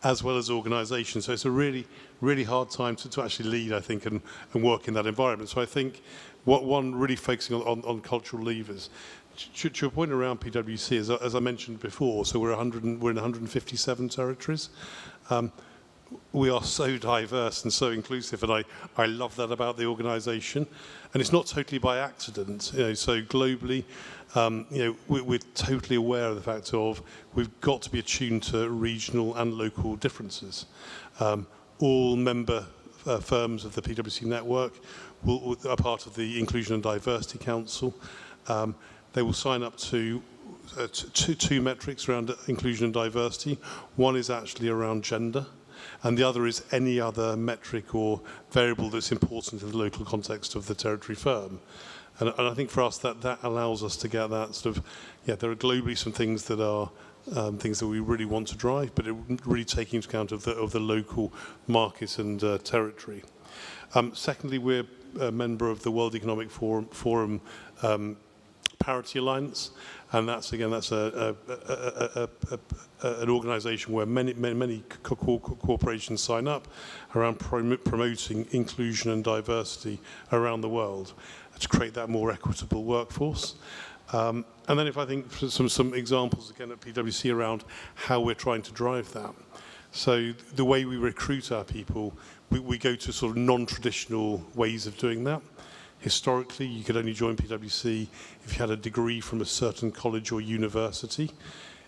as well as organisations. So it's a really, really hard time to actually lead, I think, and work in that environment. So I think one really focusing on cultural levers. To your point around PwC, as I mentioned before, so we're in 157 territories. We are so diverse and so inclusive, and I love that about the organisation. And it's not totally by accident. So globally, we're totally aware of the fact of we've got to be attuned to regional and local differences. All member firms of the PwC network are part of the Inclusion and Diversity Council. They will sign up to two metrics around inclusion and diversity. One is actually around gender, and the other is any other metric or variable that's important in the local context of the territory firm. And I think for us that allows us to get that sort of, there are globally some things that are things that we really want to drive, but it really taking into account of the local market and territory. Secondly, we're a member of the World Economic Forum Parity Alliance, and that's an organisation where many corporations sign up around promoting inclusion and diversity around the world to create that more equitable workforce. And then if I think some examples again at PwC around how we're trying to drive that. So the way we recruit our people, we go to sort of non-traditional ways of doing that. Historically, you could only join PwC if you had a degree from a certain college or university.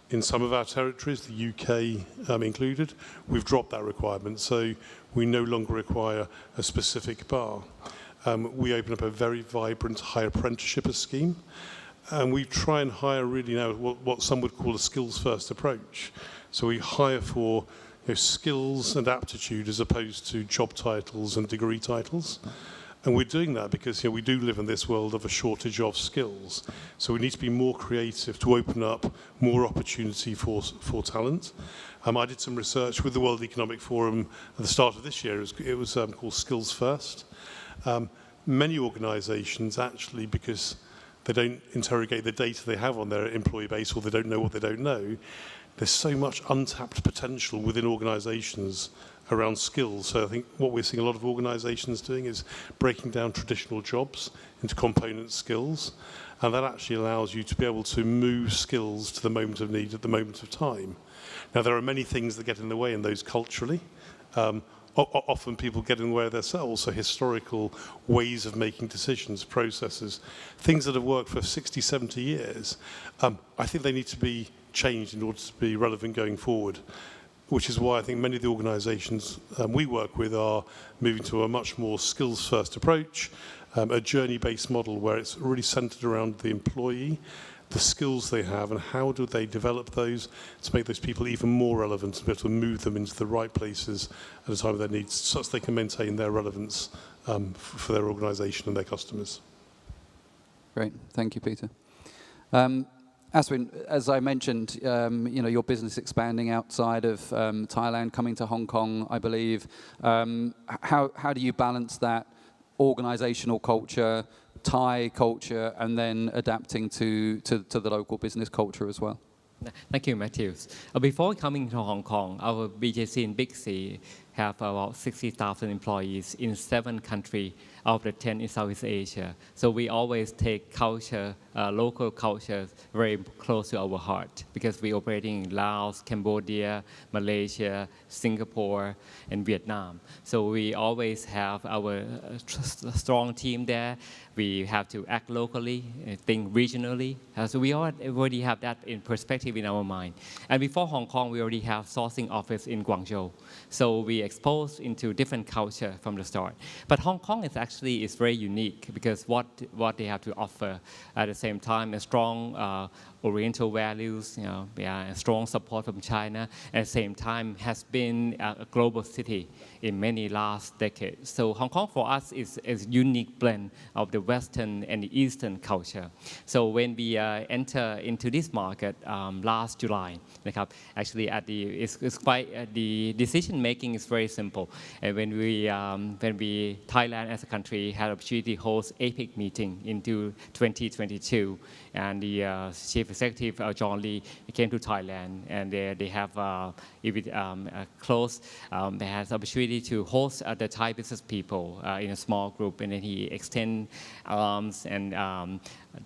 In some of our territories, the UK included, we've dropped that requirement. So we no longer require a specific bar. We open up a very vibrant higher apprenticeship scheme. And we try and hire really now what some would call a skills-first approach. So we hire for skills and aptitude as opposed to job titles and degree titles. And we're doing that because we do live in this world of a shortage of skills. So we need to be more creative to open up more opportunity for talent. I did some research with the World Economic Forum at the start of this year. It was called Skills First. Many organisations actually, because they don't interrogate the data they have on their employee base, or they don't know what they don't know, there's so much untapped potential within organisations around skills. So I think what we're seeing a lot of organisations doing is breaking down traditional jobs into component skills, and that actually allows you to be able to move skills to the moment of need at the moment of time. Now, there are many things that get in the way in those culturally. Often people get in the way of themselves, so historical ways of making decisions, processes, things that have worked for 60, 70 years, I think they need to be changed in order to be relevant going forward, which is why I think many of the organisations we work with are moving to a much more skills-first approach, a journey-based model where it's really centred around the employee, the skills they have, and how do they develop those to make those people even more relevant and be able to move them into the right places at a time of their needs, such they can maintain their relevance for their organisation and their customers. Great, thank you, Peter. Aswin, as I mentioned, your business expanding outside of Thailand, coming to Hong Kong, I believe. How do you balance that organizational culture, Thai culture, and then adapting to the local business culture as well? Thank you, Matthew. Before coming to Hong Kong, our BJC in Big C have about 60,000 employees in 7 countries of the 10 in Southeast Asia. So we always take culture, local cultures, very close to our heart because we operating in Laos, Cambodia, Malaysia, Singapore, and Vietnam. So we always have our strong team there. We have to act locally, think regionally. So we already have that in perspective in our mind. And before Hong Kong, we already have sourcing office in Guangzhou. So we exposed into different culture from the start. But Hong Kong is very unique because what they have to offer at the same time a strong Oriental values, and strong support from China. At the same time, has been a global city in many last decades. So Hong Kong for us is a unique blend of the Western and the Eastern culture. So when we enter into this market last July, actually it's quite the decision making is very simple. And when we Thailand as a country had opportunity to host APEC meeting into 2022, and the chief executive John Lee came to Thailand, and they have close. They had the opportunity to host the Thai business people in a small group, and then he extend arms and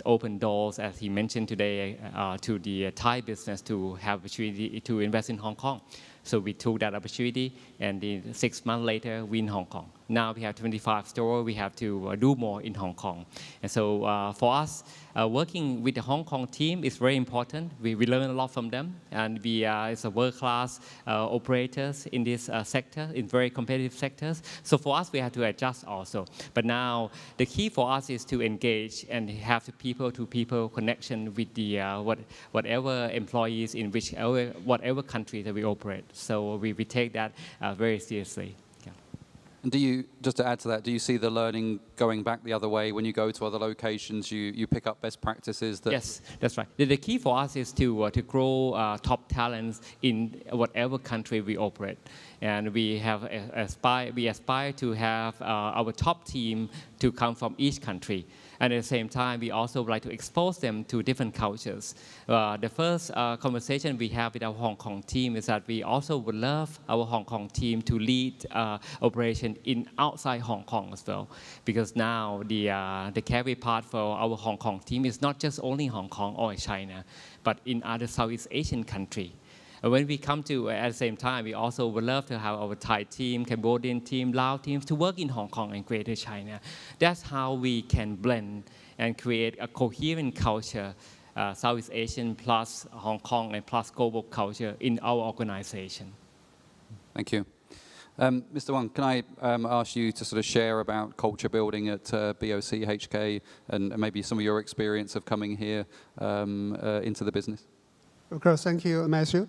open doors, as he mentioned today, to the Thai business to have opportunity to invest in Hong Kong. So we took that opportunity, and 6 months later, we in Hong Kong. Now we have 25 stores. We have to do more in Hong Kong. And so for us, working with the Hong Kong team is very important. We learn a lot from them, and we are world-class operators in this sector, in very competitive sectors. So for us, we have to adjust also. But now the key for us is to engage and have the people-to-people connection with the whatever employees in whatever country that we operate. So we take that very seriously. And do you, just to add to that, do you see the learning going back the other way when you go to other locations? You pick up best practices? Yes, that's right. The key for us is to grow top talents in whatever country we operate, and we aspire to have our top team to come from each country. And at the same time, we also would like to expose them to different cultures. The first conversation we have with our Hong Kong team is that we also would love our Hong Kong team to lead operation in outside Hong Kong as well. Because now the carry part for our Hong Kong team is not just only Hong Kong or China, but in other Southeast Asian countries. When we come to, at the same time, we also would love to have our Thai team, Cambodian team, Lao teams to work in Hong Kong and Greater China. That's how we can blend and create a coherent culture, Southeast Asian plus Hong Kong and plus global culture in our organization. Thank you. Mr. Wang, can I ask you to sort of share about culture building at BOC HK and maybe some of your experience of coming here into the business? Of course, thank you, Matthew.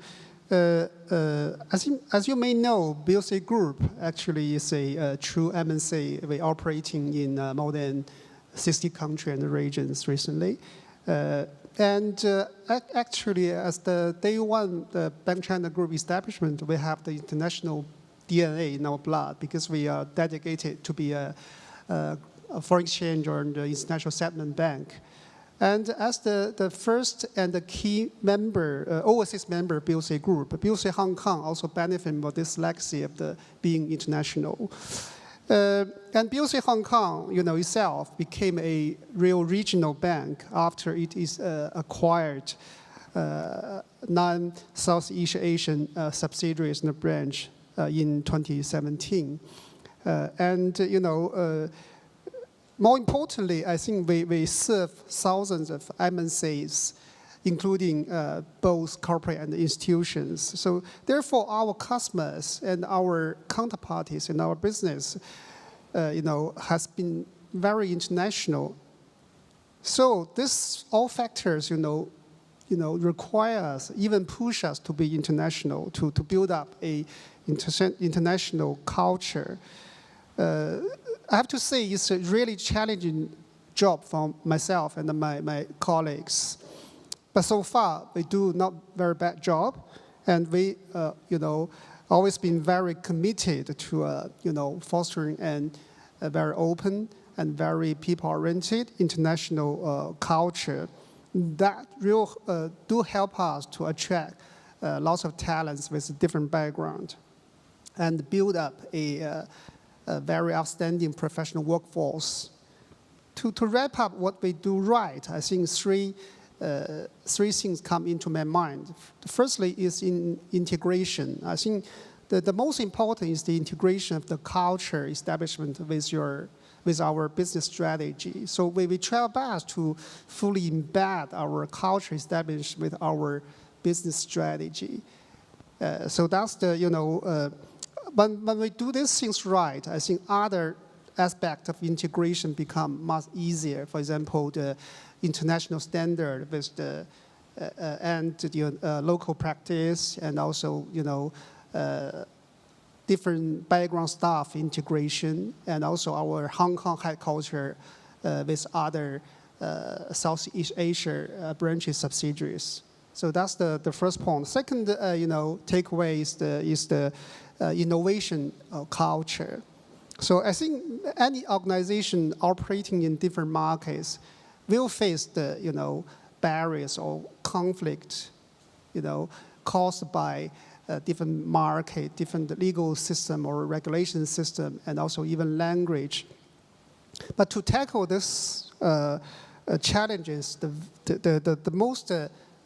As you may know, BOC Group actually is a true MNC. We're operating in more than 60 countries and regions recently. Actually, as the day one, the Bank China Group establishment, we have the international DNA in our blood because we are dedicated to be a foreign exchange or the international settlement bank. And as the first and the key member, overseas member of BOC Group, BOC Hong Kong also benefit from this legacy of being international. And BOC Hong Kong, itself became a real regional bank after it is acquired 9 Southeast Asian subsidiaries in the branch in 2017. More importantly, I think we serve thousands of MNCs, including both corporate and institutions. So therefore, our customers and our counterparties in our business, has been very international. So this all factors, require us, even push us to be international, to build up a international culture. I have to say it's a really challenging job for myself and my colleagues. But so far, we do not very bad job. And we, always been very committed to, fostering a very open and very people-oriented international culture. That do help us to attract lots of talents with different background and build up a a very outstanding professional workforce. To wrap up what we do right, I think three things come into my mind. Firstly is in integration. I think the most important is the integration of the culture establishment with our business strategy. So we try our best to fully embed our culture established with our business strategy. So that's the, when we do these things right, I think other aspects of integration become much easier. For example, the international standard with the and the local practice, and also different background staff integration, and also our Hong Kong headquarters with other Southeast Asia branches subsidiaries. So that's the first point. Second, takeaway is the innovation culture. So I think any organization operating in different markets will face the barriers or conflict, caused by different market, different legal system or regulation system, and also even language. But to tackle this challenges, the most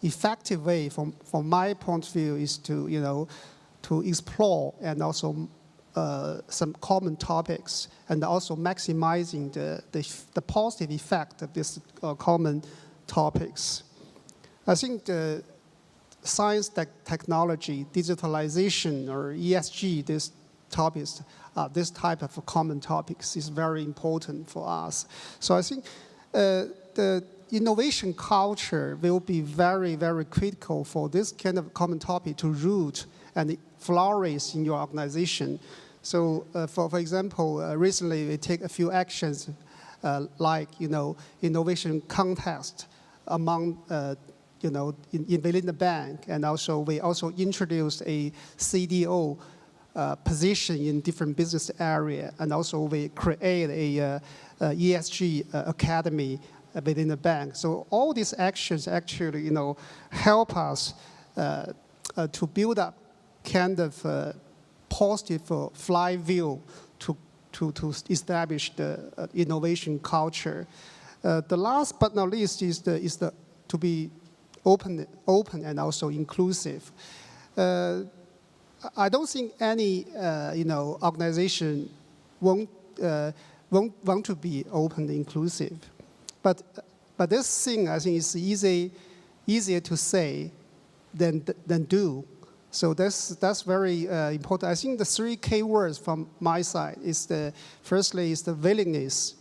effective way, from my point of view, is to explore and also some common topics, and also maximizing the positive effect of these common topics. I think the science, technology, digitalization, or ESG, these topics, this type of common topics is very important for us. So I think the innovation culture will be very, very critical for this kind of common topic to root and flourish in your organization. So, for example, recently we take a few actions like innovation contest among within the bank, and also we also introduced a CDO position in different business area, and also we create a ESG academy within the bank. So all these actions actually help us to build up kind of positive flywheel to establish the innovation culture. The last but not least is to be open and also inclusive. I don't think any organization won't want to be open and inclusive, but this thing I think is easier to say than do. So that's very important. I think the three key words from my side is firstly is the willingness.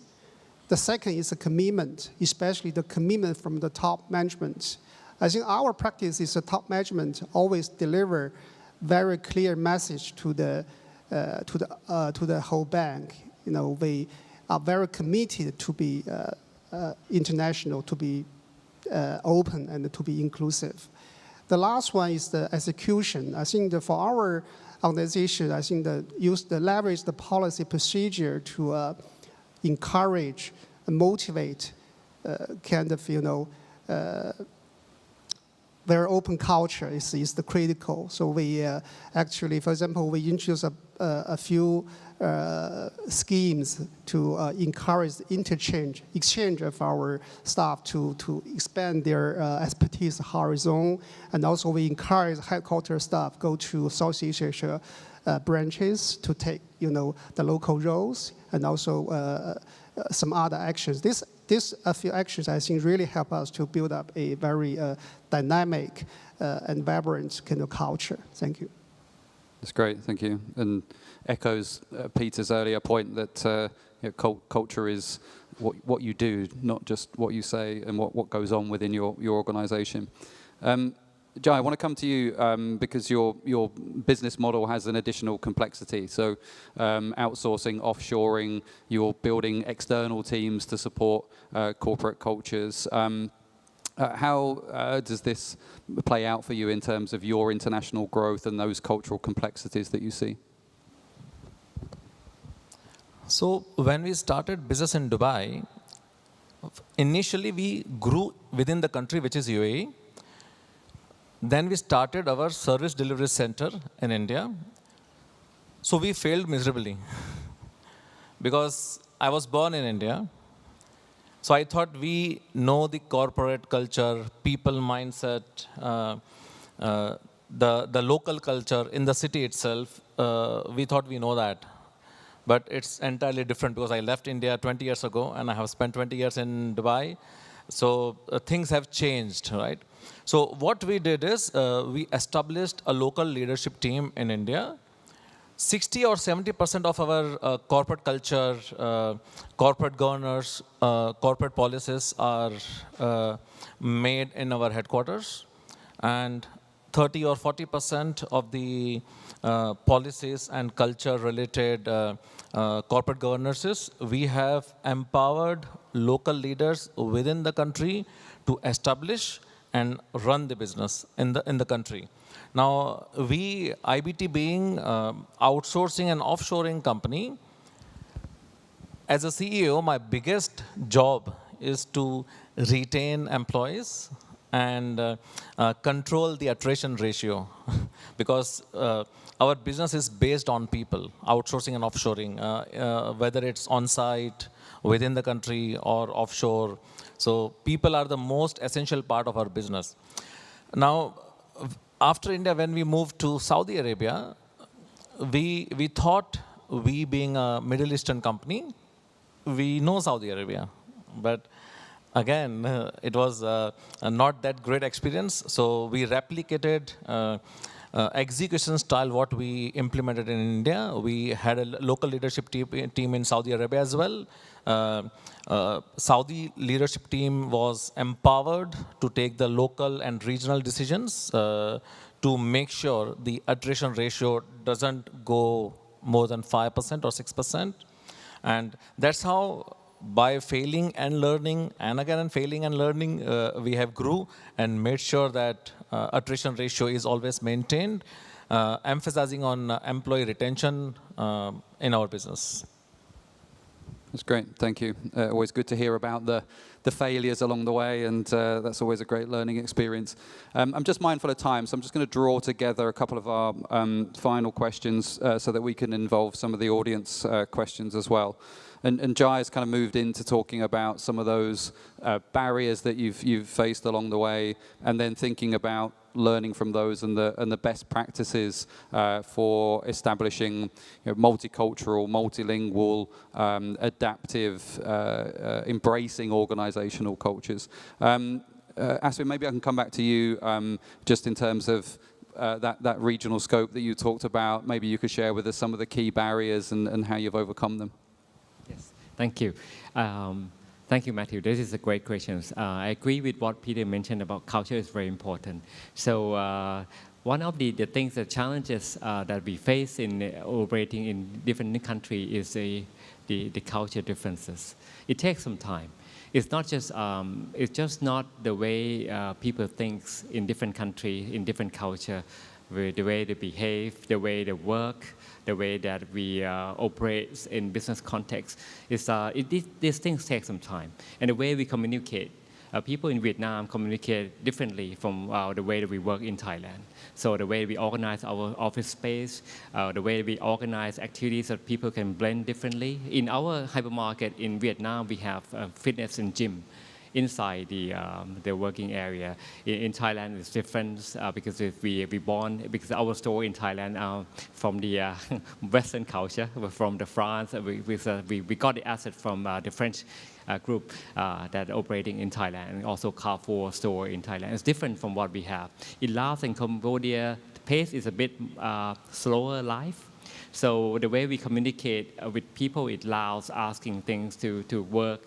The second is the commitment, especially the commitment from the top management. I think our practice is the top management always deliver very clear message to the whole bank. We are very committed to be international, to be open, and to be inclusive. The last one is the execution. I think for our organization, I think leverage the policy procedure to encourage and motivate kind of very open culture is the critical. So we actually, for example, we introduced a few schemes to encourage exchange of our staff to expand their expertise horizon, and also we encourage headquarters staff go to Southeast Asia branches to take the local roles, and also some other actions. These a few actions I think really help us to build up a very dynamic and vibrant kind of culture. Thank you. That's great, thank you. And echoes Peter's earlier point that culture is what you do, not just what you say and what goes on within your organization. Jai, I want to come to you because your business model has an additional complexity. So outsourcing, offshoring, you're building external teams to support corporate cultures. How does this play out for you in terms of your international growth and those cultural complexities that you see? So when we started business in Dubai, initially we grew within the country, which is UAE. Then we started our service delivery center in India. So we failed miserably. because I was born in India. So I thought we know the corporate culture, people mindset, the local culture in the city itself. We thought we know that. But it's entirely different because I left India 20 years ago and I have spent 20 years in Dubai. So things have changed, right? So what we did is we established a local leadership team in India. 60 or 70% of our corporate culture, corporate governance, corporate policies are made in our headquarters. And 30 or 40% of the policies and culture-related corporate governances, we have empowered local leaders within the country to establish and run the business in the country. Now, we, IBT being outsourcing and offshoring company, as a CEO, my biggest job is to retain employees and control the attrition ratio because our business is based on people, outsourcing and offshoring, whether it's on-site, within the country, or offshore. So people are the most essential part of our business. Now, after India, when we moved to Saudi Arabia, we thought, we being a Middle Eastern company, we know Saudi Arabia. But again, it was not that great experience. So we replicated execution style what we implemented in India. We had a local leadership team in Saudi Arabia as well. Saudi leadership team was empowered to take the local and regional decisions to make sure the attrition ratio doesn't go more than 5% or 6%. And that's how, by failing and learning, and again failing and learning, we have grew and made sure that attrition ratio is always maintained, emphasizing on employee retention in our business. That's great, thank you. Always good to hear about the failures along the way, and that's always a great learning experience. I'm just mindful of time, so I'm just going to draw together a couple of our final questions so that we can involve some of the audience questions as well. And Jai has kind of moved into talking about some of those barriers that you've faced along the way, and then thinking about learning from those and the best practices for establishing multicultural, multilingual, adaptive, embracing organizational cultures. Aswin, maybe I can come back to you just in terms of that regional scope that you talked about. Maybe you could share with us some of the key barriers and how you've overcome them. Yes, thank you. Thank you, Matthew. This is a great question. I agree with what Peter mentioned about culture is very important. So one of the things, the challenges that we face in operating in different countries is the culture differences. It takes some time. It's not just it's just not the way people think in different countries, in different culture, the way they behave, the way they work, the way that we operate in business context. These things take some time. And the way we communicate, people in Vietnam communicate differently from the way that we work in Thailand. So the way we organize our office space, the way we organize activities that people can blend differently. In our hypermarket in Vietnam, we have fitness and gym inside the working area. In Thailand, it's different because because our store in Thailand from the Western culture, from the France. We got the asset from the French group that operating in Thailand, and also Carrefour store in Thailand. It's different from what we have. In Laos and Cambodia, the pace is a bit slower life. So the way we communicate with people, it allows asking things to work.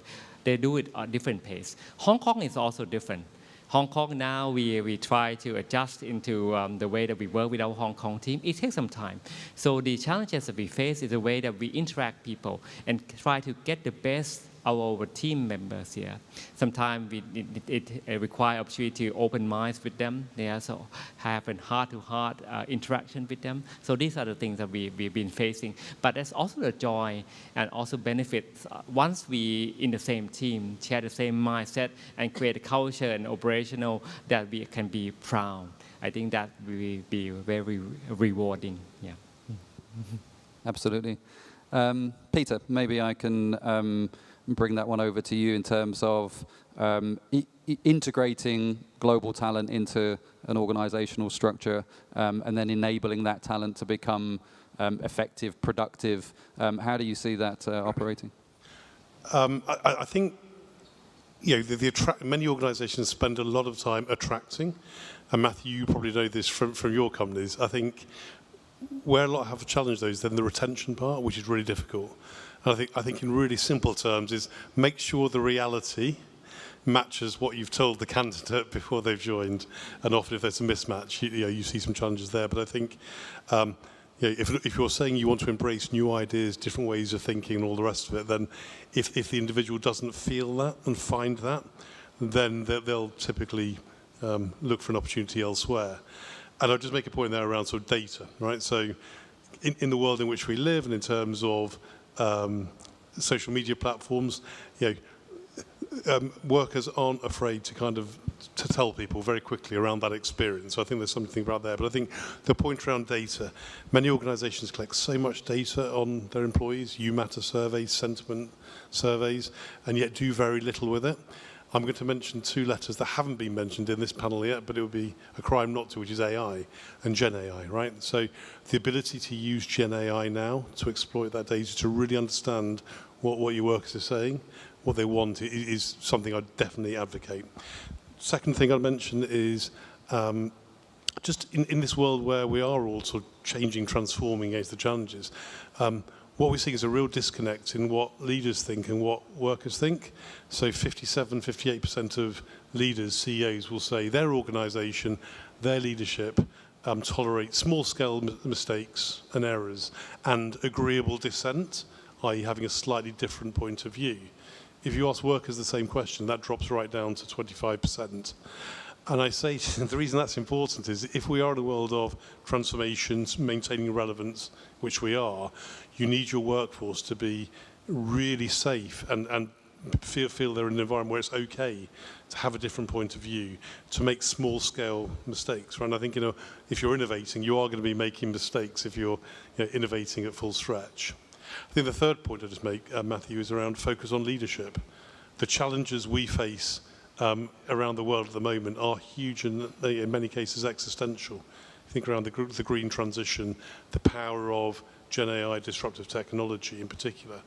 They do it at different pace. Hong Kong is also different. Hong Kong now, we try to adjust into the way that we work with our Hong Kong team. It takes some time. So the challenges that we face is the way that we interact people and try to get the best our team members here. Sometimes it requires opportunity to open minds with them. They also have a heart-to-heart interaction with them. So these are the things that we've been facing. But there's also the joy and also benefits. Once we in the same team share the same mindset and create a culture and operational that we can be proud. I think that will be very rewarding. Yeah. Absolutely. Peter, maybe I can bring that one over to you in terms of integrating global talent into an organizational structure and then enabling that talent to become effective, productive. How do you see that operating? I think many organizations spend a lot of time attracting, and Matthew, you probably know this from your companies. I think where a lot have a challenge though is then the retention part, which is really difficult. And I think in really simple terms is make sure the reality matches what you've told the candidate before they've joined. And often if there's a mismatch, you see some challenges there. But I think if you're saying you want to embrace new ideas, different ways of thinking and all the rest of it, then if the individual doesn't feel that and find that, then they'll typically look for an opportunity elsewhere. And I'll just make a point there around sort of data, right? So in the world in which we live and in terms of social media platforms, workers aren't afraid to tell people very quickly around that experience. So I think there's something to think about there. But I think the point around data, many organizations collect so much data on their employees, matter surveys, sentiment surveys, and yet do very little with it. I'm going to mention two letters that haven't been mentioned in this panel yet, but it would be a crime not to, which is AI and Gen AI, right? So the ability to use Gen AI now to exploit that data, to really understand what your workers are saying, what they want, is something I definitely advocate. Second thing I'd mention is just in this world where we are all sort of changing, transforming against the challenges, what we're seeing is a real disconnect in what leaders think and what workers think. So 58% of leaders, CEOs, will say their organization, their leadership tolerate small-scale mistakes and errors and agreeable dissent, i.e. having a slightly different point of view. If you ask workers the same question, that drops right down to 25%. And I say the reason that's important is if we are in a world of transformations, maintaining relevance, which we are, you need your workforce to be really safe and feel they're in an environment where it's okay to have a different point of view, to make small-scale mistakes. Right? And I think if you're innovating, you are going to be making mistakes if you're innovating at full stretch. I think the third point I'll just make, Matthew, is around focus on leadership. The challenges we face around the world at the moment are huge and in many cases existential. Think around the green transition, the power of Gen AI, disruptive technology in particular.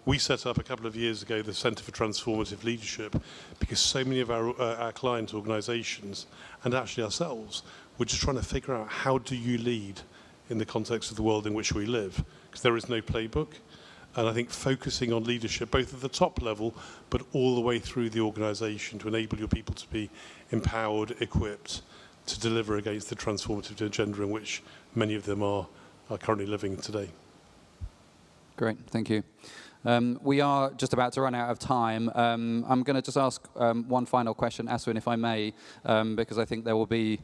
We set up a couple of years ago the Centre for Transformative Leadership because so many of our client organisations and actually ourselves were just trying to figure out how do you lead in the context of the world in which we live, because there is no playbook. And I think focusing on leadership, both at the top level, but all the way through the organisation to enable your people to be empowered, equipped to deliver against the transformative agenda in which many of them are currently living today. Great, thank you. We are just about to run out of time. I'm going to just ask one final question, Aswin, if I may, because I think there will be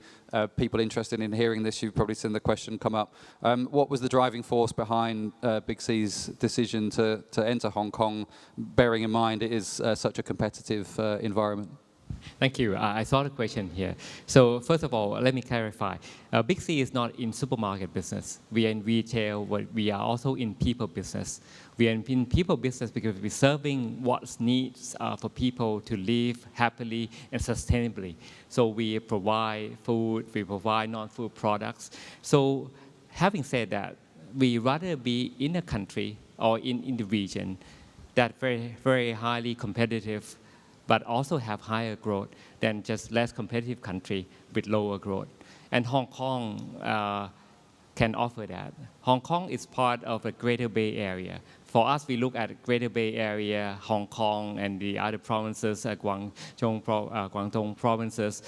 people interested in hearing this. You've probably seen the question come up. What was the driving force behind Big C's decision to enter Hong Kong, bearing in mind it is such a competitive environment? Thank you. I saw the question here. So first of all, let me clarify. Big C is not in supermarket business. We are in retail, but we are also in people business. We are in people business because we're serving what's needs for people to live happily and sustainably. So we provide food, we provide non-food products. So having said that, we rather be in a country or in the region that very, very highly competitive, but also have higher growth than just less competitive country with lower growth. And Hong Kong can offer that. Hong Kong is part of the Greater Bay Area. For us, we look at Greater Bay Area, Hong Kong, and the other provinces, Guangdong provinces.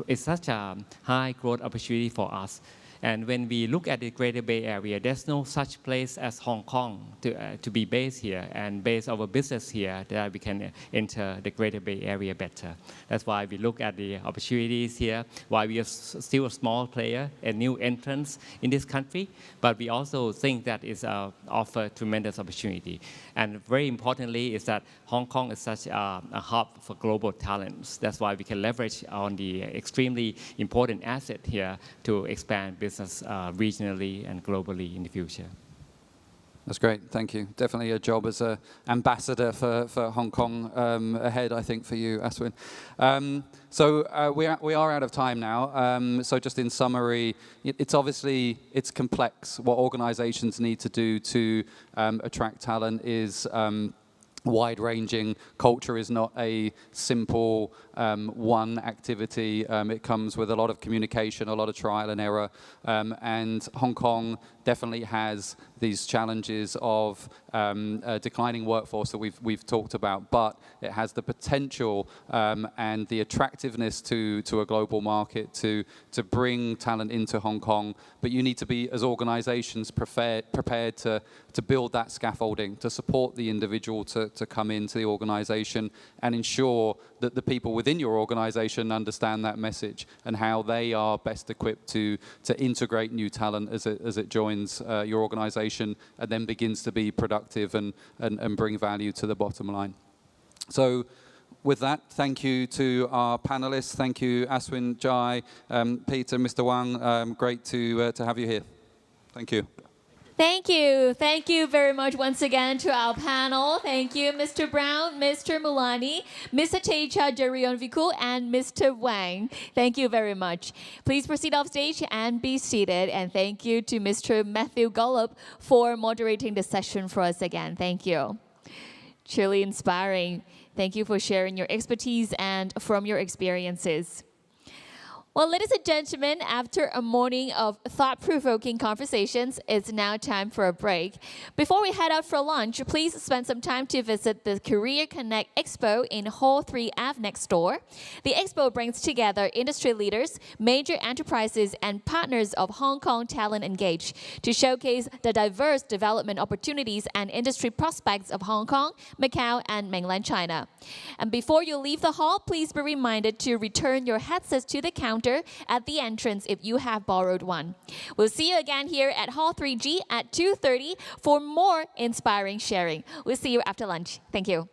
It's such a high growth opportunity for us. And when we look at the Greater Bay Area, there's no such place as Hong Kong to be based here and base our business here that we can enter the Greater Bay Area better. That's why we look at the opportunities here, why we are still a small player, a new entrant in this country, but we also think that it's offer tremendous opportunity. And very importantly is that Hong Kong is such a hub for global talents. That's why we can leverage on the extremely important asset here to expand business regionally and globally in the future. That's great, thank you. Definitely a job as an ambassador for Hong Kong ahead, I think, for you, Aswin. We are out of time now. So just in summary, it's complex. What organizations need to do to attract talent is wide-ranging. Culture is not a simple one activity. It comes with a lot of communication, a lot of trial and error. And Hong Kong definitely has these challenges of a declining workforce that we've talked about, but it has the potential and the attractiveness to a global market to bring talent into Hong Kong. But you need to be, as organizations, prepared to build that scaffolding, to support the individual to come into the organization and ensure that the people within your organization understand that message and how they are best equipped to integrate new talent as it joins your organization and then begins to be productive and bring value to the bottom line. So with that, thank you to our panelists. Thank you, Aswin, Jai, Peter, Mr. Wang. Great to have you here. Thank you. Thank you. Thank you very much once again to our panel. Thank you, Mr. Brown, Mr. Mulani, Mr. Teja Jarionvikul, and Mr. Wang. Thank you very much. Please proceed off stage and be seated. And thank you to Mr. Matthew Golub for moderating the session for us again. Thank you. Truly inspiring. Thank you for sharing your expertise and from your experiences. Well, ladies and gentlemen, after a morning of thought-provoking conversations, it's now time for a break. Before we head out for lunch, please spend some time to visit the Career Connect Expo in Hall 3F next door. The expo brings together industry leaders, major enterprises, and partners of Hong Kong Talent Engage to showcase the diverse development opportunities and industry prospects of Hong Kong, Macau, and mainland China. And before you leave the hall, please be reminded to return your headsets to the counter at the entrance if you have borrowed one. We'll see you again here at Hall 3G at 2:30 for more inspiring sharing. We'll see you after lunch. Thank you.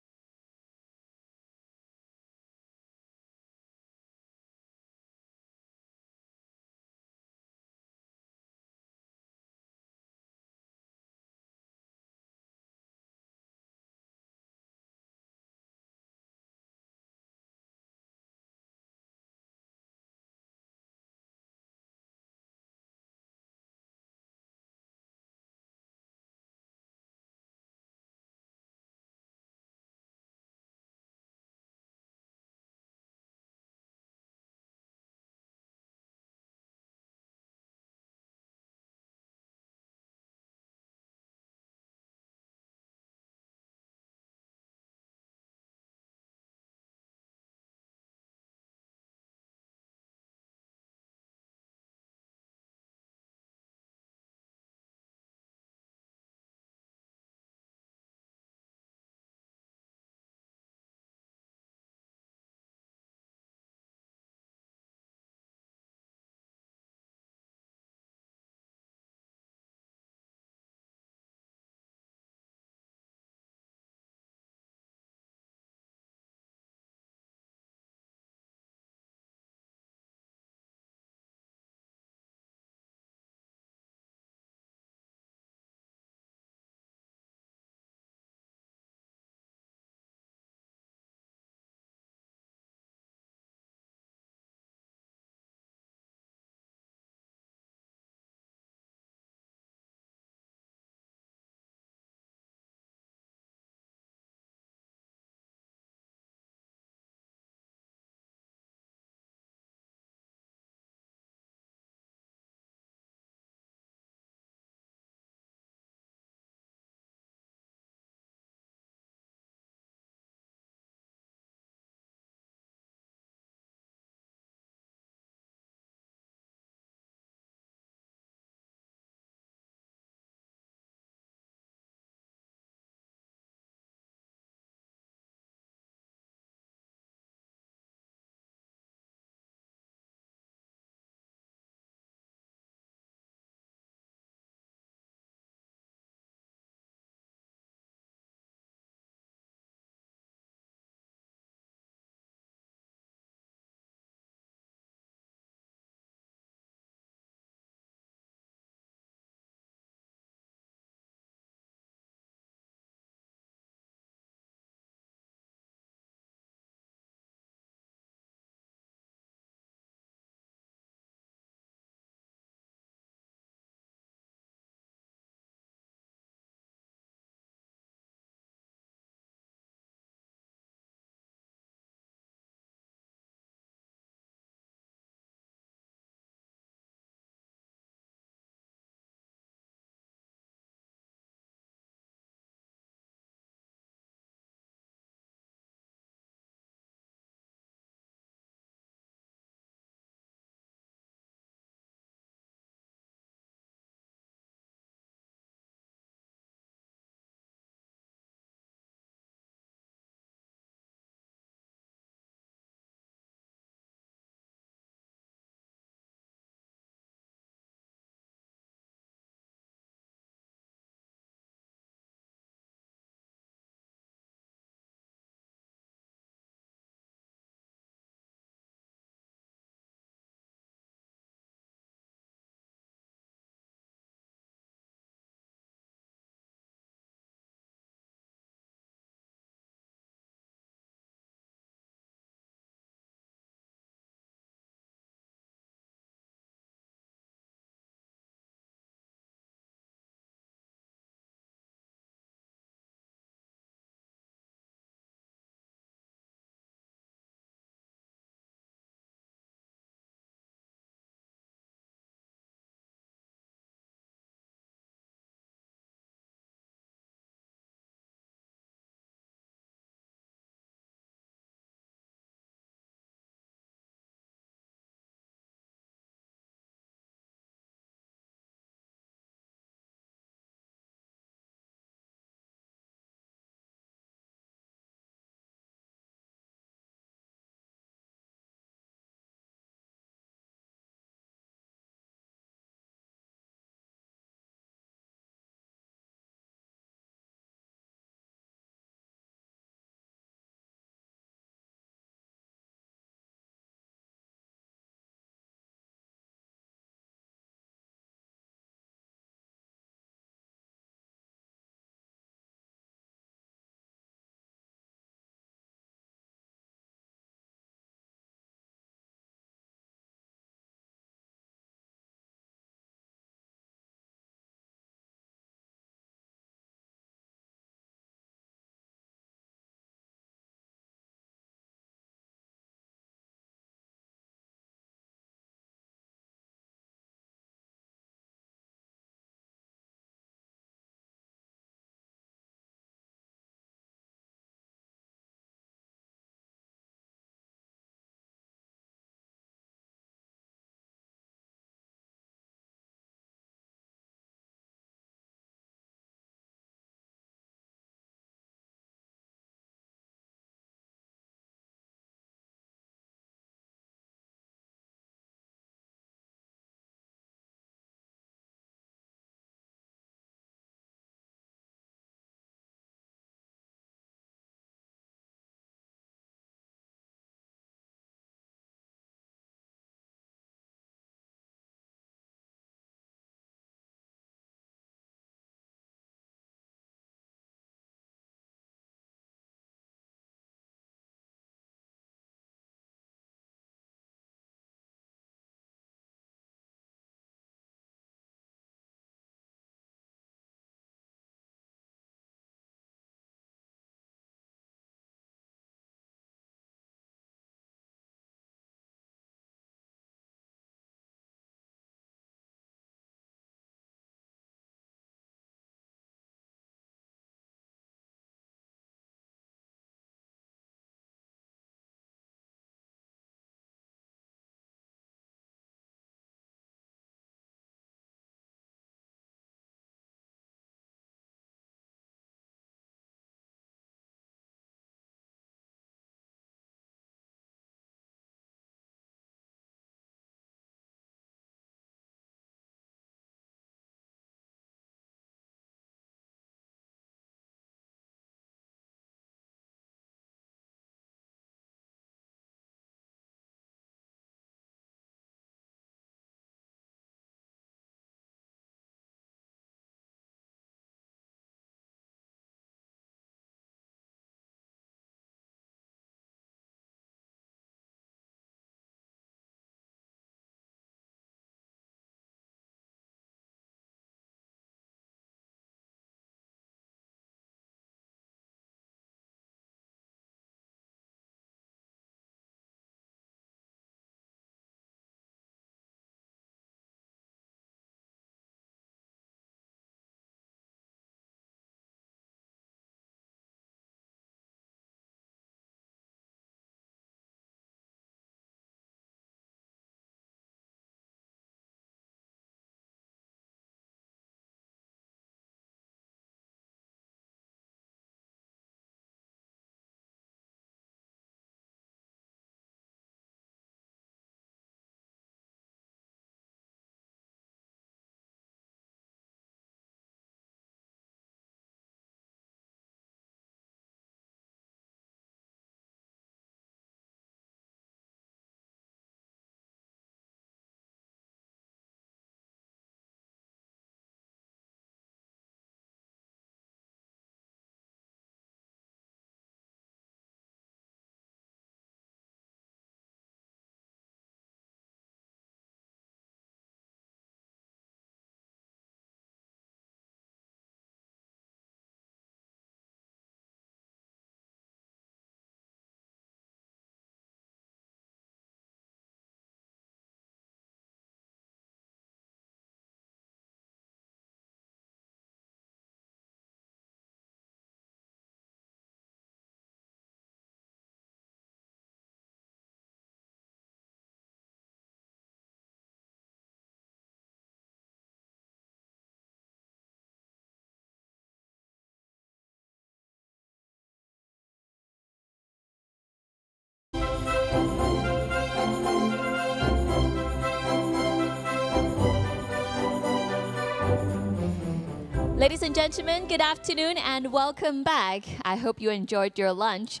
Ladies and gentlemen, good afternoon and welcome back. I hope you enjoyed your lunch.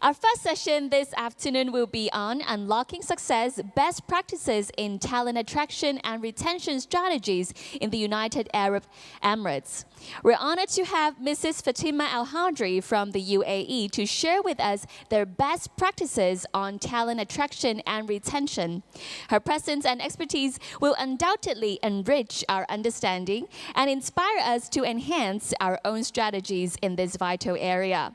Our first session this afternoon will be on unlocking success, best practices in talent attraction and retention strategies in the United Arab Emirates. We're honored to have Mrs. Fatima Al-Hadri from the UAE to share with us their best practices on talent attraction and retention. Her presence and expertise will undoubtedly enrich our understanding and inspire us to enhance our own strategies in this vital area.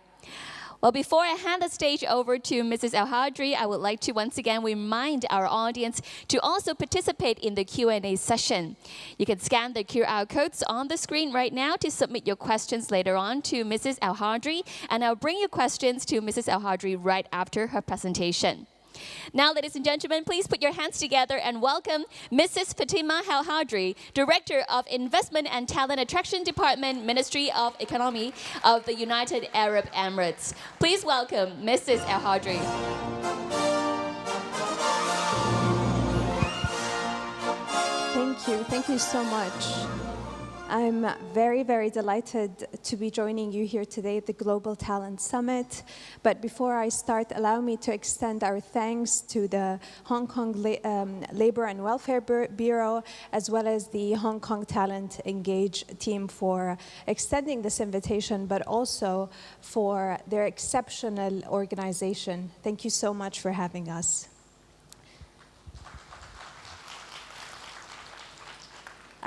Well, before I hand the stage over to Mrs. Al-Hadri, I would like to once again remind our audience to also participate in the Q&A session. You can scan the QR codes on the screen right now to submit your questions later on to Mrs. Al-Hadri, and I'll bring your questions to Mrs. Al-Hadri right after her presentation. Now, ladies and gentlemen, please put your hands together and welcome Mrs. Fatima Al-Hadri, Director of Investment and Talent Attraction Department, Ministry of Economy of the United Arab Emirates. Please welcome Mrs. Al-Hadri. Thank you so much. I'm very, very delighted to be joining you here today at the Global Talent Summit. But before I start, allow me to extend our thanks to the Hong Kong Labor and Welfare Bureau, as well as the Hong Kong Talent Engage team for extending this invitation, but also for their exceptional organization. Thank you so much for having us.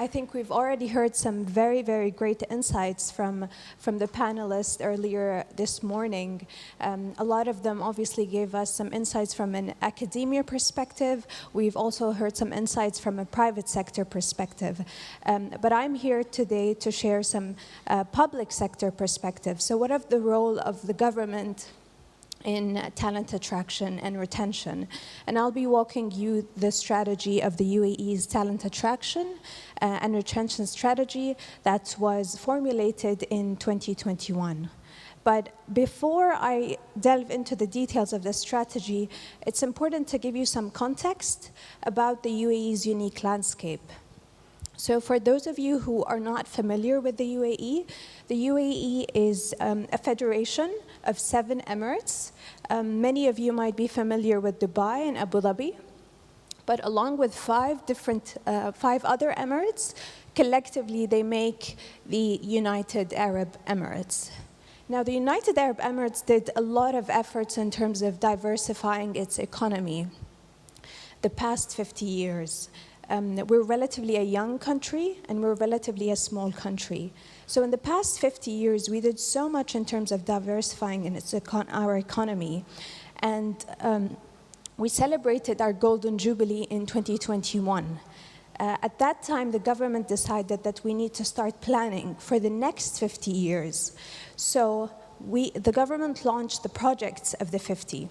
I think we've already heard some very, very great insights from the panelists earlier this morning. A lot of them obviously gave us some insights from an academia perspective. We've also heard some insights from a private sector perspective. But I'm here today to share some public sector perspective. So what is the role of the government in talent attraction and retention? And I'll be walking you the strategy of the UAE's talent attraction and retention strategy that was formulated in 2021. But before I delve into the details of the strategy, it's important to give you some context about the UAE's unique landscape. So for those of you who are not familiar with the UAE is a federation of 7 emirates. Many of you might be familiar with Dubai and Abu Dhabi, but along with 5 other emirates, collectively they make the United Arab Emirates. Now, the United Arab Emirates did a lot of efforts in terms of diversifying its economy the past 50 years. We're relatively a young country, and we're relatively a small country. So in the past 50 years, we did so much in terms of diversifying in our economy. And we celebrated our Golden Jubilee in 2021. At that time, the government decided that we need to start planning for the next 50 years. So the government launched the projects of the 50.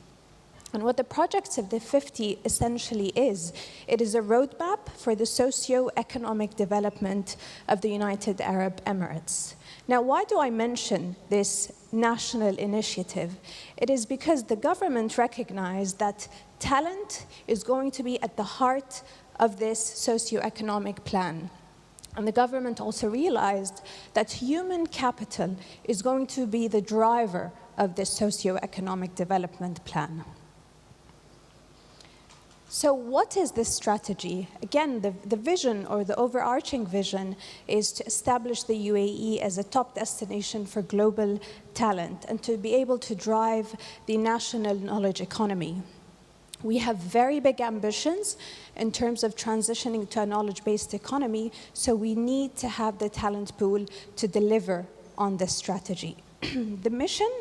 And what the projects of the 50 essentially is, it is a roadmap for the socio-economic development of the United Arab Emirates. Now, why do I mention this national initiative? It is because the government recognized that talent is going to be at the heart of this socio-economic plan. And the government also realized that human capital is going to be the driver of this socio-economic development plan. So what is this strategy? Again, the vision, or the overarching vision, is to establish the UAE as a top destination for global talent and to be able to drive the national knowledge economy. We have very big ambitions in terms of transitioning to a knowledge-based economy, so we need to have the talent pool to deliver on this strategy. The mission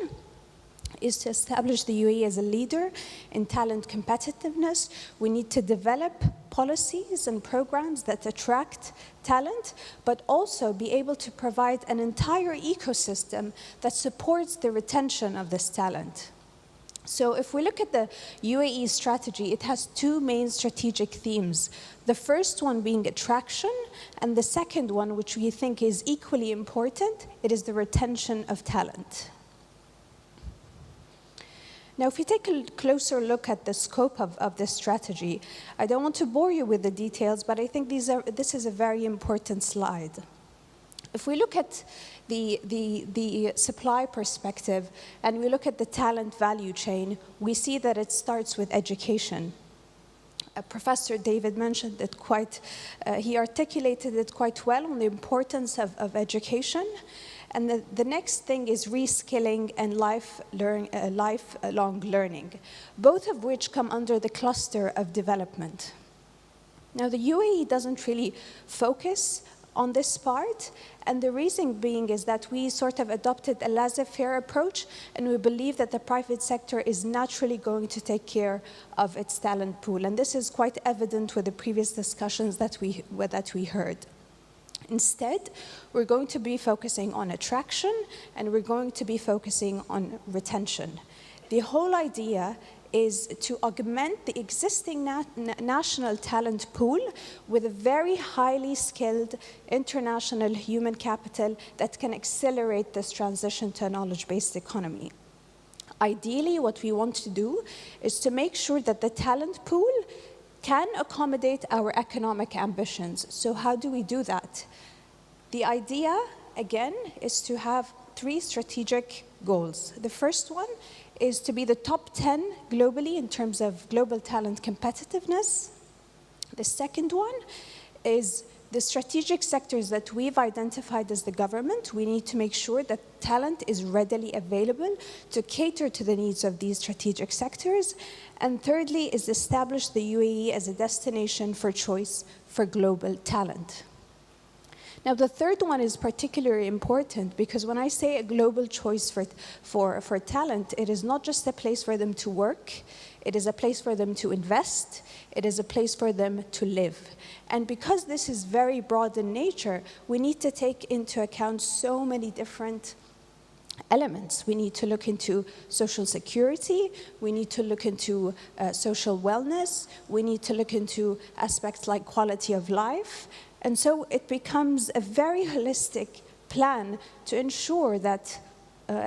is to establish the UAE as a leader in talent competitiveness. We need to develop policies and programs that attract talent, but also be able to provide an entire ecosystem that supports the retention of this talent. So if we look at the UAE strategy, it has 2 main strategic themes. The first one being attraction, and the second one, which we think is equally important, it is the retention of talent. Now, if you take a closer look at the scope of this strategy, I don't want to bore you with the details, but I think this is a very important slide. If we look at the supply perspective and we look at the talent value chain, we see that it starts with education. Professor David mentioned it he articulated it quite well on the importance of education. And the next thing is reskilling and lifelong learning, both of which come under the cluster of development. Now, the UAE doesn't really focus on this part, and the reason being is that we sort of adopted a laissez-faire approach, and we believe that the private sector is naturally going to take care of its talent pool. And this is quite evident with the previous discussions that we heard. Instead, we're going to be focusing on attraction, and we're going to be focusing on retention. The whole idea is to augment the existing national talent pool with a very highly skilled international human capital that can accelerate this transition to a knowledge-based economy. Ideally, what we want to do is to make sure that the talent pool can accommodate our economic ambitions. So how do we do that? The idea, again, is to have 3 strategic goals. The first one is to be the top 10 globally in terms of global talent competitiveness. The second one is the strategic sectors that we've identified as the government. We need to make sure that talent is readily available to cater to the needs of these strategic sectors. And thirdly is establish the UAE as a destination for choice for global talent. Now, the third one is particularly important because when I say a global choice for talent, it is not just a place for them to work, it is a place for them to invest, it is a place for them to live. And because this is very broad in nature, we need to take into account so many different elements. We need to look into social security, we need to look into social wellness, we need to look into aspects like quality of life. And so it becomes a very holistic plan to ensure that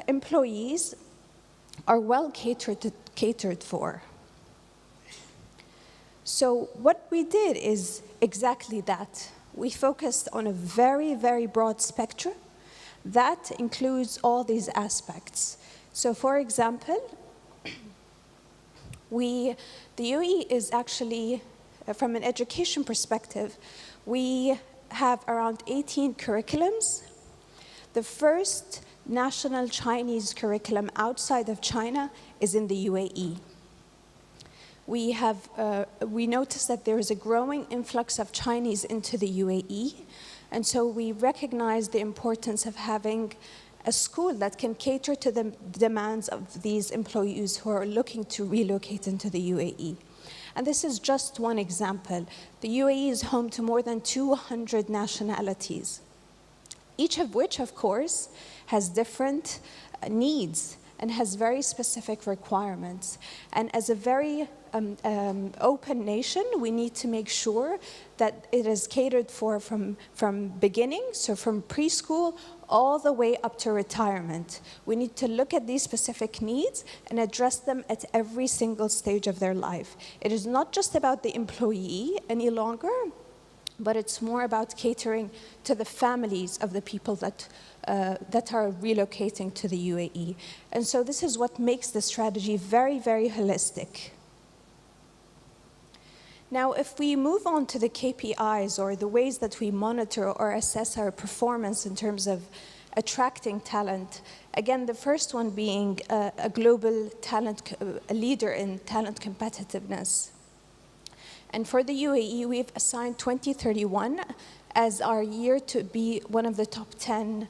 employees are well catered for. So what we did is exactly that. We focused on a very, very broad spectrum that includes all these aspects. So for example, the UAE is actually, from an education perspective, we have around 18 curriculums. The first national Chinese curriculum outside of China is in the UAE. We noticed that there is a growing influx of Chinese into the UAE, and so we recognize the importance of having a school that can cater to the demands of these employees who are looking to relocate into the UAE. And this is just one example. The UAE is home to more than 200 nationalities, each of which, of course, has different needs and has very specific requirements. And as a very open nation, we need to make sure that it is catered for from beginning, so from preschool all the way up to retirement. We need to look at these specific needs and address them at every single stage of their life. It is not just about the employee any longer, but it's more about catering to the families of the people that are relocating to the UAE. And so this is what makes the strategy very, very holistic. Now, if we move on to the KPIs, or the ways that we monitor or assess our performance in terms of attracting talent, again, the first one being a global talent, a leader in talent competitiveness. And for the UAE, we've assigned 2031 as our year to be one of the top 10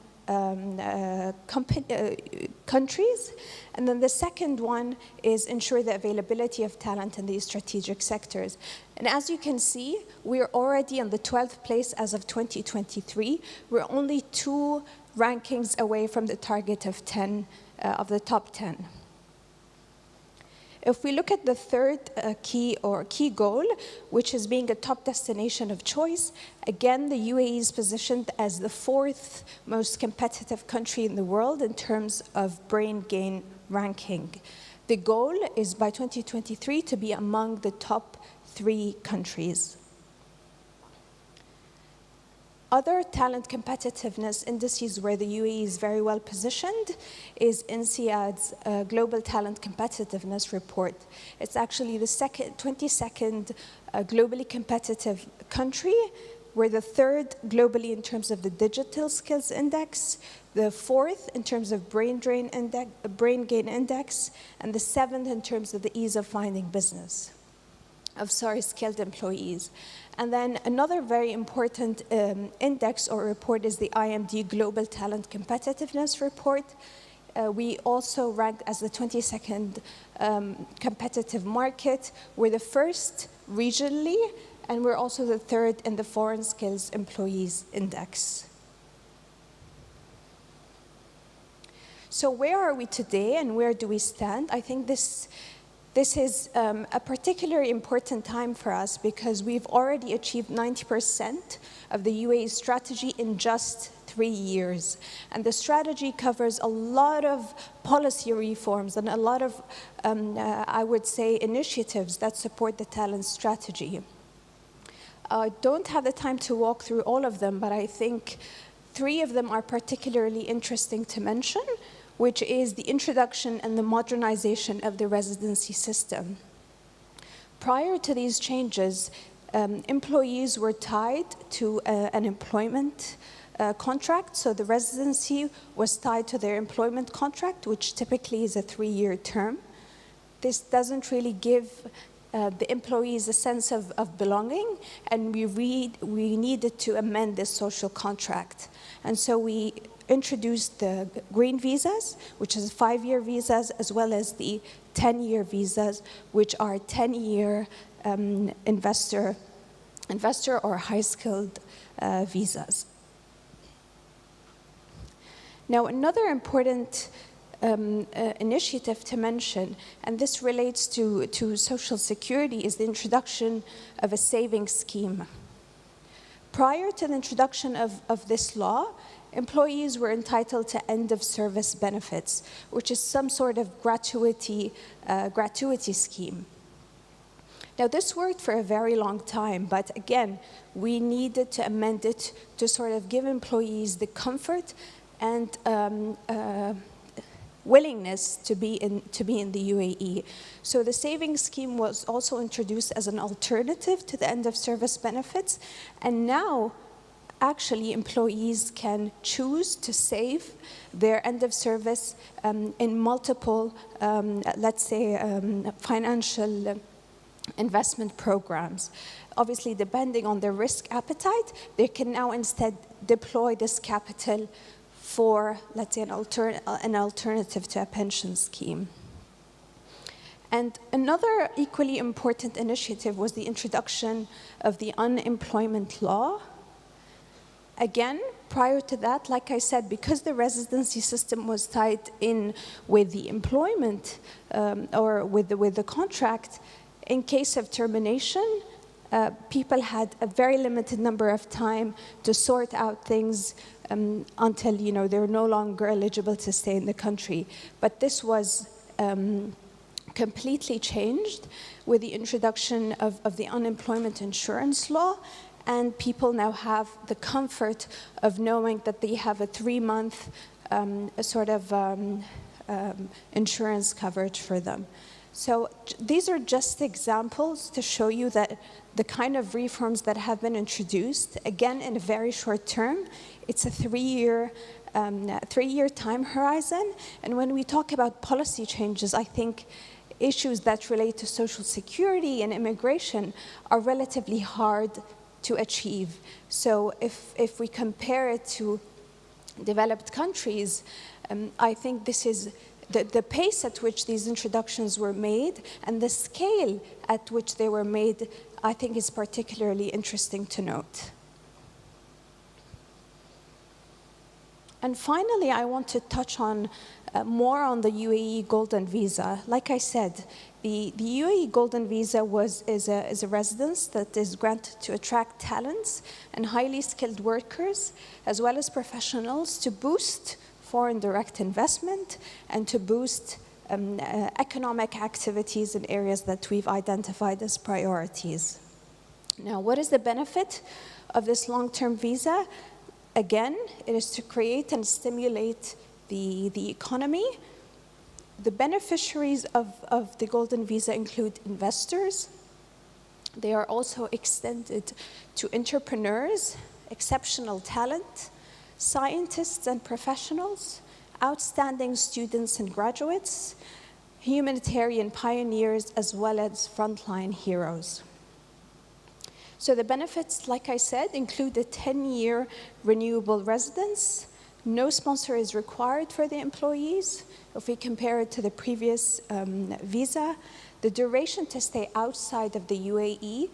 countries. And then the second one is ensure the availability of talent in these strategic sectors. And as you can see, we're already on the 12th place as of 2023. We're only 2 rankings away from the target of 10, of the top 10. If we look at the third key goal, which is being a top destination of choice, again, the UAE is positioned as the 4th most competitive country in the world in terms of brain gain ranking. The goal is by 2023 to be among the top 3 countries. Other talent competitiveness indices where the UAE is very well positioned is INSEAD's Global Talent Competitiveness Report. It's actually the 22nd globally competitive country. We're the 3rd globally in terms of the Digital Skills Index, the 4th in terms of Brain Gain Index, and the 7th in terms of the ease of finding business, skilled employees. And then another very important index or report is the IMD Global Talent Competitiveness Report. We also ranked as the 22nd competitive market. We're the 1st regionally, and we're also the 3rd in the Foreign Skills Employees Index. So where are we today and where do we stand? I think this is a particularly important time for us because we've already achieved 90% of the UAE strategy in just 3 years. And the strategy covers a lot of policy reforms and a lot of, I would say, initiatives that support the talent strategy. I don't have the time to walk through all of them, but I think 3 of them are particularly interesting to mention, which is the introduction and the modernization of the residency system. Prior to these changes, employees were tied to an employment contract, so the residency was tied to their employment contract, which typically is a 3-year term. This doesn't really give the employees a sense of belonging, and we needed to amend this social contract. And so we introduced the green visas, which is 5-year visas, as well as the 10-year visas, which are 10-year investor or high-skilled visas. Now, another important initiative to mention, and this relates to Social Security, is the introduction of a savings scheme. Prior to the introduction of this law, employees were entitled to end-of-service benefits, which is some sort of gratuity scheme. Now, this worked for a very long time, but again, we needed to amend it to sort of give employees the comfort and willingness to be in the UAE. So the savings scheme was also introduced as an alternative to the end-of-service benefits, and now actually employees can choose to save their end-of-service in multiple, let's say, financial investment programs. Obviously, depending on their risk appetite, they can now instead deploy this capital for, let's say, an alternative to a pension scheme. And another equally important initiative was the introduction of the unemployment law. Again, prior to that, like I said, because the residency system was tied in with the employment or with the contract, in case of termination, people had a very limited number of time to sort out things until they're no longer eligible to stay in the country. But this was completely changed with the introduction of the unemployment insurance law, and people now have the comfort of knowing that they have a 3-month insurance coverage for them. So these are just examples to show you that the kind of reforms that have been introduced, again, in a very short term, it's a 3-year time horizon. And when we talk about policy changes, I think issues that relate to Social Security and immigration are relatively hard to achieve. So if we compare it to developed countries, I think this is the pace at which these introductions were made and the scale at which they were made, I think is particularly interesting to note. And finally, I want to touch on more on the UAE Golden Visa. Like I said, the UAE Golden Visa is a residence that is granted to attract talents and highly skilled workers, as well as professionals, to boost foreign direct investment and to boost economic activities in areas that we've identified as priorities. Now, what is the benefit of this long-term visa, again, it is to create and stimulate the economy. The beneficiaries of the golden visa include investors. They are also extended to entrepreneurs, exceptional talent, scientists and professionals, outstanding students and graduates, humanitarian pioneers, as well as frontline heroes. So the benefits, like I said, include a 10-year renewable residence. No sponsor is required for the employees. If we compare it to the previous visa, the duration to stay outside of the UAE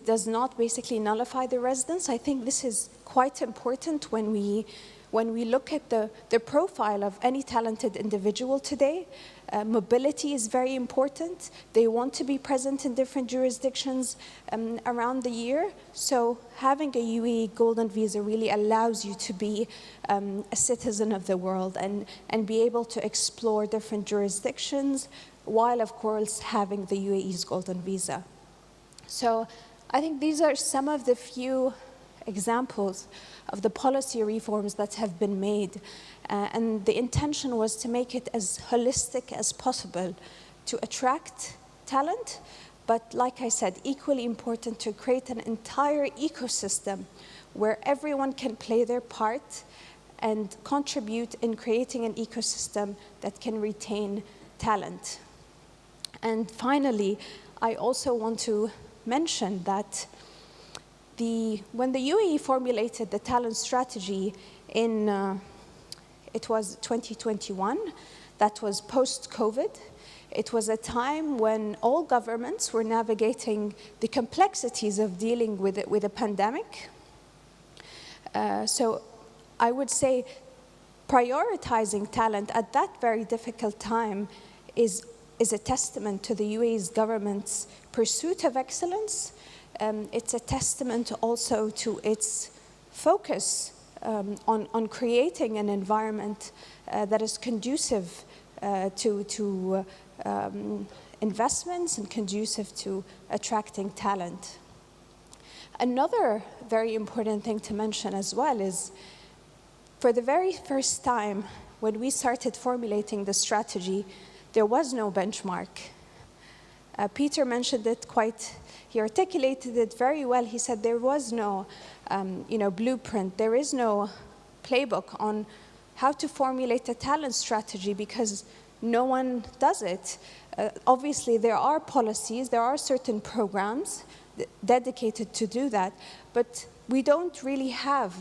does not basically nullify the residence. I think this is quite important when we look at the profile of any talented individual today. Mobility is very important. They want to be present in different jurisdictions around the year. So having a UAE golden visa really allows you to be a citizen of the world and be able to explore different jurisdictions while, of course, having the UAE's golden visa. So I think these are some of the few examples of the policy reforms that have been made. And the intention was to make it as holistic as possible to attract talent, but like I said, equally important to create an entire ecosystem where everyone can play their part and contribute in creating an ecosystem that can retain talent. And finally, I also want to mention that when the UAE formulated the talent strategy in, it was 2021, that was post-COVID. It was a time when all governments were navigating the complexities of dealing with a pandemic. So I would say prioritizing talent at that very difficult time is a testament to the UAE's government's pursuit of excellence. It's a testament also to its focus on creating an environment that is conducive to investments and conducive to attracting talent. Another very important thing to mention as well is, for the very first time, when we started formulating the strategy, there was no benchmark. Peter mentioned it he articulated it very well. He said there was no blueprint. There is no playbook on how to formulate a talent strategy because no one does it. Obviously, there are policies, there are certain programs dedicated to do that, but we don't really have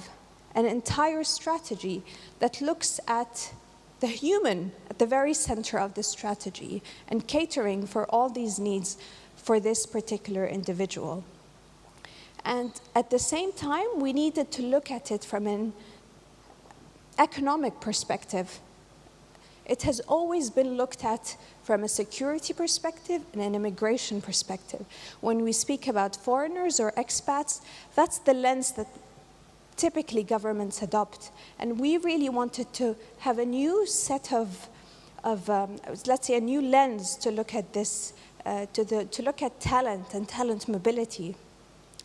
an entire strategy that looks at the human at the very center of the strategy and catering for all these needs for this particular individual. And at the same time, we needed to look at it from an economic perspective. It has always been looked at from a security perspective and an immigration perspective. When we speak about foreigners or expats, that's the lens that typically governments adopt. And we really wanted to have a new set of let's say, a new lens to look at this, to look at talent and talent mobility.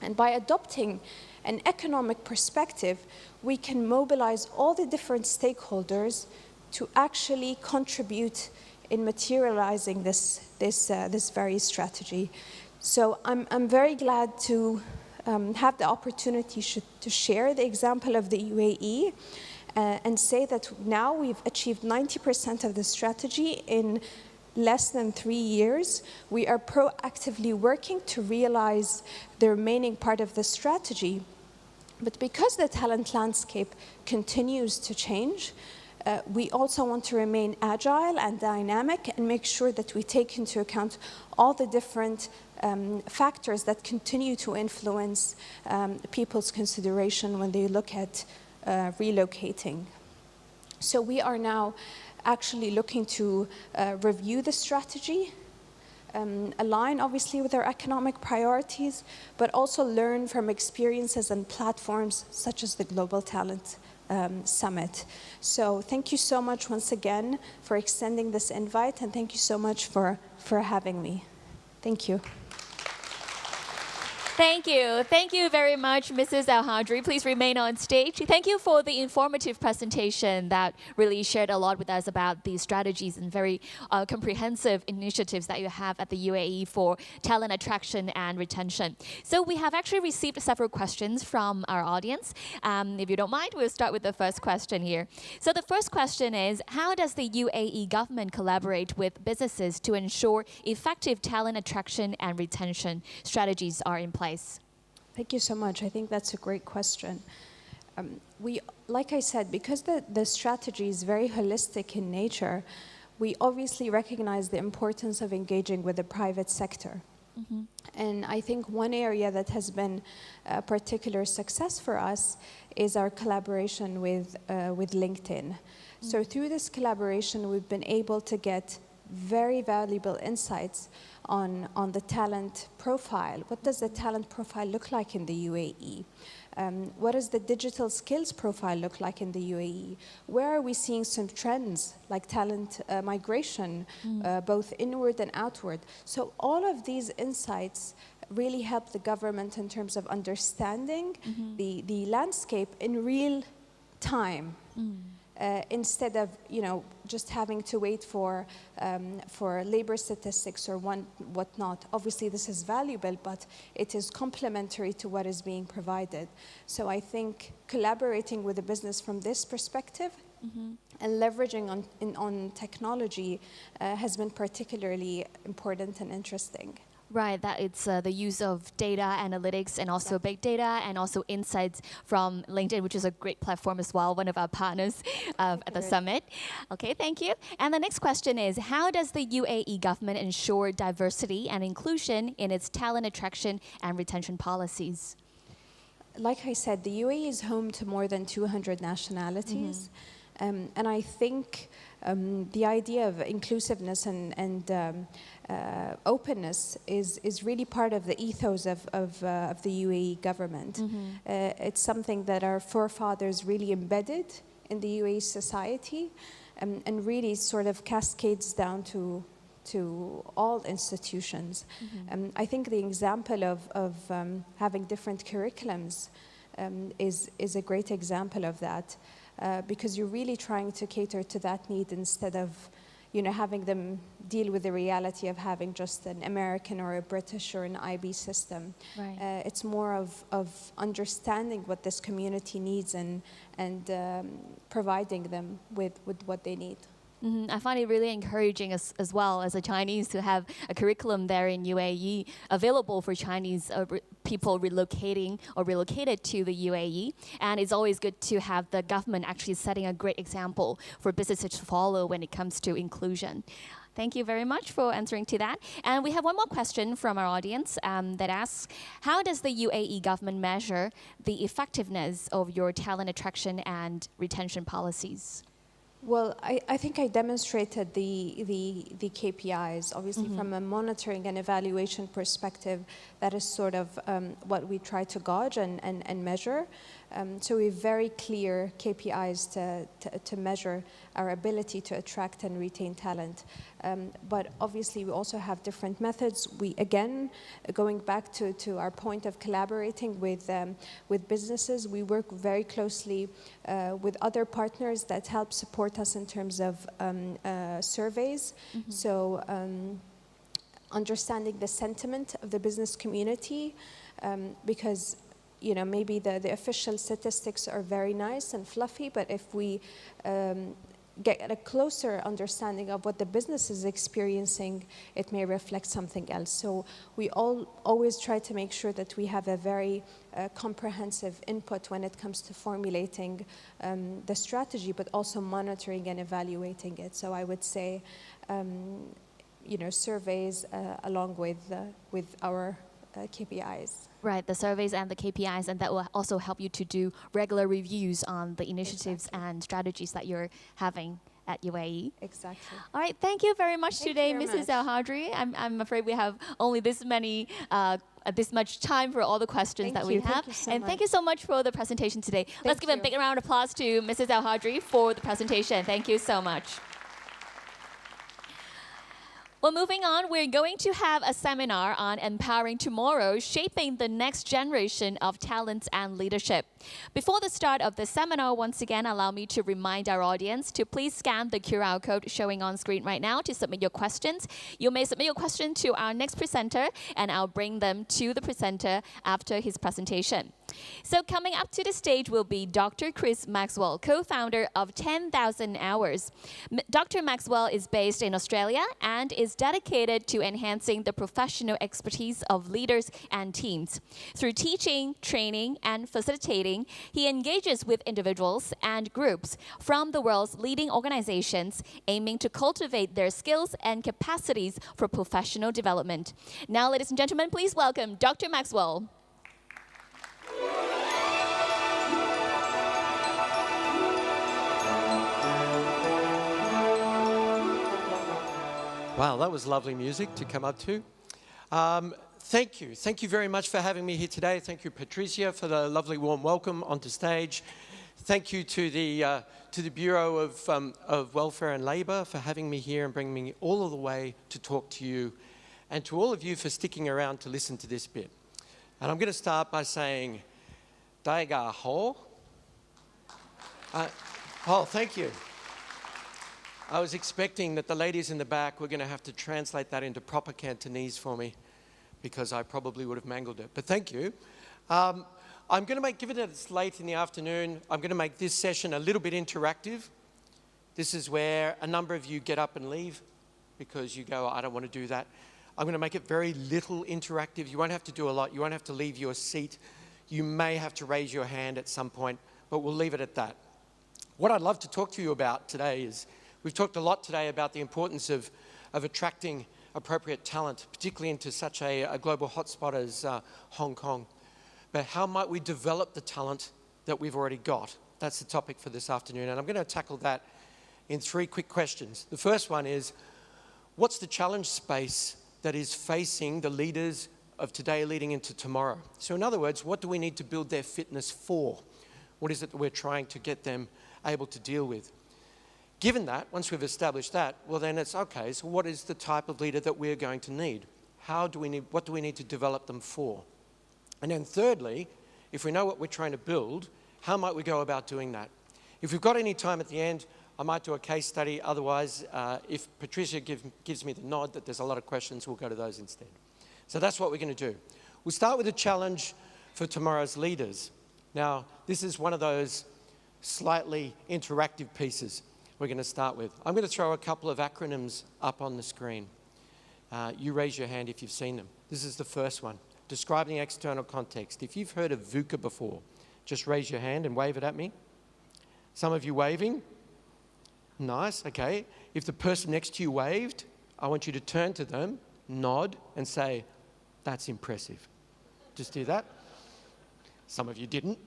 And by adopting an economic perspective, we can mobilize all the different stakeholders to actually contribute in materializing this very strategy. So I'm very glad to have the opportunity to share the example of the UAE and say that now we've achieved 90% of the strategy in less than 3 years. We are proactively working to realize the remaining part of the strategy. But because the talent landscape continues to change, we also want to remain agile and dynamic and make sure that we take into account all the different factors that continue to influence people's consideration when they look at relocating. So we are now actually looking to review the strategy, align obviously with our economic priorities, but also learn from experiences and platforms such as the Global Talent Summit. So thank you so much once again for extending this invite, and thank you so much for having me. Thank you. Thank you. Thank you very much, Mrs. Al-Hadri. Please remain on stage. Thank you for the informative presentation that really shared a lot with us about the strategies and very comprehensive initiatives that you have at the UAE for talent attraction and retention. So we have actually received several questions from our audience. If you don't mind, we'll start with the first question here. So the first question is, how does the UAE government collaborate with businesses to ensure effective talent attraction and retention strategies are in place? Thank you so much. I think that's a great question. Like I said, because the strategy is very holistic in nature, we obviously recognize the importance of engaging with the private sector. Mm-hmm. And I think one area that has been a particular success for us is our collaboration with LinkedIn. So through this collaboration, we've been able to get very valuable insights on the talent profile. What does the talent profile look like in the UAE? What does the digital skills profile look like in the UAE? Where are we seeing some trends like talent migration, both inward and outward? So all of these insights really help the government in terms of understanding the landscape in real time. Instead of just having to wait for labor statistics or whatnot. Obviously, this is valuable, but it is complementary to what is being provided. So I think collaborating with the business from this perspective and leveraging on technology has been particularly important and interesting. Right, that it's the use of data analytics and also big data and also insights from LinkedIn, which is a great platform as well, one of our partners at the summit. Okay, thank you. And the next question is, how does the UAE government ensure diversity and inclusion in its talent attraction and retention policies? Like I said, the UAE is home to more than 200 nationalities. And I think the idea of inclusiveness and openness is really part of the ethos of the UAE government. It's something that our forefathers really embedded in the UAE society and really sort of cascades down to all institutions. I think the example of having different curriculums is a great example of that. Because you're really trying to cater to that need instead of, having them deal with the reality of having just an American or a British or an IB system. Right. It's more of understanding what this community needs and providing them with what they need. I find it really encouraging as well as a Chinese to have a curriculum there in UAE available for Chinese people relocating or relocated to the UAE. And it's always good to have the government actually setting a great example for businesses to follow when it comes to inclusion. Thank you very much for answering to that. And we have one more question from our audience that asks, how does the UAE government measure the effectiveness of your talent attraction and retention policies? Well, I think I demonstrated the KPIs. Obviously, from a monitoring and evaluation perspective, that is sort of what we try to gauge and measure. So we have very clear KPIs to measure our ability to attract and retain talent. But obviously, we also have different methods. We, again, going back to our point of collaborating with businesses, we work very closely with other partners that help support us in terms of surveys. So understanding the sentiment of the business community, because maybe the official statistics are very nice and fluffy, but if we get a closer understanding of what the business is experiencing, it may reflect something else. So we always try to make sure that we have a very comprehensive input when it comes to formulating the strategy, but also monitoring and evaluating it. So I would say, surveys along with our KPIs. Right, the surveys and the KPIs, and that will also help you to do regular reviews on the initiatives and strategies that you're having at UAE. Exactly. All right, thank you very much today, Mrs. Al-Hadri. I'm afraid we have only this much time for all the questions that we have. And thank you so much for the presentation today. Let's give a big round of applause to Mrs. Al-Hadri for the presentation. Thank you so much. Well, moving on, we're going to have a seminar on empowering tomorrow, shaping the next generation of talents and leadership. Before the start of the seminar, once again, allow me to remind our audience to please scan the QR code showing on screen right now to submit your questions. You may submit your question to our next presenter, and I'll bring them to the presenter after his presentation. So coming up to the stage will be Dr. Chris Maxwell, co-founder of 10,000 Hours. Dr. Maxwell is based in Australia and is dedicated to enhancing the professional expertise of leaders and teams. Through teaching, training, and facilitating, he engages with individuals and groups from the world's leading organizations, aiming to cultivate their skills and capacities for professional development. Now, ladies and gentlemen, please welcome Dr. Maxwell. Wow, that was lovely music to come up to. Thank you. Thank you very much for having me here today. Thank you, Patricia, for the lovely warm welcome onto stage. Thank you to the Bureau of Welfare and Labour for having me here and bringing me all of the way to talk to you, and to all of you for sticking around to listen to this bit. And I'm going to start by saying, Daiga ho. Oh, thank you. I was expecting that the ladies in the back were going to have to translate that into proper Cantonese for me, because I probably would have mangled it. But thank you. I'm going to given that it's late in the afternoon, I'm going to make this session a little bit interactive. This is where a number of you get up and leave because you go, I don't want to do that. I'm going to make it very little interactive. You won't have to do a lot. You won't have to leave your seat. You may have to raise your hand at some point, but we'll leave it at that. What I'd love to talk to you about today is, we've talked a lot today about the importance of attracting appropriate talent, particularly into such a global hotspot as Hong Kong. But how might we develop the talent that we've already got? That's the topic for this afternoon, and I'm going to tackle that in 3 quick questions. The first one is, what's the challenge space that is facing the leaders of today leading into tomorrow? So in other words, what do we need to build their fitness for? What is it that we're trying to get them able to deal with? Given that, once we've established that, well then it's okay, so what is the type of leader that we're going to need? What do we need to develop them for? And then thirdly, if we know what we're trying to build, how might we go about doing that? If we've got any time at the end, I might do a case study. Otherwise, if Patricia gives me the nod that there's a lot of questions, we'll go to those instead. So that's what we're going to do. We'll start with a challenge for tomorrow's leaders. Now, this is one of those slightly interactive pieces we're going to start with. I'm going to throw a couple of acronyms up on the screen. You raise your hand if you've seen them. This is the first one, describing the external context. If you've heard of VUCA before, just raise your hand and wave it at me. Some of you waving. Nice, okay. If the person next to you waved, I want you to turn to them, nod, and say, that's impressive. Just do that. Some of you didn't.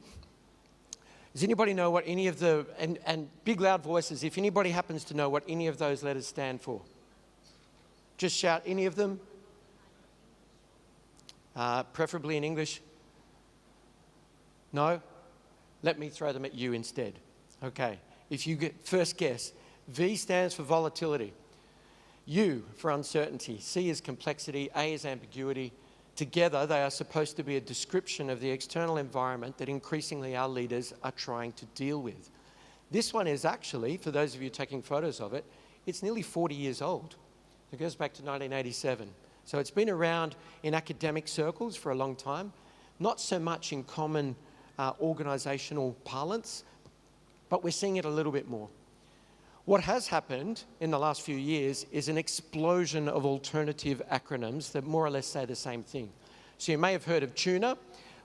Does anybody know what any of the, and big loud voices, if anybody happens to know what any of those letters stand for? Just shout any of them. Preferably in English. No? Let me throw them at you instead. Okay, if you get first guess, V stands for volatility. U for uncertainty. C is complexity. A is ambiguity. Together, they are supposed to be a description of the external environment that increasingly our leaders are trying to deal with. This one is actually, for those of you taking photos of it, it's nearly 40 years old. It goes back to 1987. So it's been around in academic circles for a long time, not so much in common organizational parlance, but we're seeing it a little bit more. What has happened in the last few years is an explosion of alternative acronyms that more or less say the same thing. So you may have heard of tuna,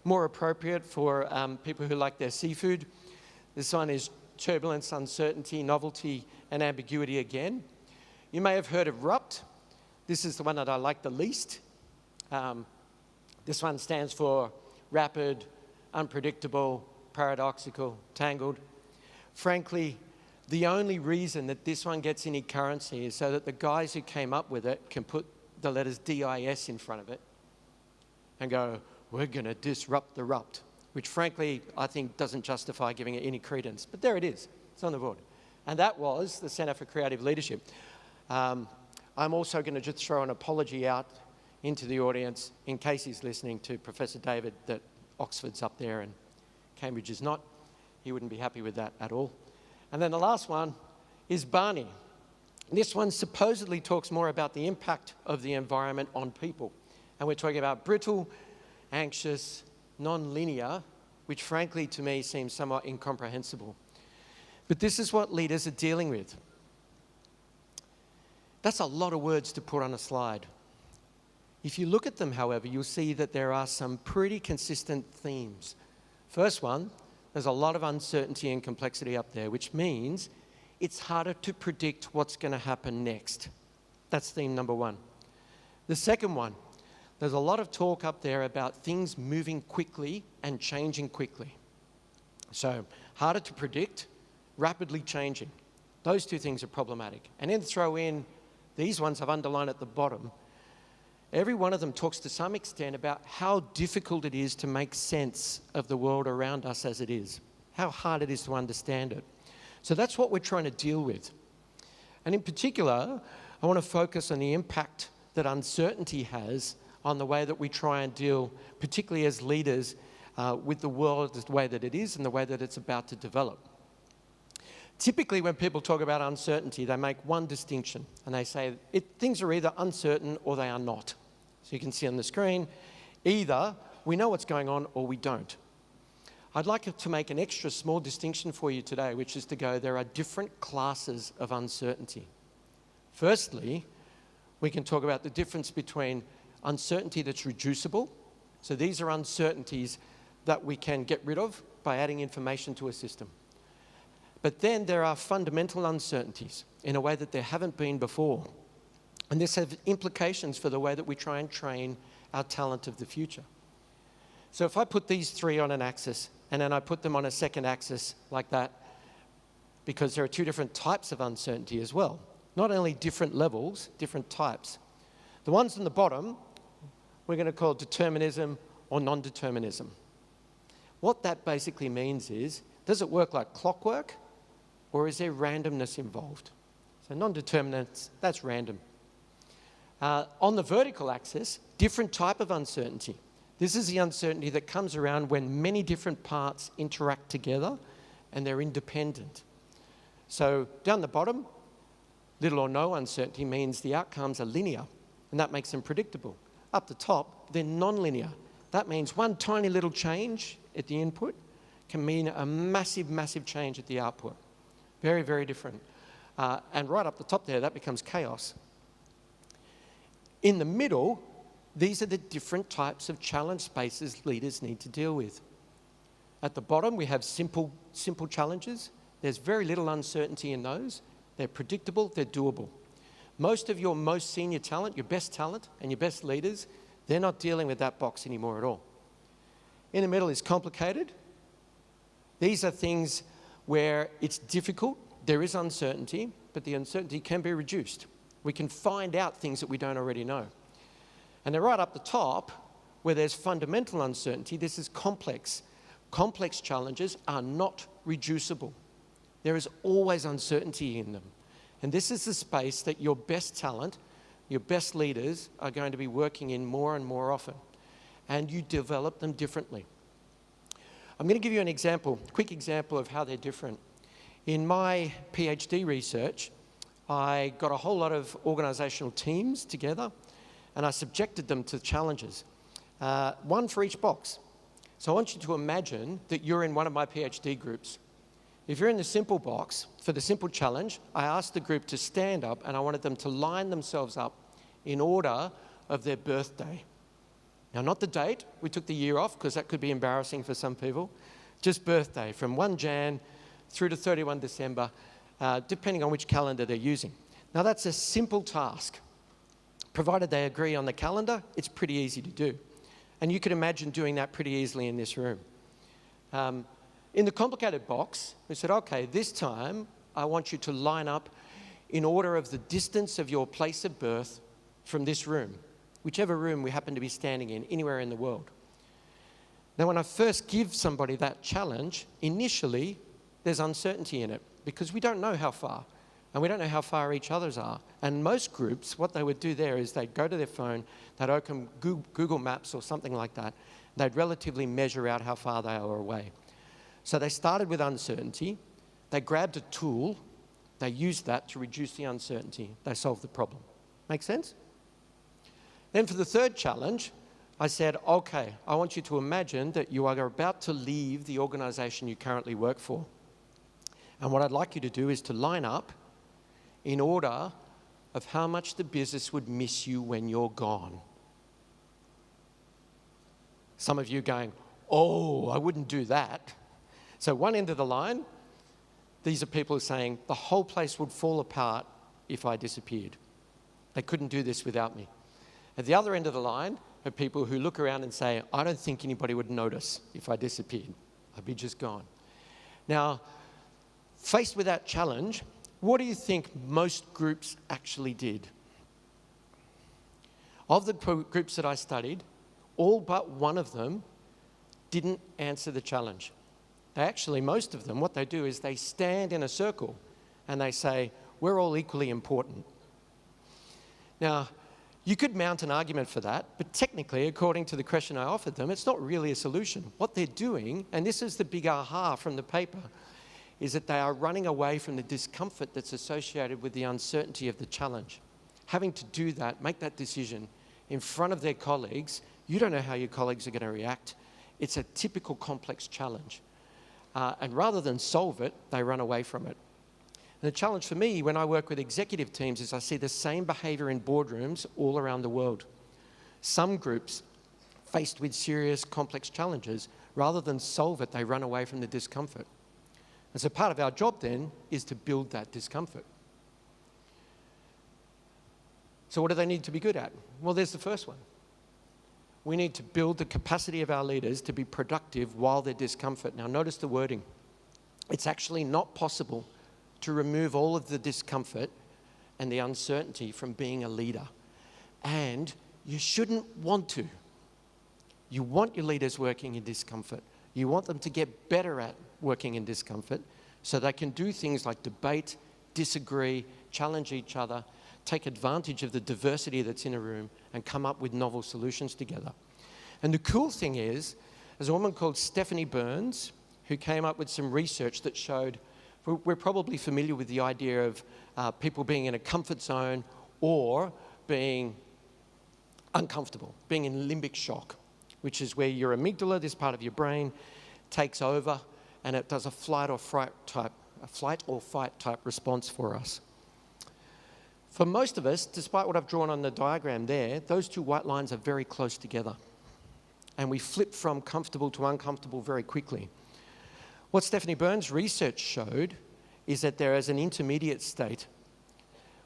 more appropriate for people who like their seafood. This one is turbulence, uncertainty, novelty, and ambiguity again. You may have heard of RUPT. This is the one that I like the least. This one stands for rapid, unpredictable, paradoxical, tangled. Frankly, the only reason that this one gets any currency is so that the guys who came up with it can put the letters DIS in front of it and go, we're going to disrupt the RUPT, which frankly, I think doesn't justify giving it any credence. But there it is. It's on the board. And that was the Centre for Creative Leadership. I I'm also going to just throw an apology out into the audience in case he's listening to Professor David that Oxford's up there and Cambridge is not. He wouldn't be happy with that at all. And then the last one is Barney. This one supposedly talks more about the impact of the environment on people. And we're talking about brittle, anxious, non-linear, which frankly to me seems somewhat incomprehensible. But this is what leaders are dealing with. That's a lot of words to put on a slide. If you look at them, however, you'll see that there are some pretty consistent themes. First one, there's a lot of uncertainty and complexity up there, which means it's harder to predict what's going to happen next. That's theme number one. The second one, there's a lot of talk up there about things moving quickly and changing quickly. So harder to predict, rapidly changing. Those two things are problematic. And then throw in these ones I've underlined at the bottom. Every one of them talks to some extent about how difficult it is to make sense of the world around us as it is, how hard it is to understand it. So that's what we're trying to deal with. And in particular, I want to focus on the impact that uncertainty has on the way that we try and deal, particularly as leaders, with the world the way that it is and the way that it's about to develop. Typically, when people talk about uncertainty, they make one distinction, and they say things are either uncertain or they are not. So you can see on the screen, either we know what's going on or we don't. I'd like to make an extra small distinction for you today, which is to go, there are different classes of uncertainty. Firstly, we can talk about the difference between uncertainty that's reducible. So these are uncertainties that we can get rid of by adding information to a system. But then there are fundamental uncertainties in a way that there haven't been before. And this has implications for the way that we try and train our talent of the future. So if I put these three on an axis, and then I put them on a second axis like that, because there are two different types of uncertainty as well. Not only different levels, different types. The ones on the bottom, we're going to call determinism or non-determinism. What that basically means is, does it work like clockwork, or is there randomness involved? So non-determinants, that's random. On the vertical axis, different type of uncertainty. This is the uncertainty that comes around when many different parts interact together and they're independent. So down the bottom, little or no uncertainty means the outcomes are linear, and that makes them predictable. Up the top, they're non-linear. That means one tiny little change at the input can mean a massive, massive change at the output. Very, very different. And right up the top there, that becomes chaos. In the middle, these are the different types of challenge spaces leaders need to deal with. At the bottom, we have simple challenges. There's very little uncertainty in those. They're predictable, they're doable. Most of your most senior talent, your best talent, and your best leaders, they're not dealing with that box anymore at all. In the middle is complicated. These are things where it's difficult, there is uncertainty, but the uncertainty can be reduced. We can find out things that we don't already know. And then right up the top, where there's fundamental uncertainty, this is complex. Complex challenges are not reducible. There is always uncertainty in them. And this is the space that your best talent, your best leaders are going to be working in more and more often. And you develop them differently. I'm going to give you an example, a quick example of how they're different. In my PhD research, I got a whole lot of organizational teams together and I subjected them to challenges, one for each box. So I want you to imagine that you're in one of my PhD groups. If you're in the simple box, for the simple challenge, I asked the group to stand up and I wanted them to line themselves up in order of their birthday. Now, not the date. We took the year off because that could be embarrassing for some people. Just birthday, from 1 Jan through to 31 December, depending on which calendar they're using. Now, that's a simple task. Provided they agree on the calendar, it's pretty easy to do. And you can imagine doing that pretty easily in this room. In the complicated box, we said, okay, this time I want you to line up in order of the distance of your place of birth from this room, whichever room we happen to be standing in, anywhere in the world. Now, when I first give somebody that challenge, initially there's uncertainty in it because we don't know how far. And we don't know how far each other's are. And most groups, what they would do there is they'd go to their phone, they'd open Google Maps or something like that, they'd relatively measure out how far they were away. So they started with uncertainty, they grabbed a tool, they used that to reduce the uncertainty, they solved the problem. Make sense? Then for the third challenge, I said, okay, I want you to imagine that you are about to leave the organization you currently work for. And what I'd like you to do is to line up in order of how much the business would miss you when you're gone. Some of you going, oh, I wouldn't do that. So one end of the line, these are people who are saying, the whole place would fall apart if I disappeared. They couldn't do this without me. At the other end of the line are people who look around and say, I don't think anybody would notice if I disappeared. I'd be just gone. Now, faced with that challenge, what do you think most groups actually did? Of the groups that I studied, all but one of them didn't answer the challenge. They actually, most of them, what they do is they stand in a circle and they say, we're all equally important. Now, you could mount an argument for that, but technically, according to the question I offered them, it's not really a solution. What they're doing, and this is the big aha from the paper, is that they are running away from the discomfort that's associated with the uncertainty of the challenge. Having to do that, make that decision in front of their colleagues, you don't know how your colleagues are going to react. It's a typical complex challenge. And rather than solve it, they run away from it. And the challenge for me when I work with executive teams is I see the same behavior in boardrooms all around the world. Some groups, faced with serious, complex challenges, rather than solve it, they run away from the discomfort. And so part of our job then is to build that discomfort. So what do they need to be good at? Well, there's the first one. We need to build the capacity of our leaders to be productive while they're discomfort. Now notice the wording. It's actually not possible to remove all of the discomfort and the uncertainty from being a leader. And you shouldn't want to. You want your leaders working in discomfort. You want them to get better at working in discomfort so they can do things like debate, disagree, challenge each other, take advantage of the diversity that's in a room and come up with novel solutions together. And the cool thing is, there's a woman called Stephanie Burns who came up with some research that showed, we're probably familiar with the idea of people being in a comfort zone or being uncomfortable, being in limbic shock, which is where your amygdala, this part of your brain, takes over and it does a flight or fight type response for us. For most of us, despite what I've drawn on the diagram there, those two white lines are very close together. And we flip from comfortable to uncomfortable very quickly. What Stephanie Burns' research showed is that there is an intermediate state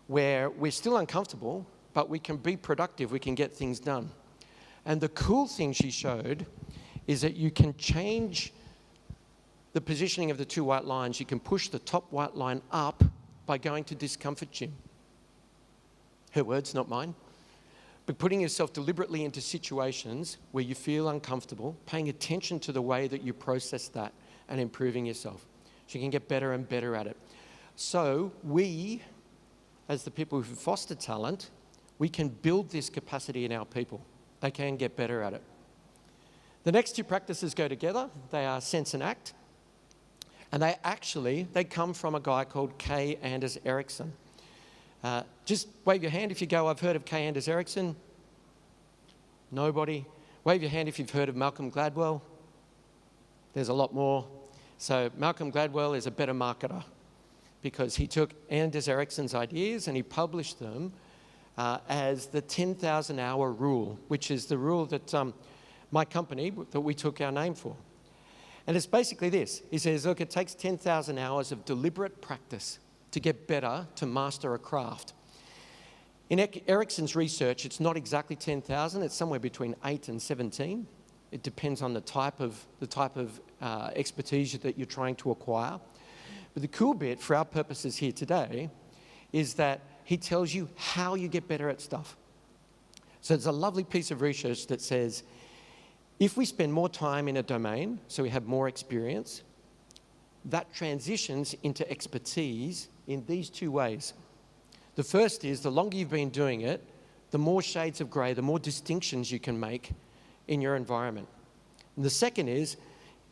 where we're still uncomfortable, but we can be productive, we can get things done. And the cool thing she showed is that you can change the positioning of the two white lines. You can push the top white line up by going to discomfort gym. Her words, not mine. But putting yourself deliberately into situations where you feel uncomfortable, paying attention to the way that you process that and improving yourself. So you can get better and better at it. So we, as the people who foster talent, we can build this capacity in our people. They can get better at it. The next two practices go together. They are sense and act. And they come from a guy called K. Anders Ericsson. Just wave your hand if you go, I've heard of K. Anders Ericsson. Nobody. Wave your hand if you've heard of Malcolm Gladwell. There's a lot more. So Malcolm Gladwell is a better marketer because he took Anders Ericsson's ideas and he published them as the 10,000 hour rule, which is the rule that my company, that we took our name for. And it's basically this. He says, look, it takes 10,000 hours of deliberate practice to get better, to master a craft. In Ericsson's research, it's not exactly 10,000, it's somewhere between 8 and 17. It depends on the type of expertise that you're trying to acquire. But the cool bit for our purposes here today is that he tells you how you get better at stuff. So there's a lovely piece of research that says, if we spend more time in a domain, so we have more experience, that transitions into expertise in these two ways. The first is, the longer you've been doing it, the more shades of grey, the more distinctions you can make in your environment. And the second is,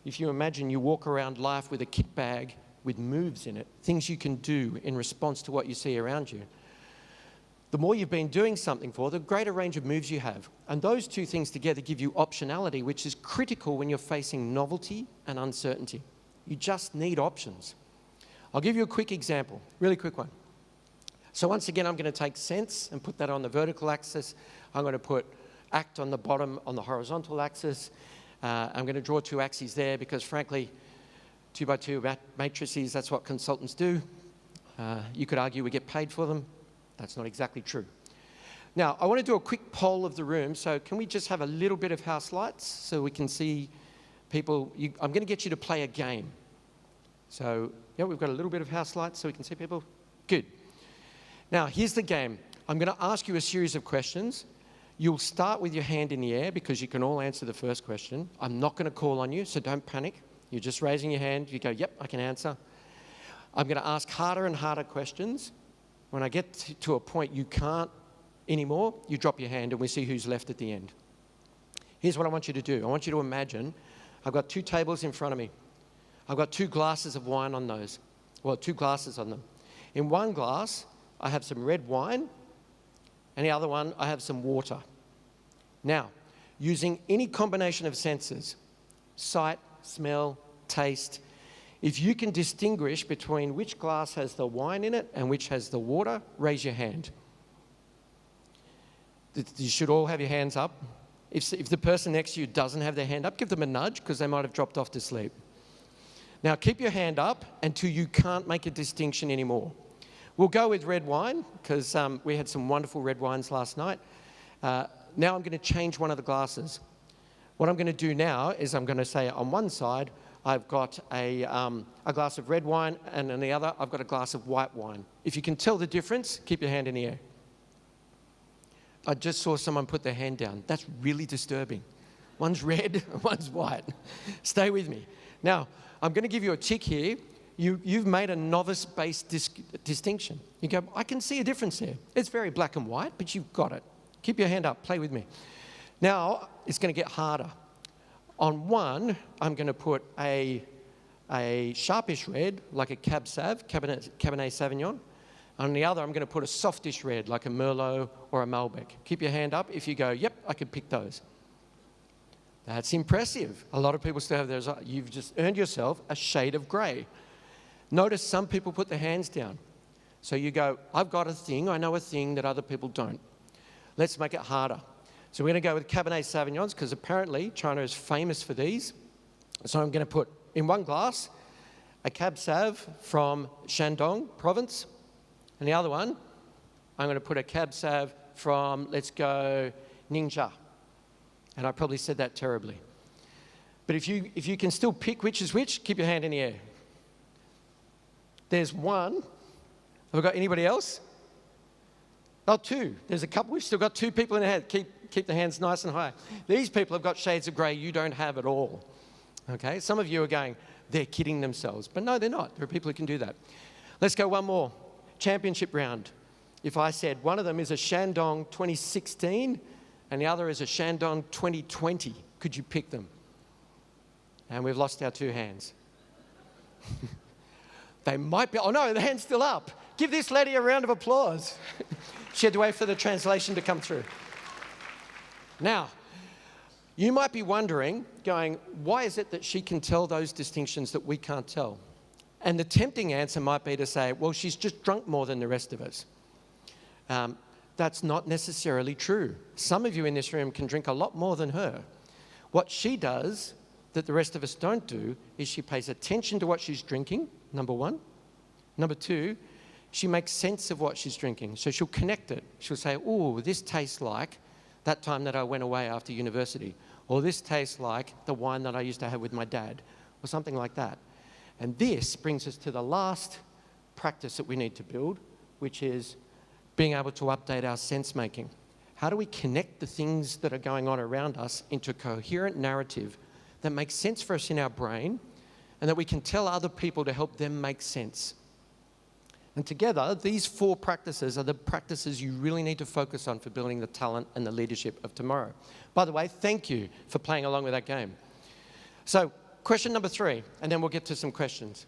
if you imagine you walk around life with a kit bag with moves in it, things you can do in response to what you see around you. The more you've been doing something for, the greater range of moves you have. And those two things together give you optionality, which is critical when you're facing novelty and uncertainty. You just need options. I'll give you a quick example, really quick one. So once again, I'm going to take sense and put that on the vertical axis. I'm going to put act on the bottom on the horizontal axis. I'm going to draw two axes there because, frankly, 2x2 matrices, that's what consultants do. You could argue we get paid for them. That's not exactly true. Now, I want to do a quick poll of the room. So can we just have a little bit of house lights so we can see people? I'm going to get you to play a game. So, yeah, we've got a little bit of house lights so we can see people. Good. Now, here's the game. I'm going to ask you a series of questions. You'll start with your hand in the air because you can all answer the first question. I'm not going to call on you, so don't panic. You're just raising your hand. You go, yep, I can answer. I'm going to ask harder and harder questions. When I get to a point you can't anymore, you drop your hand and we see who's left at the end. Here's what I want you to do. I want you to imagine I've got two tables in front of me. I've got two glasses of wine on those. Well, two glasses on them. In one glass, I have some red wine, and the other one, I have some water. Now, using any combination of senses, sight, smell, taste, if you can distinguish between which glass has the wine in it and which has the water, raise your hand. You should all have your hands up. If the person next to you doesn't have their hand up, give them a nudge because they might have dropped off to sleep. Now, keep your hand up until you can't make a distinction anymore. We'll go with red wine because we had some wonderful red wines last night. Now I'm going to change one of the glasses. What I'm going to do now is I'm going to say on one side, I've got a glass of red wine, and on the other, I've got a glass of white wine. If you can tell the difference, keep your hand in the air. I just saw someone put their hand down. That's really disturbing. One's red, one's white. Stay with me. Now, I'm going to give you a tick here. You've made a novice-based distinction. You go, I can see a difference there. It's very black and white, but you've got it. Keep your hand up. Play with me. Now, it's going to get harder. On one, I'm going to put a sharpish red, like a Cab Sav, Cabernet Sauvignon. On the other, I'm going to put a softish red, like a Merlot or a Malbec. Keep your hand up if you go, yep, I can pick those. That's impressive. A lot of people still have theirs. You've just earned yourself a shade of grey. Notice some people put their hands down. So you go, I've got a thing, I know a thing that other people don't. Let's make it harder. So we're going to go with Cabernet Sauvignons because apparently China is famous for these. So I'm going to put in one glass a Cab Sav from Shandong province, and the other one, I'm going to put a Cab Sav from, let's go, Ningxia. And I probably said that terribly. But if you can still pick which is which, keep your hand in the air. There's one. Have we got anybody else? Oh, two. There's a couple. We've still got two people in the head. Keep the hands nice and high. These people have got shades of grey you don't have at all. Okay? Some of you are going, they're kidding themselves. But no, they're not. There are people who can do that. Let's go one more. Championship round. If I said one of them is a Shandong 2016 and the other is a Shandong 2020, could you pick them? And we've lost our two hands. They might be, oh no, the hand's still up. Give this lady a round of applause. She had to wait for the translation to come through. Now, you might be wondering, going, why is it that she can tell those distinctions that we can't tell? And the tempting answer might be to say, well, she's just drunk more than the rest of us. That's not necessarily true. Some of you in this room can drink a lot more than her. What she does that the rest of us don't do is she pays attention to what she's drinking, number one. Number two, she makes sense of what she's drinking. So she'll connect it. She'll say, oh, this tastes like that time that I went away after university. Or this tastes like the wine that I used to have with my dad. Or something like that. And this brings us to the last practice that we need to build, which is being able to update our sense making. How do we connect the things that are going on around us into a coherent narrative that makes sense for us in our brain, and that we can tell other people to help them make sense. And together, these 4 practices are the practices you really need to focus on for building the talent and the leadership of tomorrow. By the way, thank you for playing along with that game. So, question number 3, and then we'll get to some questions.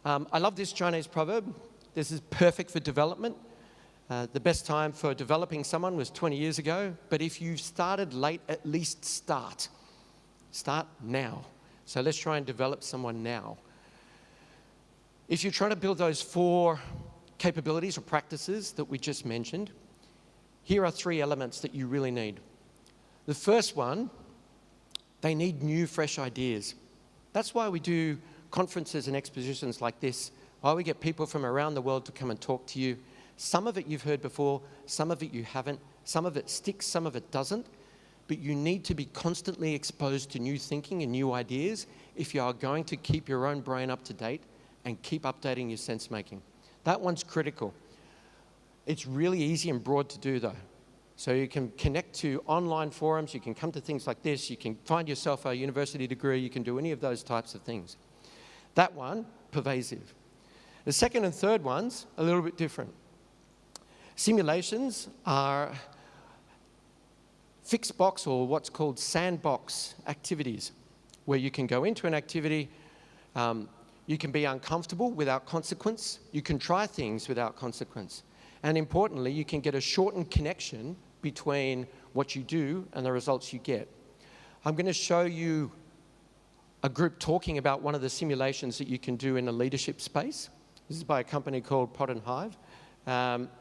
I love this Chinese proverb. This is perfect for development. The best time for developing someone was 20 years ago, but if you started late, at least start. Start now. So let's try and develop someone now. If you're trying to build those 4 capabilities or practices that we just mentioned, here are 3 elements that you really need. The first one, they need new, fresh ideas. That's why we do conferences and expositions like this, why we get people from around the world to come and talk to you. Some of it you've heard before, some of it you haven't, some of it sticks, some of it doesn't, but you need to be constantly exposed to new thinking and new ideas if you are going to keep your own brain up to date and keep updating your sense making. That one's critical. It's really easy and broad to do though. So you can connect to online forums, you can come to things like this, you can find yourself a university degree, you can do any of those types of things. That one, pervasive. The second and third ones, a little bit different. Simulations are fixed box or what's called sandbox activities, where you can go into an activity, you can be uncomfortable without consequence, you can try things without consequence, and importantly, you can get a shortened connection between what you do and the results you get. I'm going to show you a group talking about one of the simulations that you can do in a leadership space. This is by a company called Pot and Hive.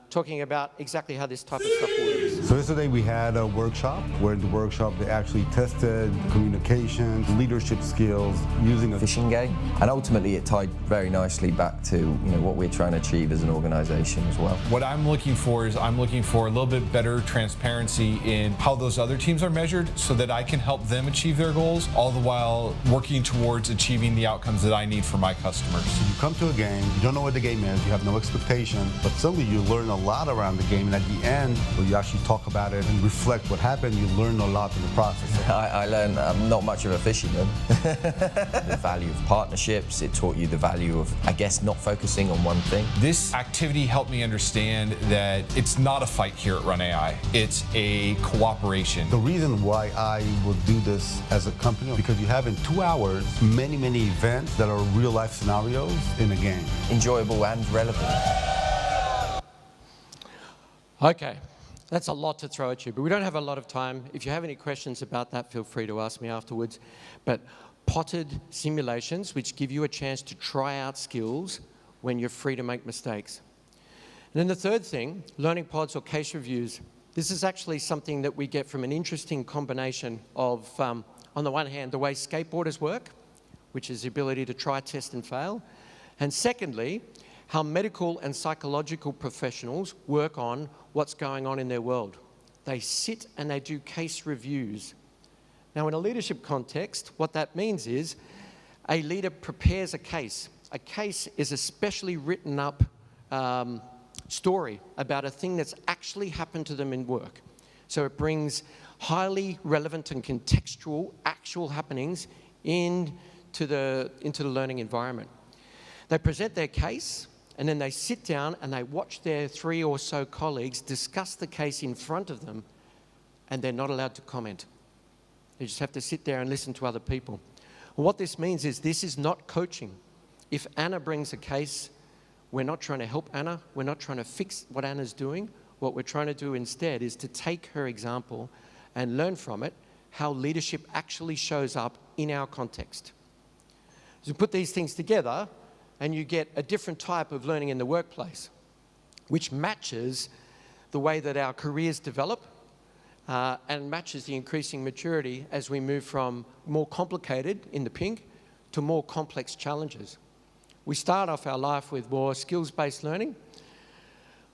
Talking about exactly how this type of stuff works. So yesterday we had a workshop where in the workshop they actually tested communication, leadership skills using a phishing game, and ultimately it tied very nicely back to what we're trying to achieve as an organization as well. What I'm looking for is a little bit better transparency in how those other teams are measured so that I can help them achieve their goals, all the while working towards achieving the outcomes that I need for my customers. So you come to a game, you don't know what the game is, you have no expectation, but suddenly you learn a lot around the game, and at the end, where you actually talk about it and reflect what happened, you learn a lot in the process. I learned I'm not much of a fisherman. The value of partnerships, it taught you the value of, I guess, not focusing on one thing. This activity helped me understand that it's not a fight here at Run AI, it's a cooperation. The reason why I will do this as a company, because you have in 2 hours many events that are real life scenarios in a game. Enjoyable and relevant. Okay, that's a lot to throw at you, but we don't have a lot of time. If you have any questions about that, feel free to ask me afterwards. But potted simulations, which give you a chance to try out skills when you're free to make mistakes. And then the third thing, learning pods or case reviews. This is actually something that we get from an interesting combination of, on the one hand, the way skateboarders work, which is the ability to try, test, and fail. And secondly, how medical and psychological professionals work on what's going on in their world. They sit and they do case reviews. Now, in a leadership context, what that means is a leader prepares a case. A case is a specially written up story about a thing that's actually happened to them in work. So it brings highly relevant and contextual actual happenings into the learning environment. They present their case, and then they sit down and they watch their 3 or so colleagues discuss the case in front of them, and they're not allowed to comment. They just have to sit there and listen to other people. Well, what this means is this is not coaching. If Anna brings a case, we're not trying to help Anna. We're not trying to fix what Anna's doing. What we're trying to do instead is to take her example and learn from it how leadership actually shows up in our context. So put these things together, and you get a different type of learning in the workplace, which matches the way that our careers develop and matches the increasing maturity as we move from more complicated, in the pink, to more complex challenges. We start off our life with more skills-based learning,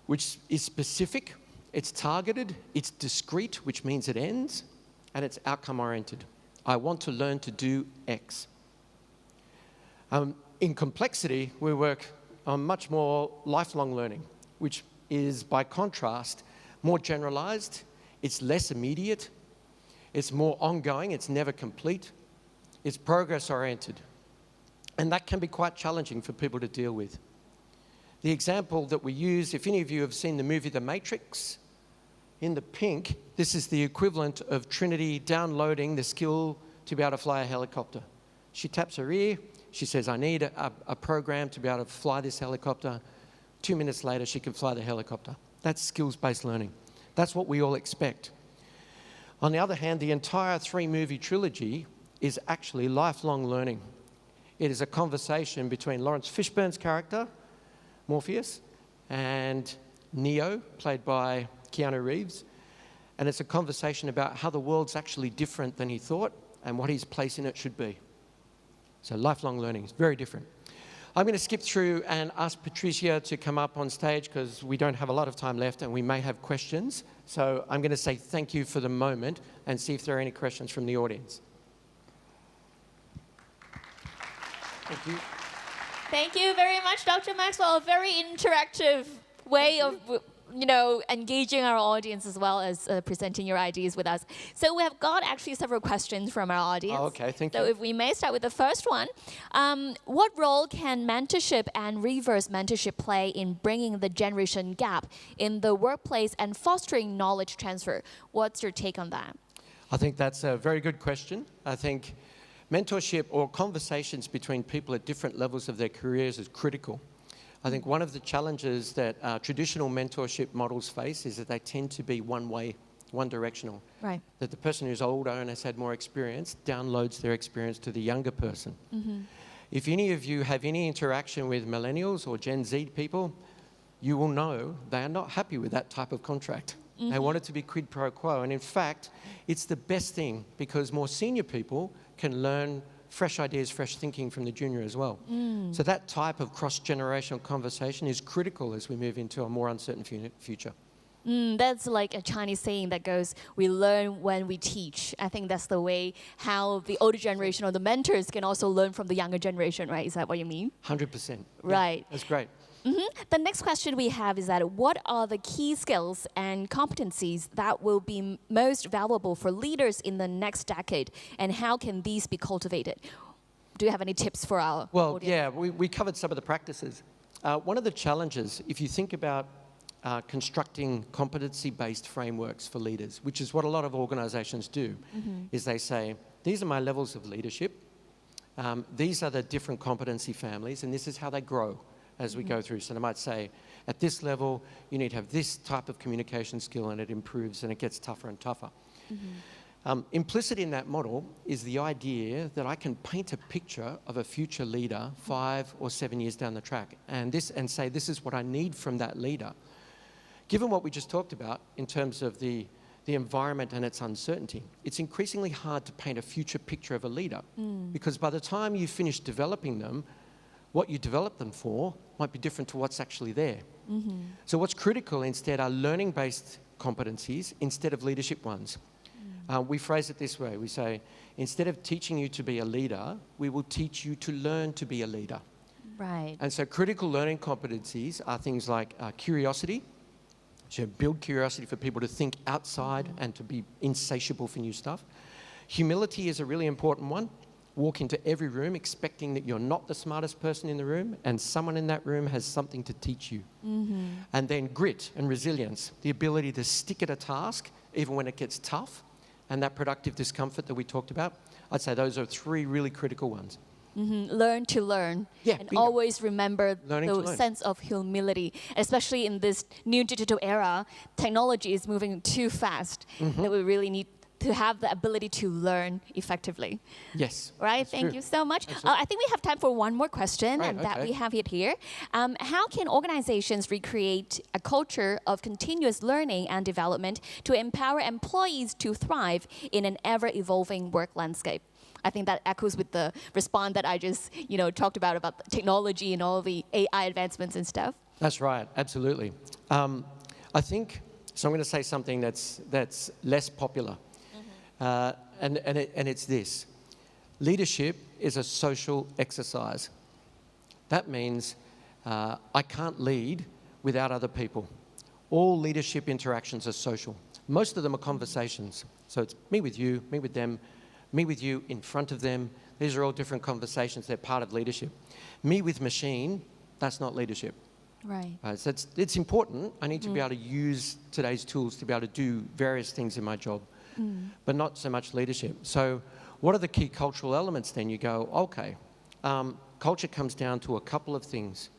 which is specific, it's targeted, it's discrete, which means it ends, and it's outcome-oriented. I want to learn to do X. In complexity, we work on much more lifelong learning, which is, by contrast, more generalized, it's less immediate, it's more ongoing, it's never complete, it's progress-oriented. And that can be quite challenging for people to deal with. The example that we use, if any of you have seen the movie The Matrix, in the pink, this is the equivalent of Trinity downloading the skill to be able to fly a helicopter. She taps her ear, she says, I need a program to be able to fly this helicopter. 2 minutes later, she can fly the helicopter. That's skills-based learning. That's what we all expect. On the other hand, the entire 3-movie trilogy is actually lifelong learning. It is a conversation between Lawrence Fishburne's character, Morpheus, and Neo, played by Keanu Reeves. And it's a conversation about how the world's actually different than he thought and what his place in it should be. So lifelong learning is very different. I'm going to skip through and ask Patricia to come up on stage because we don't have a lot of time left and we may have questions. So I'm going to say thank you for the moment and see if there are any questions from the audience. Thank you. Thank you very much, Dr. Maxwell. A very interactive way of, engaging our audience as well as presenting your ideas with us. So we have got actually several questions from our audience. Oh, okay, thank you. So if we may start with the first one. What role can mentorship and reverse mentorship play in bringing the generation gap in the workplace and fostering knowledge transfer? What's your take on that? I think that's a very good question. I think mentorship or conversations between people at different levels of their careers is critical. I think one of the challenges that traditional mentorship models face is that they tend to be one-way, one-directional. Right. That the person who's older and has had more experience downloads their experience to the younger person. Mm-hmm. If any of you have any interaction with millennials or Gen Z people, you will know they are not happy with that type of contract. Mm-hmm. They want it to be quid pro quo. And in fact, it's the best thing because more senior people can learn fresh ideas, fresh thinking from the junior as well. So that type of cross-generational conversation is critical as we move into a more uncertain future. That's like a Chinese saying that goes, we learn when we teach. I think that's the way how the older generation or the mentors can also learn from the younger generation, right? Is that what you mean? 100%. Right. Yeah, that's great. The next question we have is that what are the key skills and competencies that will be most valuable for leaders in the next decade, and how can these be cultivated? Do you have any tips for our audience? Yeah, we covered some of the practices. One of the challenges, if you think about constructing competency-based frameworks for leaders, which is what a lot of organizations do, is they say, these are my levels of leadership, these are the different competency families, and this is how they grow as we go through. So they might say, at this level, you need to have this type of communication skill and it improves and it gets tougher and tougher. Implicit in that model is the idea that I can paint a picture of a future leader 5 or 7 years down the track and say, this is what I need from that leader. Given what we just talked about in terms of the environment and its uncertainty, it's increasingly hard to paint a future picture of a leader because by the time you finish developing them, what you develop them for might be different to what's actually there. So what's critical instead are learning-based competencies instead of leadership ones. We phrase it this way. We say, instead of teaching you to be a leader, we will teach you to learn to be a leader. Right. And so critical learning competencies are things like curiosity. So build curiosity for people to think outside and to be insatiable for new stuff. Humility is a really important one. Walk into every room expecting that you're not the smartest person in the room and someone in that room has something to teach you. And then grit and resilience, the ability to stick at a task even when it gets tough, and that productive discomfort that we talked about. I'd say those are 3 really critical ones. Learn to learn. Yeah, and bingo. always remember Learning to the learn. sense of humility, especially in this new digital era. Technology is moving too fast that we really need to have the ability to learn effectively. Yes. Right, thank you so much. I think we have time for one more question, and that we have it here. How can organizations recreate a culture of continuous learning and development to empower employees to thrive in an ever-evolving work landscape? I think that echoes with the response that I just, talked about the technology and all the AI advancements and stuff. That's right, absolutely. I think, so I'm going to say something that's less popular. And it's this. Leadership is a social exercise. That means I can't lead without other people. All leadership interactions are social. Most of them are conversations. So it's me with you, me with them, Me with you in front of them. These are all different conversations. They're part of leadership. Me with machine, that's not leadership. Right. So it's important. I need to be able to use today's tools to be able to do various things in my job, but not so much leadership. So what are the key cultural elements then? You go, okay, culture comes down to a couple of things.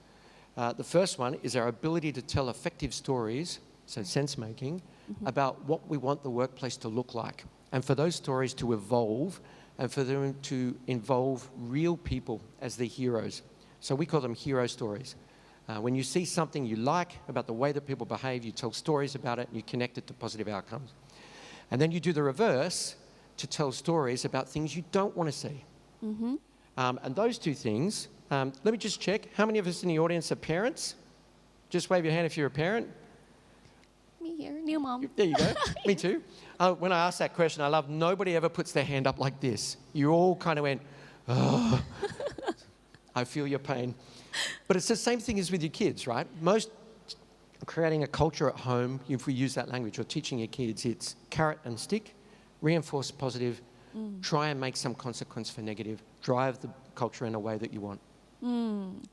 The first one is our ability to tell effective stories, so sense-making, about what we want the workplace to look like, and for those stories to evolve, and for them to involve real people as the heroes. So we call them hero stories. When you see something you like about the way that people behave, you tell stories about it and you connect it to positive outcomes. And then you do the reverse to tell stories about things you don't want to see. And those two things, let me just check. How many of us in the audience are parents? Just wave your hand if you're a parent. Me here, new mom. There you go. Me too. When I asked that question, I love nobody ever puts their hand up like this. You all kind of went, oh, I feel your pain. But it's the same thing as with your kids, right? Most creating a culture at home, if we use that language, or teaching your kids, it's carrot and stick, reinforce positive, try and make some consequence for negative, drive the culture in a way that you want.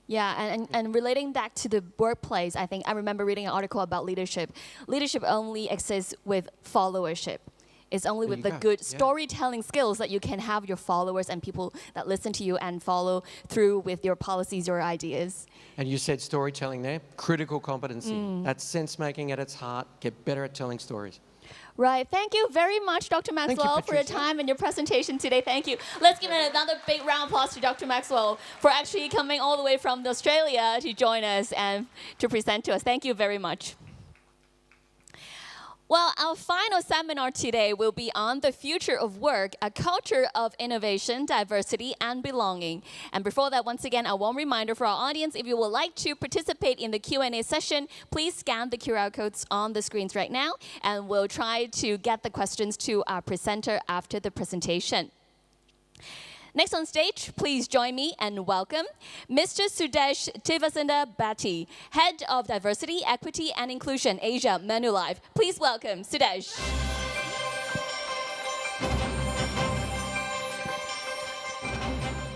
Yeah, and relating back to the workplace, I think I remember reading an article about leadership. Leadership only exists with followership. It's only with the good storytelling skills that you can have your followers and people that listen to you and follow through with your policies, your ideas. And you said storytelling there, critical competency. That's sense-making at its heart. Get better at telling stories. Right. Thank you very much, Dr. Maxwell, for your time and your presentation today. Thank you. Let's give another big round of applause to Dr. Maxwell for actually coming all the way from Australia to join us and to present to us. Thank you very much. Well, our final seminar today will be on the future of work, a culture of innovation, diversity, and belonging. And before that, once again, a warm reminder for our audience, if you would like to participate in the Q&A session, please scan the QR codes on the screens right now, and we'll try to get the questions to our presenter after the presentation. Next on stage, please join me and welcome Mr. Sudesh Tivasunda Bhatti, Head of Diversity, Equity and Inclusion, Asia, Manulife. Please welcome Sudesh.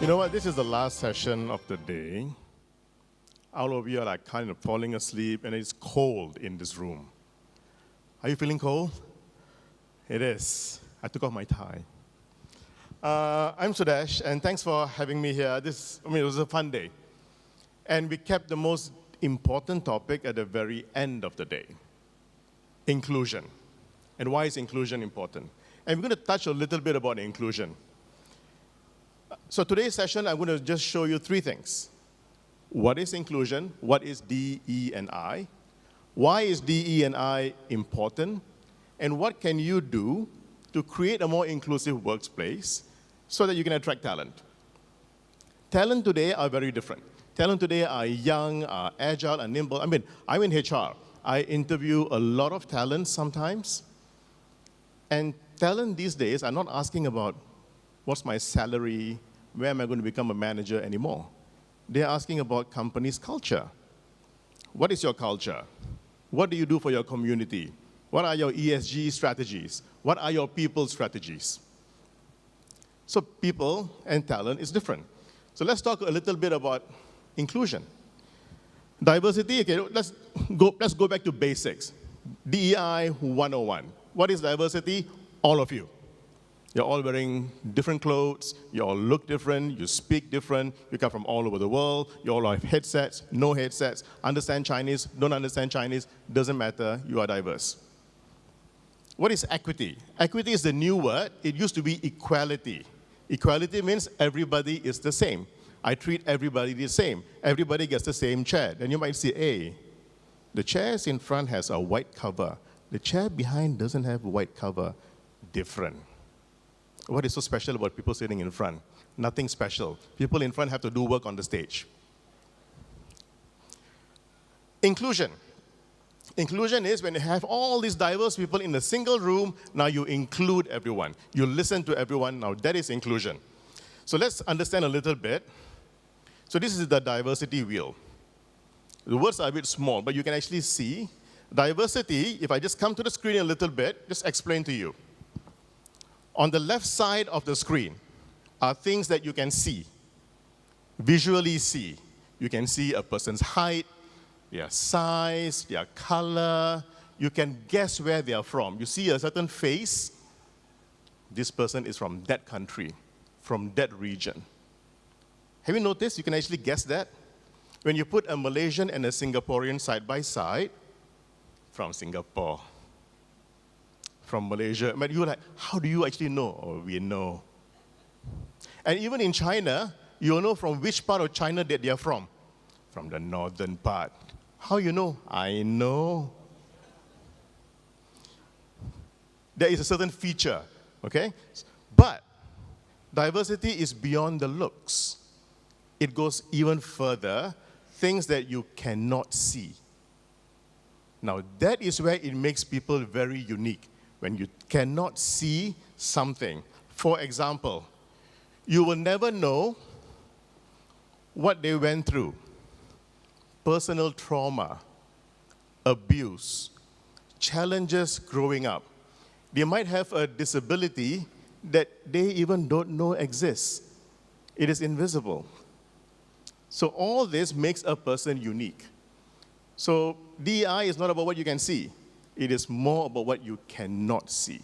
You know what? This is the last session of the day. All of you are like kind of falling asleep, and it's cold in this room. Are you feeling cold? It is. I took off my tie. I'm Sudesh, and thanks for having me here. It was a fun day. And we kept the most important topic at the very end of the day, inclusion. And why is inclusion important? And we're going to touch a little bit about inclusion. So today's session, I'm going to just show you three things. What is inclusion? What is DE&I? Why is DE&I important? And what can you do to create a more inclusive workplace so that you can attract talent? Talent today are very different. Talent today are young, are agile, and nimble. I mean, I'm in HR. I interview a lot of talent sometimes. And talent these days are not asking about what's my salary, where am I going to become a manager anymore. They're asking about company's culture. What is your culture? What do you do for your community? What are your ESG strategies? What are your people strategies? So people and talent is different. So let's talk a little bit about inclusion. Diversity, okay, let's go back to basics. DEI 101. What is diversity? All of you. You're all wearing different clothes, you all look different, you speak different, you come from all over the world, you all have headsets, no headsets, understand Chinese, don't understand Chinese, doesn't matter, you are diverse. What is equity? Equity is the new word. It used to be equality. Equality means everybody is the same. I treat everybody the same. Everybody gets the same chair. Then you might say, hey, the chairs in front has a white cover. The chair behind doesn't have a white cover. Different. What is so special about people sitting in front? Nothing special. People in front have to do work on the stage. Inclusion. Inclusion is when you have all these diverse people in a single room, now you include everyone. You listen to everyone, now that is inclusion. So let's understand a little bit. So this is the diversity wheel. The words are a bit small, but you can actually see. Diversity, if I just come to the screen a little bit, just explain to you. On the left side of the screen are things that you can see, visually see. You can see a person's height, their size, their color. You can guess where they are from. You see a certain face, this person is from that country, from that region. Have you noticed you can actually guess that? When you put a Malaysian and a Singaporean side by side, from Singapore, from Malaysia, but you're like, how do you actually know? Oh, we know. And even in China, you know from which part of China that they are from. From the northern part. How you know? I know. There is a certain feature, okay? But diversity is beyond the looks. It goes even further, things that you cannot see. Now, that is where it makes people very unique, when you cannot see something. For example, you will never know what they went through. Personal trauma, abuse, challenges growing up. They might have a disability that they even don't know exists. It is invisible. So all this makes a person unique. So DEI is not about what you can see. It is more about what you cannot see.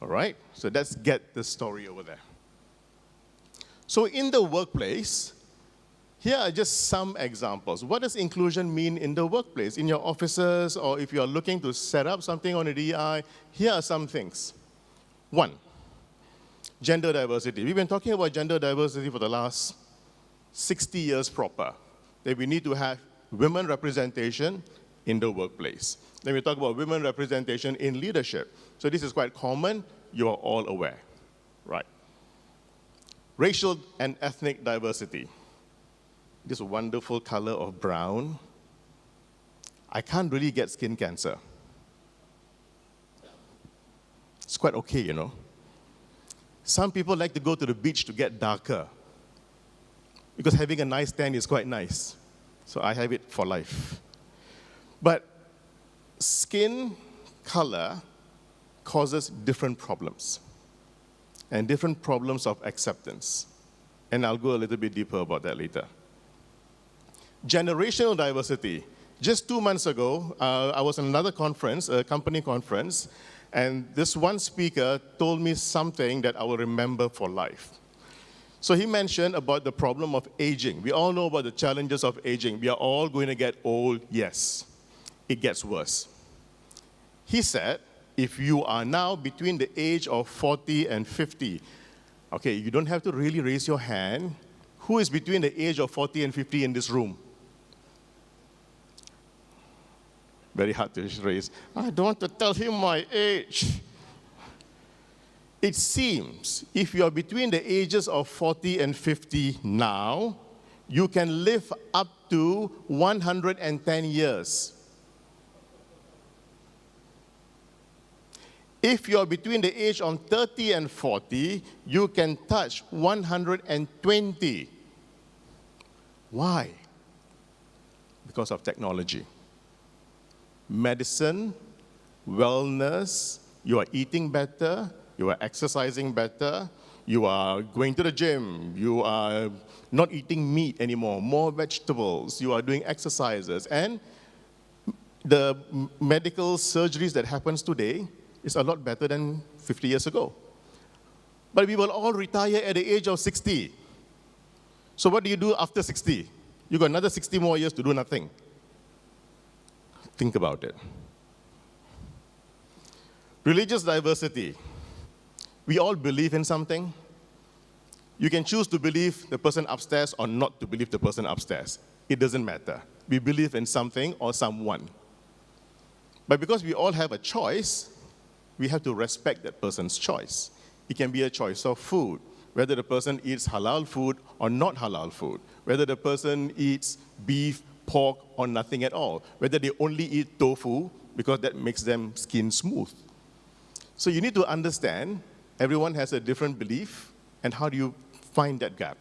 All right? So let's get the story over there. So in the workplace, here are just some examples. What does inclusion mean in the workplace? In your offices, or if you're looking to set up something on a DEI, here are some things. One, gender diversity. We've been talking about gender diversity for the last 60 years proper, that we need to have women representation in the workplace. Then we talk about women representation in leadership. So this is quite common. You are all aware, right? Racial and ethnic diversity. This wonderful color of brown. I can't really get skin cancer. It's quite okay, you know. Some people like to go to the beach to get darker, because having a nice tan is quite nice. So I have it for life. But skin color causes different problems, and different problems of acceptance. And I'll go a little bit deeper about that later. Generational diversity. Just 2 months ago, I was in another conference, a company conference, and this one speaker told me something that I will remember for life. So he mentioned about the problem of aging. We all know about the challenges of aging. We are all going to get old, yes. It gets worse. He said, if you are now between the age of 40 and 50, okay, you don't have to really raise your hand. Who is between the age of 40 and 50 in this room? Very hard to raise. I don't want to tell him my age. It seems if you are between the ages of 40 and 50 now, you can live up to 110 years. If you are between the age of 30 and 40, you can touch 120. Why? Because of technology. Medicine, wellness, you are eating better, you are exercising better, you are going to the gym, you are not eating meat anymore, more vegetables, you are doing exercises. And the medical surgeries that happens today is a lot better than 50 years ago. But we will all retire at the age of 60. So what do you do after 60? You got another 60 more years to do nothing. Think about it. Religious diversity. We all believe in something. You can choose to believe the person upstairs or not to believe the person upstairs. It doesn't matter. We believe in something or someone. But because we all have a choice, we have to respect that person's choice. It can be a choice of food, whether the person eats halal food or not halal food, whether the person eats beef, pork, or nothing at all, whether they only eat tofu because that makes them skin smooth. So you need to understand everyone has a different belief, and how do you find that gap?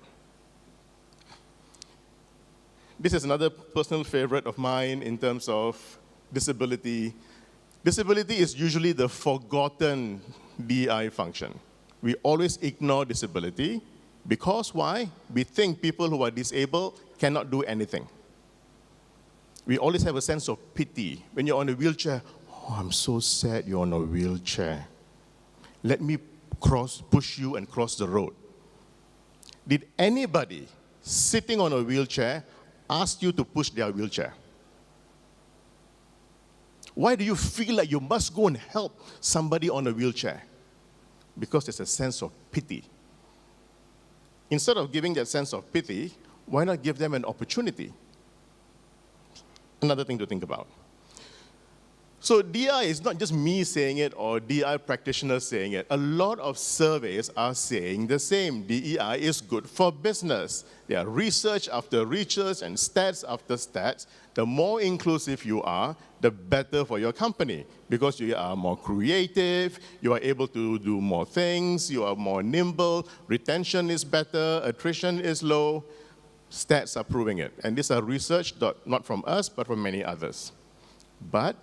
This is another personal favorite of mine in terms of disability. Disability is usually the forgotten DEI function. we always ignore disability because why? We think people who are disabled cannot do anything. We always have a sense of pity. When you're on a wheelchair, oh, I'm so sad you're on a wheelchair. Let me push you and cross the road. Did anybody sitting on a wheelchair ask you to push their wheelchair? Why do you feel like you must go and help somebody on a wheelchair? Because there's a sense of pity. Instead of giving that sense of pity, why not give them an opportunity? Another thing to think about. So DI is not just me saying it or DI practitioners saying it. A lot of surveys are saying the same. DEI is good for business. There are research after research and stats after stats. The more inclusive you are, the better for your company because you are more creative, you are able to do more things, you are more nimble, retention is better, attrition is low. Stats are proving it. And these are research not from us, but from many others. But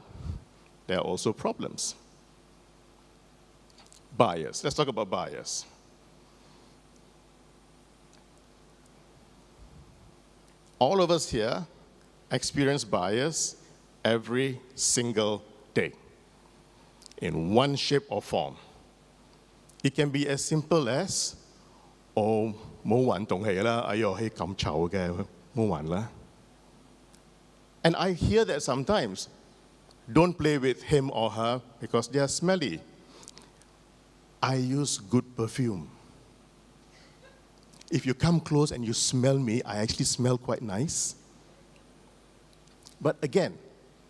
there are also problems. Bias. Let's talk about bias. All of us here experience bias every single day in one shape or form. It can be as simple as, oh, 冇運動氣啦，哎呦，係咁嘈嘅，冇玩啦. And I hear that sometimes. Don't play with him or her because they are smelly. I use good perfume. If you come close and you smell me, I actually smell quite nice. But again,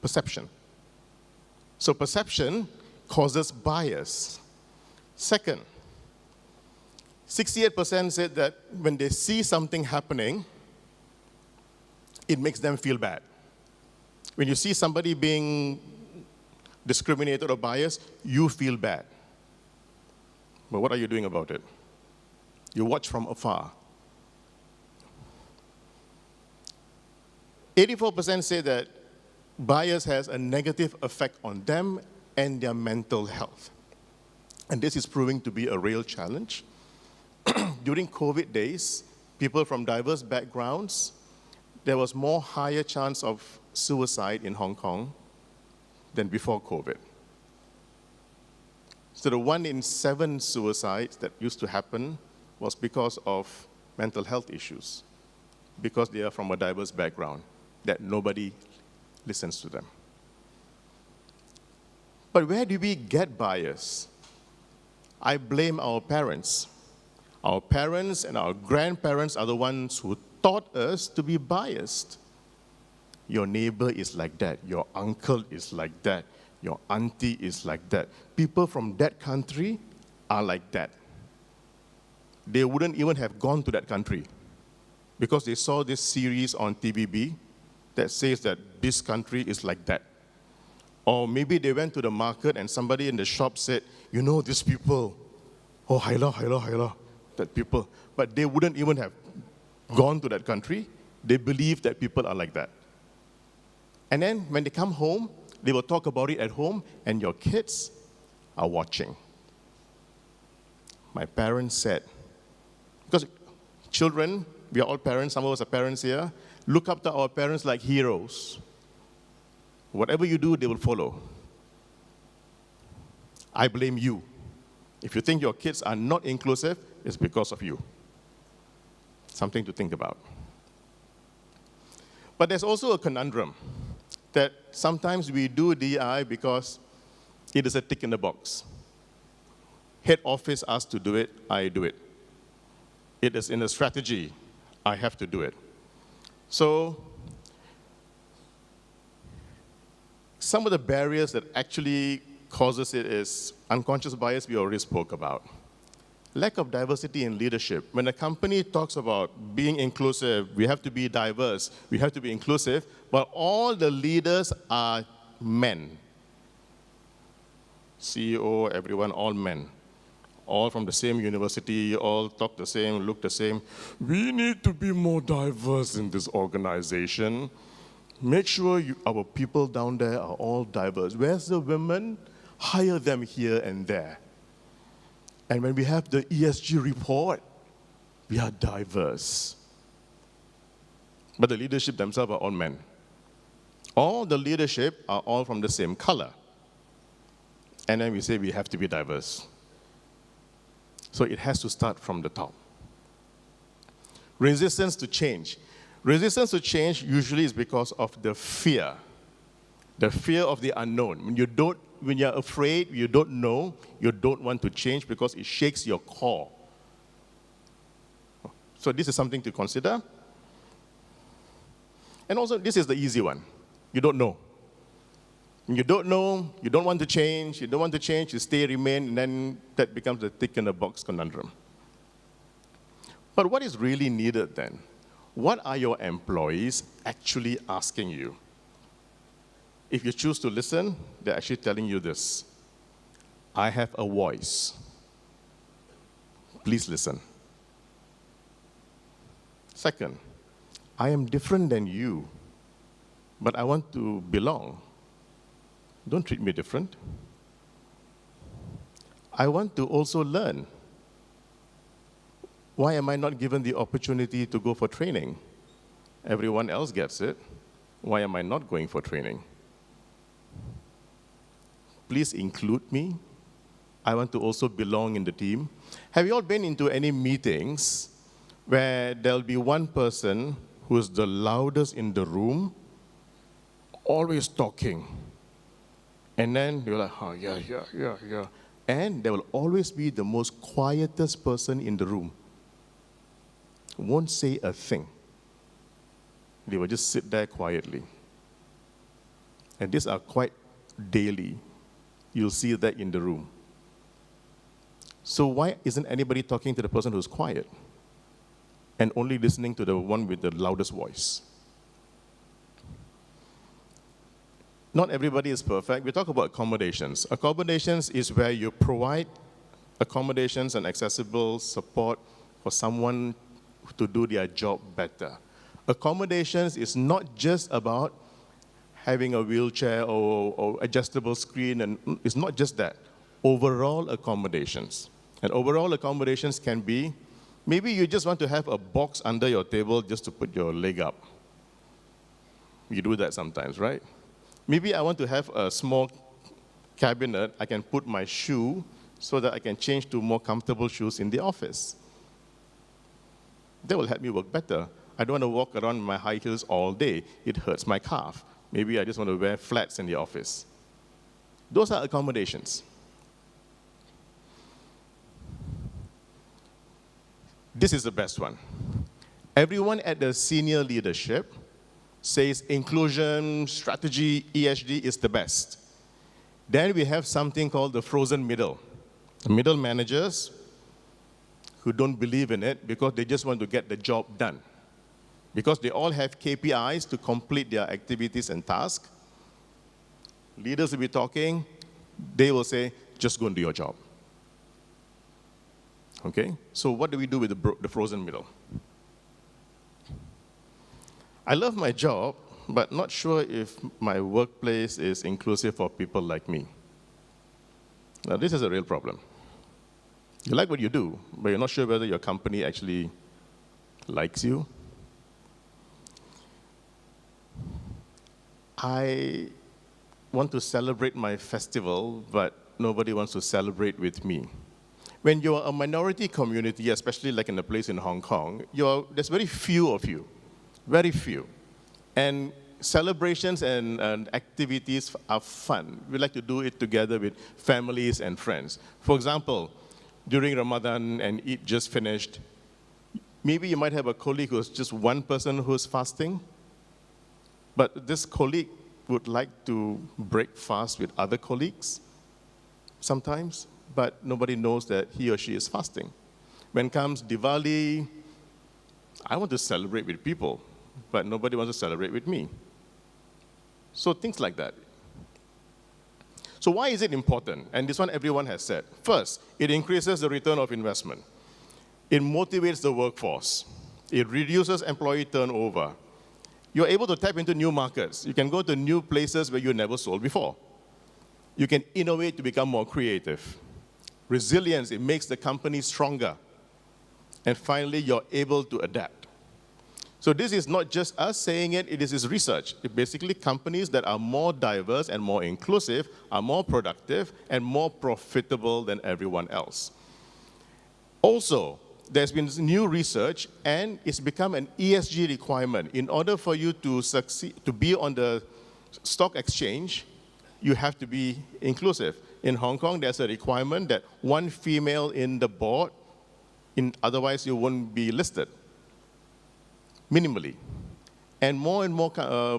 perception. So perception causes bias. Second, 68% said that when they see something happening, it makes them feel bad. When you see somebody being discriminated or biased, you feel bad. But what are you doing about it? You watch from afar. 84% say that bias has a negative effect on them and their mental health. And this is proving to be a real challenge. During COVID days, people from diverse backgrounds, there was more higher chance of suicide in Hong Kong than before COVID. So the 1 in 7 suicides that used to happen was because of mental health issues, because they are from a diverse background, that nobody listens to them. But where do we get bias? I blame our parents. Our parents and our grandparents are the ones who taught us to be biased. Your neighbor is like that. Your uncle is like that. Your auntie is like that. People from that country are like that. They wouldn't even have gone to that country because they saw this series on TVB that says that this country is like that. Or maybe they went to the market and somebody in the shop said, you know, these people, oh, haila, that people. But they wouldn't even have gone to that country. They believe that people are like that. And then when they come home, they will talk about it at home, and your kids are watching. My parents said, because children, we are all parents, some of us are parents here, look up to our parents like heroes. Whatever you do, they will follow. I blame you. If you think your kids are not inclusive, it's because of you. Something to think about. But there's also a conundrum that sometimes we do DI because it is a tick in the box. Head office asks to do it, I do it. It is in a strategy, I have to do it. So some of the barriers that actually causes it is unconscious bias we already spoke about. Lack of diversity in leadership. When a company talks about being inclusive, we have to be diverse, we have to be inclusive, but all the leaders are men. CEO, everyone, all men. All from the same university, all talk the same, look the same. We need to be more diverse in this organization. Make sure our people down there are all diverse. Where's the women? Hire them here and there. And when we have the ESG report, we are diverse. But the leadership themselves are all men. All the leadership are all from the same color. And then we say we have to be diverse. So it has to start from the top. Resistance to change. Resistance to change usually is because of the fear of the unknown. When you're afraid, you don't know, you don't want to change because it shakes your core. So this is something to consider. And also, this is the easy one. You don't know. You don't know, you don't want to change, you stay, remain, and then that becomes the tick in the box conundrum. But what is really needed then? What are your employees actually asking you? If you choose to listen, they're actually telling you this. I have a voice. Please listen. Second, I am different than you, but I want to belong. Don't treat me different. I want to also learn. Why am I not given the opportunity to go for training? Everyone else gets it. Why am I not going for training? Please include me. I want to also belong in the team. Have you all been into any meetings where there'll be one person who's the loudest in the room, always talking? And then you're like, oh, yeah. And there will always be the most quietest person in the room. Won't say a thing. They will just sit there quietly. And these are quite daily. You'll see that in the room. So why isn't anybody talking to the person who's quiet and only listening to the one with the loudest voice? Not everybody is perfect. We talk about accommodations. Accommodations is where you provide accommodations and accessible support for someone to do their job better. Accommodations is not just about having a wheelchair or adjustable screen, and it's not just that. Overall accommodations. And overall accommodations can be, maybe you just want to have a box under your table just to put your leg up. You do that sometimes, right? Maybe I want to have a small cabinet I can put my shoe so that I can change to more comfortable shoes in the office. That will help me work better. I don't want to walk around in my high heels all day. It hurts my calf. Maybe I just want to wear flats in the office. Those are accommodations. This is the best one. Everyone at the senior leadership says inclusion, strategy, ESG is the best. Then we have something called the frozen middle. The middle managers who don't believe in it because they just want to get the job done. Because they all have KPIs to complete their activities and tasks. Leaders will be talking, they will say, just go and do your job. Okay? So what do we do with the frozen middle? I love my job, but not sure if my workplace is inclusive for people like me. Now, this is a real problem. You like what you do, but you're not sure whether your company actually likes you. I want to celebrate my festival, but nobody wants to celebrate with me. When you're a minority community, especially like in a place in Hong Kong, there's very few of you. Very few. And celebrations and activities are fun. We like to do it together with families and friends. For example, during Ramadan and Eid just finished, maybe you might have a colleague who's just one person who's fasting, but this colleague would like to break fast with other colleagues sometimes, but nobody knows that he or she is fasting. When comes Diwali, I want to celebrate with people, but nobody wants to celebrate with me. So things like that. So why is it important? And this one everyone has said. First, it increases the return of investment. It motivates the workforce. It reduces employee turnover. You're able to tap into new markets. You can go to new places where you never sold before. You can innovate to become more creative. Resilience, it makes the company stronger. And finally, you're able to adapt. So this is not just us saying it, it is this research. It basically, companies that are more diverse and more inclusive are more productive and more profitable than everyone else. Also, there's been new research, and it's become an ESG requirement. In order for you to succeed, to be on the stock exchange, you have to be inclusive. In Hong Kong, there's a requirement that one female in the board, otherwise you won't be listed, minimally. And more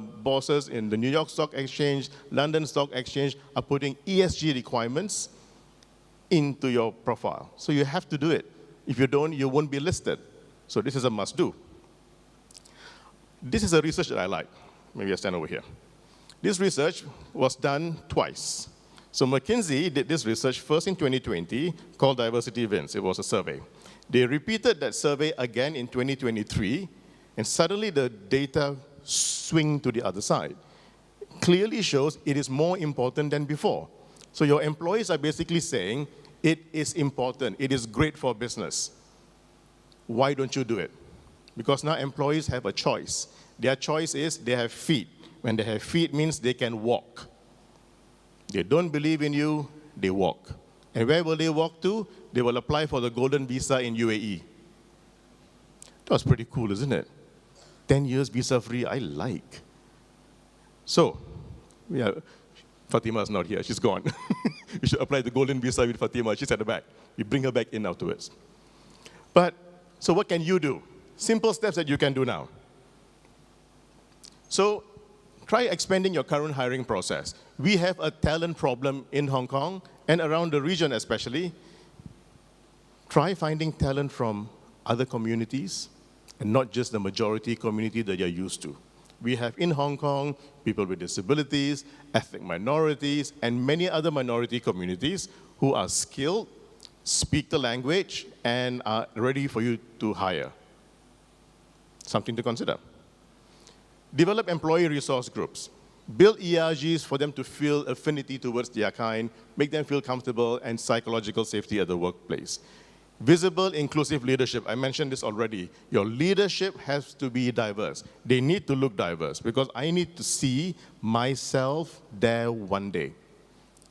bosses in the New York Stock Exchange, London Stock Exchange are putting ESG requirements into your profile. So you have to do it. If you don't, you won't be listed. So this is a must-do. This is a research that I like. Maybe I stand over here. This research was done twice. So McKinsey did this research first in 2020 called Diversity Wins. It was a survey. They repeated that survey again in 2023, and suddenly the data swing to the other side. Clearly shows it is more important than before. So your employees are basically saying, it is important, it is great for business. Why don't you do it? Because now employees have a choice. Their choice is they have feet. When they have feet means they can walk. They don't believe in you, they walk. And where will they walk to? They will apply for the golden visa in UAE. That was pretty cool, isn't it? 10 years visa-free, I like. So, yeah, Fatima's not here, she's gone. We should apply the golden visa with Fatima, she's at the back. We bring her back in afterwards. But, so what can you do? Simple steps that you can do now. So, try expanding your current hiring process. We have a talent problem in Hong Kong and around the region especially. Try finding talent from other communities and not just the majority community that you're used to. We have in Hong Kong people with disabilities, ethnic minorities, and many other minority communities who are skilled, speak the language, and are ready for you to hire. Something to consider. Develop employee resource groups. Build ERGs for them to feel affinity towards their kind, make them feel comfortable, and psychological safety at the workplace. Visible, inclusive leadership. I mentioned this already. Your leadership has to be diverse. They need to look diverse because I need to see myself there one day.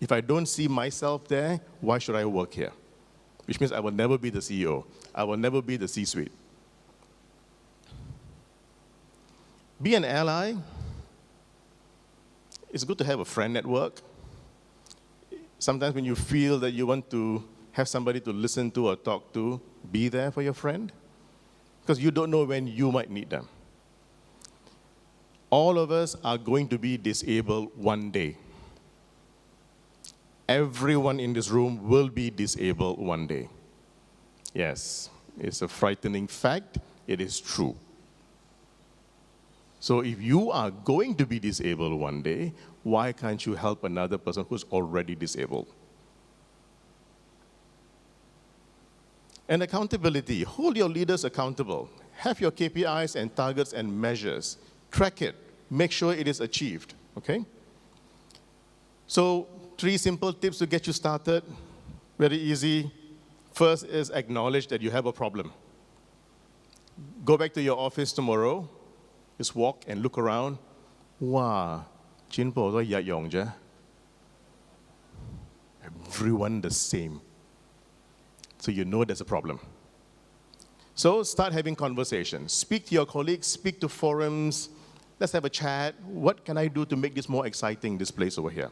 If I don't see myself there, why should I work here? Which means I will never be the CEO. I will never be the C-suite. Be an ally. It's good to have a friend network. Sometimes when you feel that you want to have somebody to listen to or talk to, be there for your friend, because you don't know when you might need them. All of us are going to be disabled one day. Everyone in this room will be disabled one day. Yes, it's a frightening fact. It is true. So if you are going to be disabled one day, why can't you help another person who's already disabled? And accountability. Hold your leaders accountable. Have your KPIs and targets and measures. Track it. Make sure it is achieved. Okay? So 3 simple tips to get you started. Very easy. First is acknowledge that you have a problem. Go back to your office tomorrow. Just walk and look around. Wow, everyone the same. So you know there's a problem. So start having conversations. Speak to your colleagues, speak to forums. Let's have a chat. What can I do to make this more exciting, this place over here?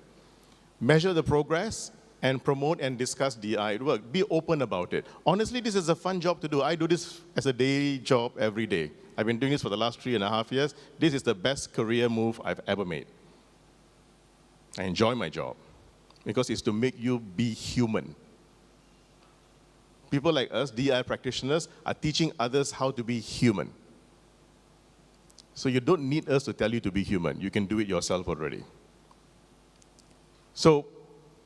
Measure the progress and promote and discuss DI at work. Be open about it. Honestly, this is a fun job to do. I do this as a daily job every day. I've been doing this for the last 3.5 years. This is the best career move I've ever made. I enjoy my job because it's to make you be human. People like us, DI practitioners, are teaching others how to be human. So you don't need us to tell you to be human. You can do it yourself already. So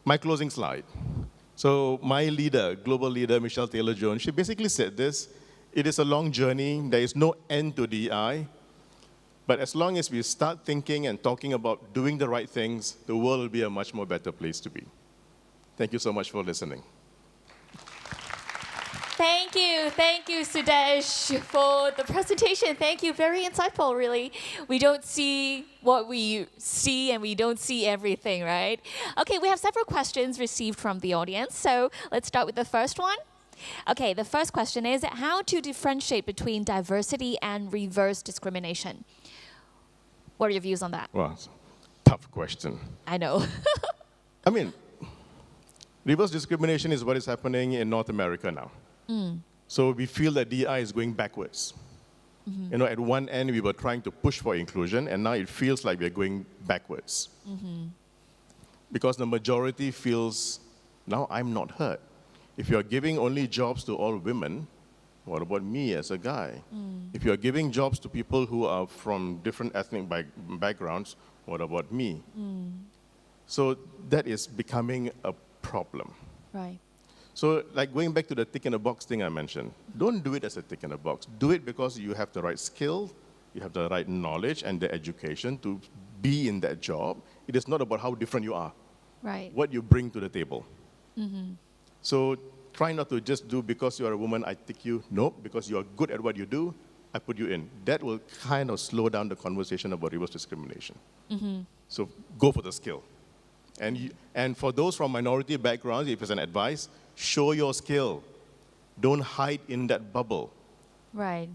my closing slide. So my leader, global leader, Michelle Taylor-Jones, she basically said this. It is a long journey. There is no end to DI. But as long as we start thinking and talking about doing the right things, the world will be a much more better place to be. Thank you so much for listening. Thank you, Sudesh, for the presentation. Thank you, very insightful, really. We don't see what we see, and we don't see everything, right? Okay, we have several questions received from the audience, so let's start with the first one. Okay, the first question is how to differentiate between diversity and reverse discrimination. What are your views on that? Well, tough question. I know. I mean, reverse discrimination is what is happening in North America now. So we feel that DI is going backwards. You know, at one end we were trying to push for inclusion, and now it feels like we're going backwards. Because the majority feels, now I'm not heard. If you're giving only jobs to all women, what about me as a guy? If you're giving jobs to people who are from different ethnic backgrounds, what about me? So that is becoming a problem. Right. So like going back to the tick in the box thing I mentioned, don't do it as a tick in the box. Do it because you have the right skill, you have the right knowledge and the education to be in that job. It is not about how different you are. Right. What you bring to the table. So try not to just do because you are a woman, I tick you. Nope, because you are good at what you do, I put you in. That will kind of slow down the conversation about reverse discrimination. So go for the skill. And for those from minority backgrounds, if it's an advice, show your skill. Don't hide in that bubble. Right.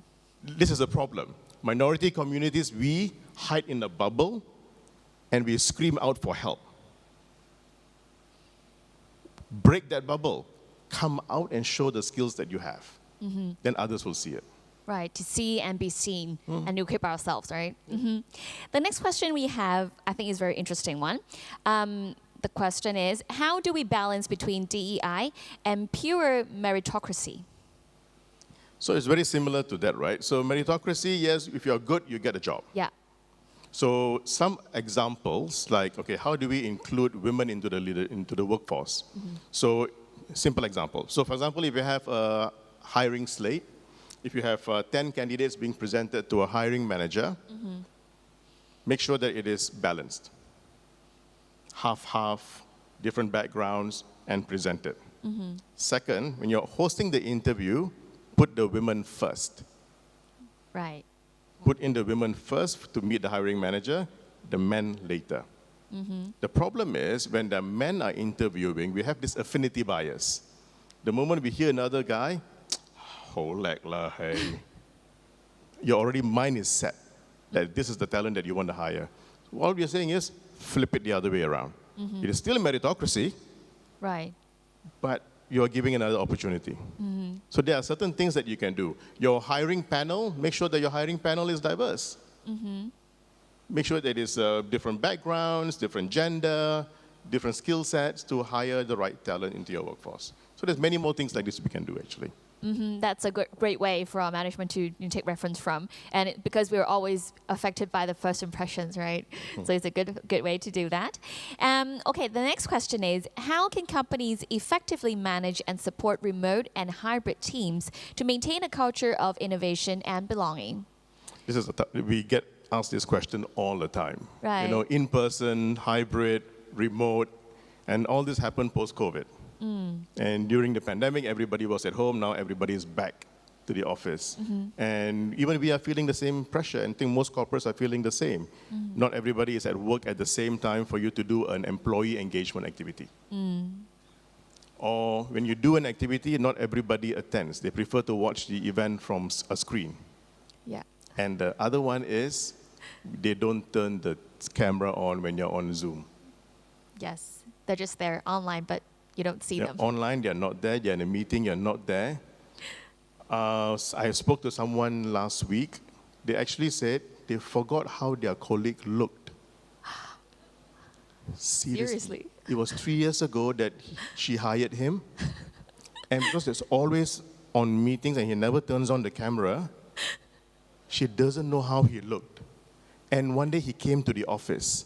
This is a problem. Minority communities, we hide in a bubble and we scream out for help. Break that bubble. Come out and show the skills that you have. Then others will see it. Right, to see and be seen and equip ourselves, right? The next question we have, I think, is a very interesting one. The question is, how do we balance between DEI and pure meritocracy? So it's very similar to that, right? So meritocracy, yes, if you're good, you get a job. Yeah. So some examples, like, okay, how do we include women into the workforce? So simple example. So for example, if you have a hiring slate, if you have 10 candidates being presented to a hiring manager, make sure that it is balanced. Half-half, different backgrounds, and present it. Second, when you're hosting the interview, put the women first. Right. Put in the women first to meet the hiring manager, the men later. The problem is when the men are interviewing, we have this affinity bias. The moment we hear another guy, hey, your already mind is set that this is the talent that you want to hire. So all we are saying is flip it the other way around. It is still a meritocracy, right? But you're giving another opportunity. So there are certain things that you can do. Your hiring panel, make sure that your hiring panel is diverse. Make sure that it is different backgrounds, different gender, different skill sets to hire the right talent into your workforce. So there's many more things like this we can do, actually. That's a great way for our management to take reference from, and because we're always affected by the first impressions, right? So it's a good way to do that. Okay, the next question is, how can companies effectively manage and support remote and hybrid teams to maintain a culture of innovation and belonging? This is we get asked this question all the time. Right. You know, in-person, hybrid, remote, and all this happened post-COVID. And during the pandemic, everybody was at home. Now everybody is back to the office. And even we are feeling the same pressure, and I think most corporates are feeling the same. Not everybody is at work at the same time for you to do an employee engagement activity. Or when you do an activity, not everybody attends. They prefer to watch the event from a screen. Yeah. And the other one is they don't turn the camera on when you're on Zoom. Yes, they're just there online, but you don't see them. Online, they're not there. They're in a meeting, you're not there. I spoke to someone last week. They actually said they forgot how their colleague looked. Seriously? It was 3 years ago that she hired him. And because it's always on meetings and he never turns on the camera, she doesn't know how he looked. And one day he came to the office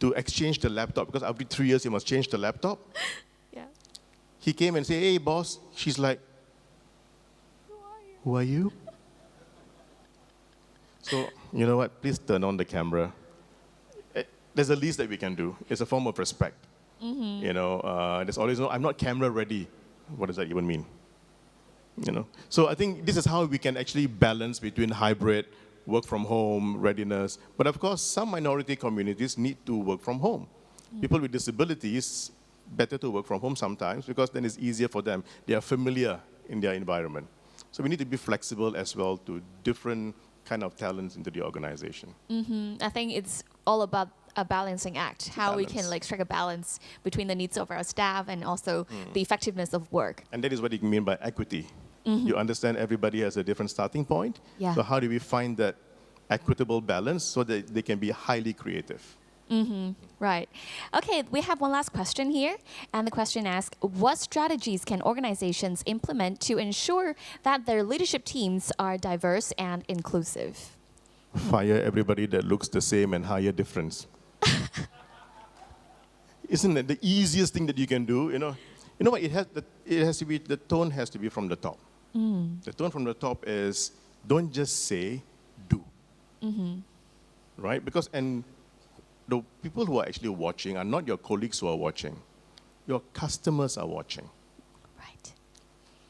to exchange the laptop, because every 3 years he must change the laptop. Yeah. He came and said, hey, boss. She's like, who are you? So, you know what? Please turn on the camera. There's the least that we can do. It's a form of respect. You know, there's always no, I'm not camera ready. What does that even mean? You know? So I think this is how we can actually balance between hybrid, work from home, readiness. But of course, some minority communities need to work from home. People with disabilities, better to work from home sometimes because then it's easier for them. They are familiar in their environment. So we need to be flexible as well to different kind of talents into the organization. I think it's all about a balancing act, how we can like strike a balance between the needs of our staff and also the effectiveness of work. And that is what you mean by equity. You understand everybody has a different starting point. Yeah. So how do we find that equitable balance so that they can be highly creative? Right. Okay, we have one last question here. And the question asks, what strategies can organizations implement to ensure that their leadership teams are diverse and inclusive? Fire everybody that looks the same and hire difference. Isn't it the easiest thing that you can do? You know what? It has to be, the tone has to be from the top. The tone from the top is don't just say, do. Right? Because the people who are actually watching are not your colleagues who are watching. Your customers are watching. Right.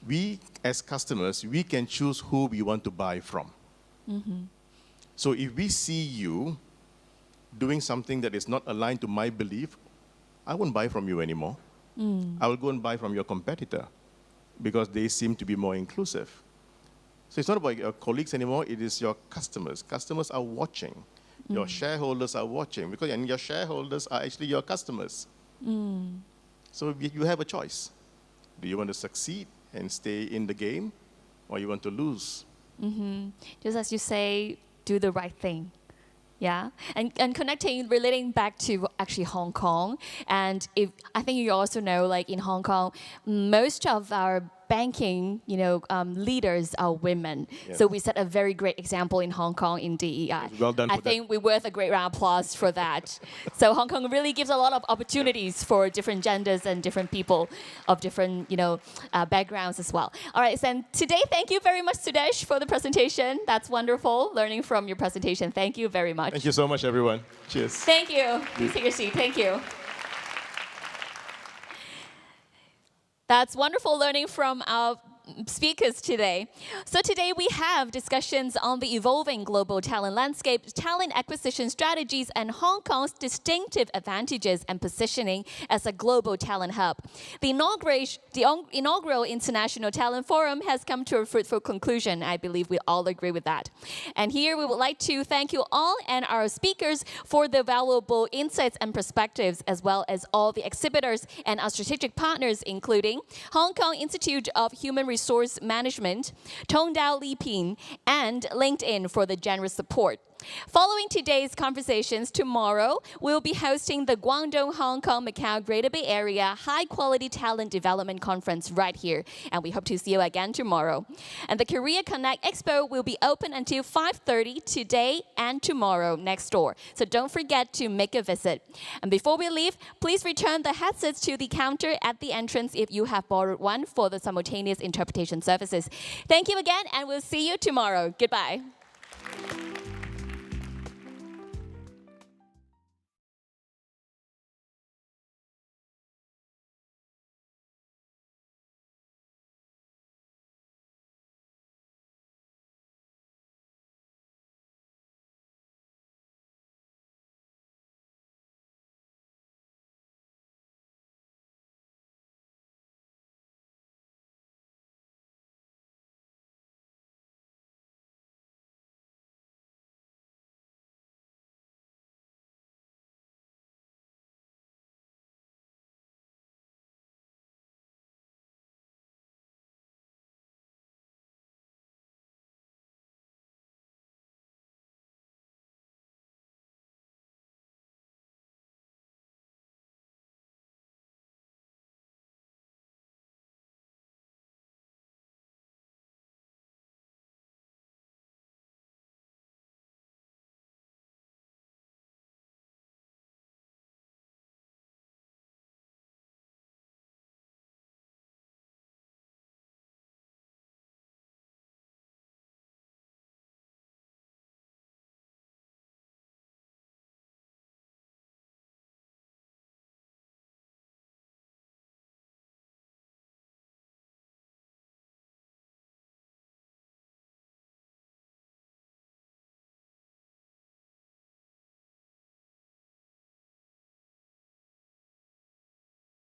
We, as customers, we can choose who we want to buy from. So if we see you doing something that is not aligned to my belief, I won't buy from you anymore. I will go and buy from your competitor because they seem to be more inclusive. So it's not about your colleagues anymore, it is your customers. Customers are watching. Your shareholders are watching because your shareholders are actually your customers. So you have a choice. Do you want to succeed and stay in the game or you want to lose? Just as you say, do the right thing. Yeah, and connecting, relating back to actually Hong Kong, and I think you also know, like in Hong Kong, most of our banking, leaders are women. Yeah. So we set a very great example in Hong Kong in DEI. Well done. I think we're worth a great round of applause for that. So Hong Kong really gives a lot of opportunities for different genders and different people of different, backgrounds as well. All right, so today, thank you very much, Sudesh, for the presentation. That's wonderful, learning from your presentation. Thank you very much. Thank you so much, everyone. Cheers. Thank you. Please take your seat. Thank you. That's wonderful learning from our speakers today. So today we have discussions on the evolving global talent landscape, talent acquisition strategies, and Hong Kong's distinctive advantages and positioning as a global talent hub. The inaugural International Talent Forum has come to a fruitful conclusion. I believe we all agree with that. And here we would like to thank you all and our speakers for the valuable insights and perspectives, as well as all the exhibitors and our strategic partners, including Hong Kong Institute of Human Resource Management, Tongdao Liping, and LinkedIn for the generous support. Following today's conversations, tomorrow we'll be hosting the Guangdong, Hong Kong, Macau, Greater Bay Area High Quality Talent Development Conference right here. And we hope to see you again tomorrow. And the Korea Connect Expo will be open until 5:30 today and tomorrow next door. So don't forget to make a visit. And before we leave, please return the headsets to the counter at the entrance if you have borrowed one for the simultaneous interpretation services. Thank you again, and we'll see you tomorrow. Goodbye.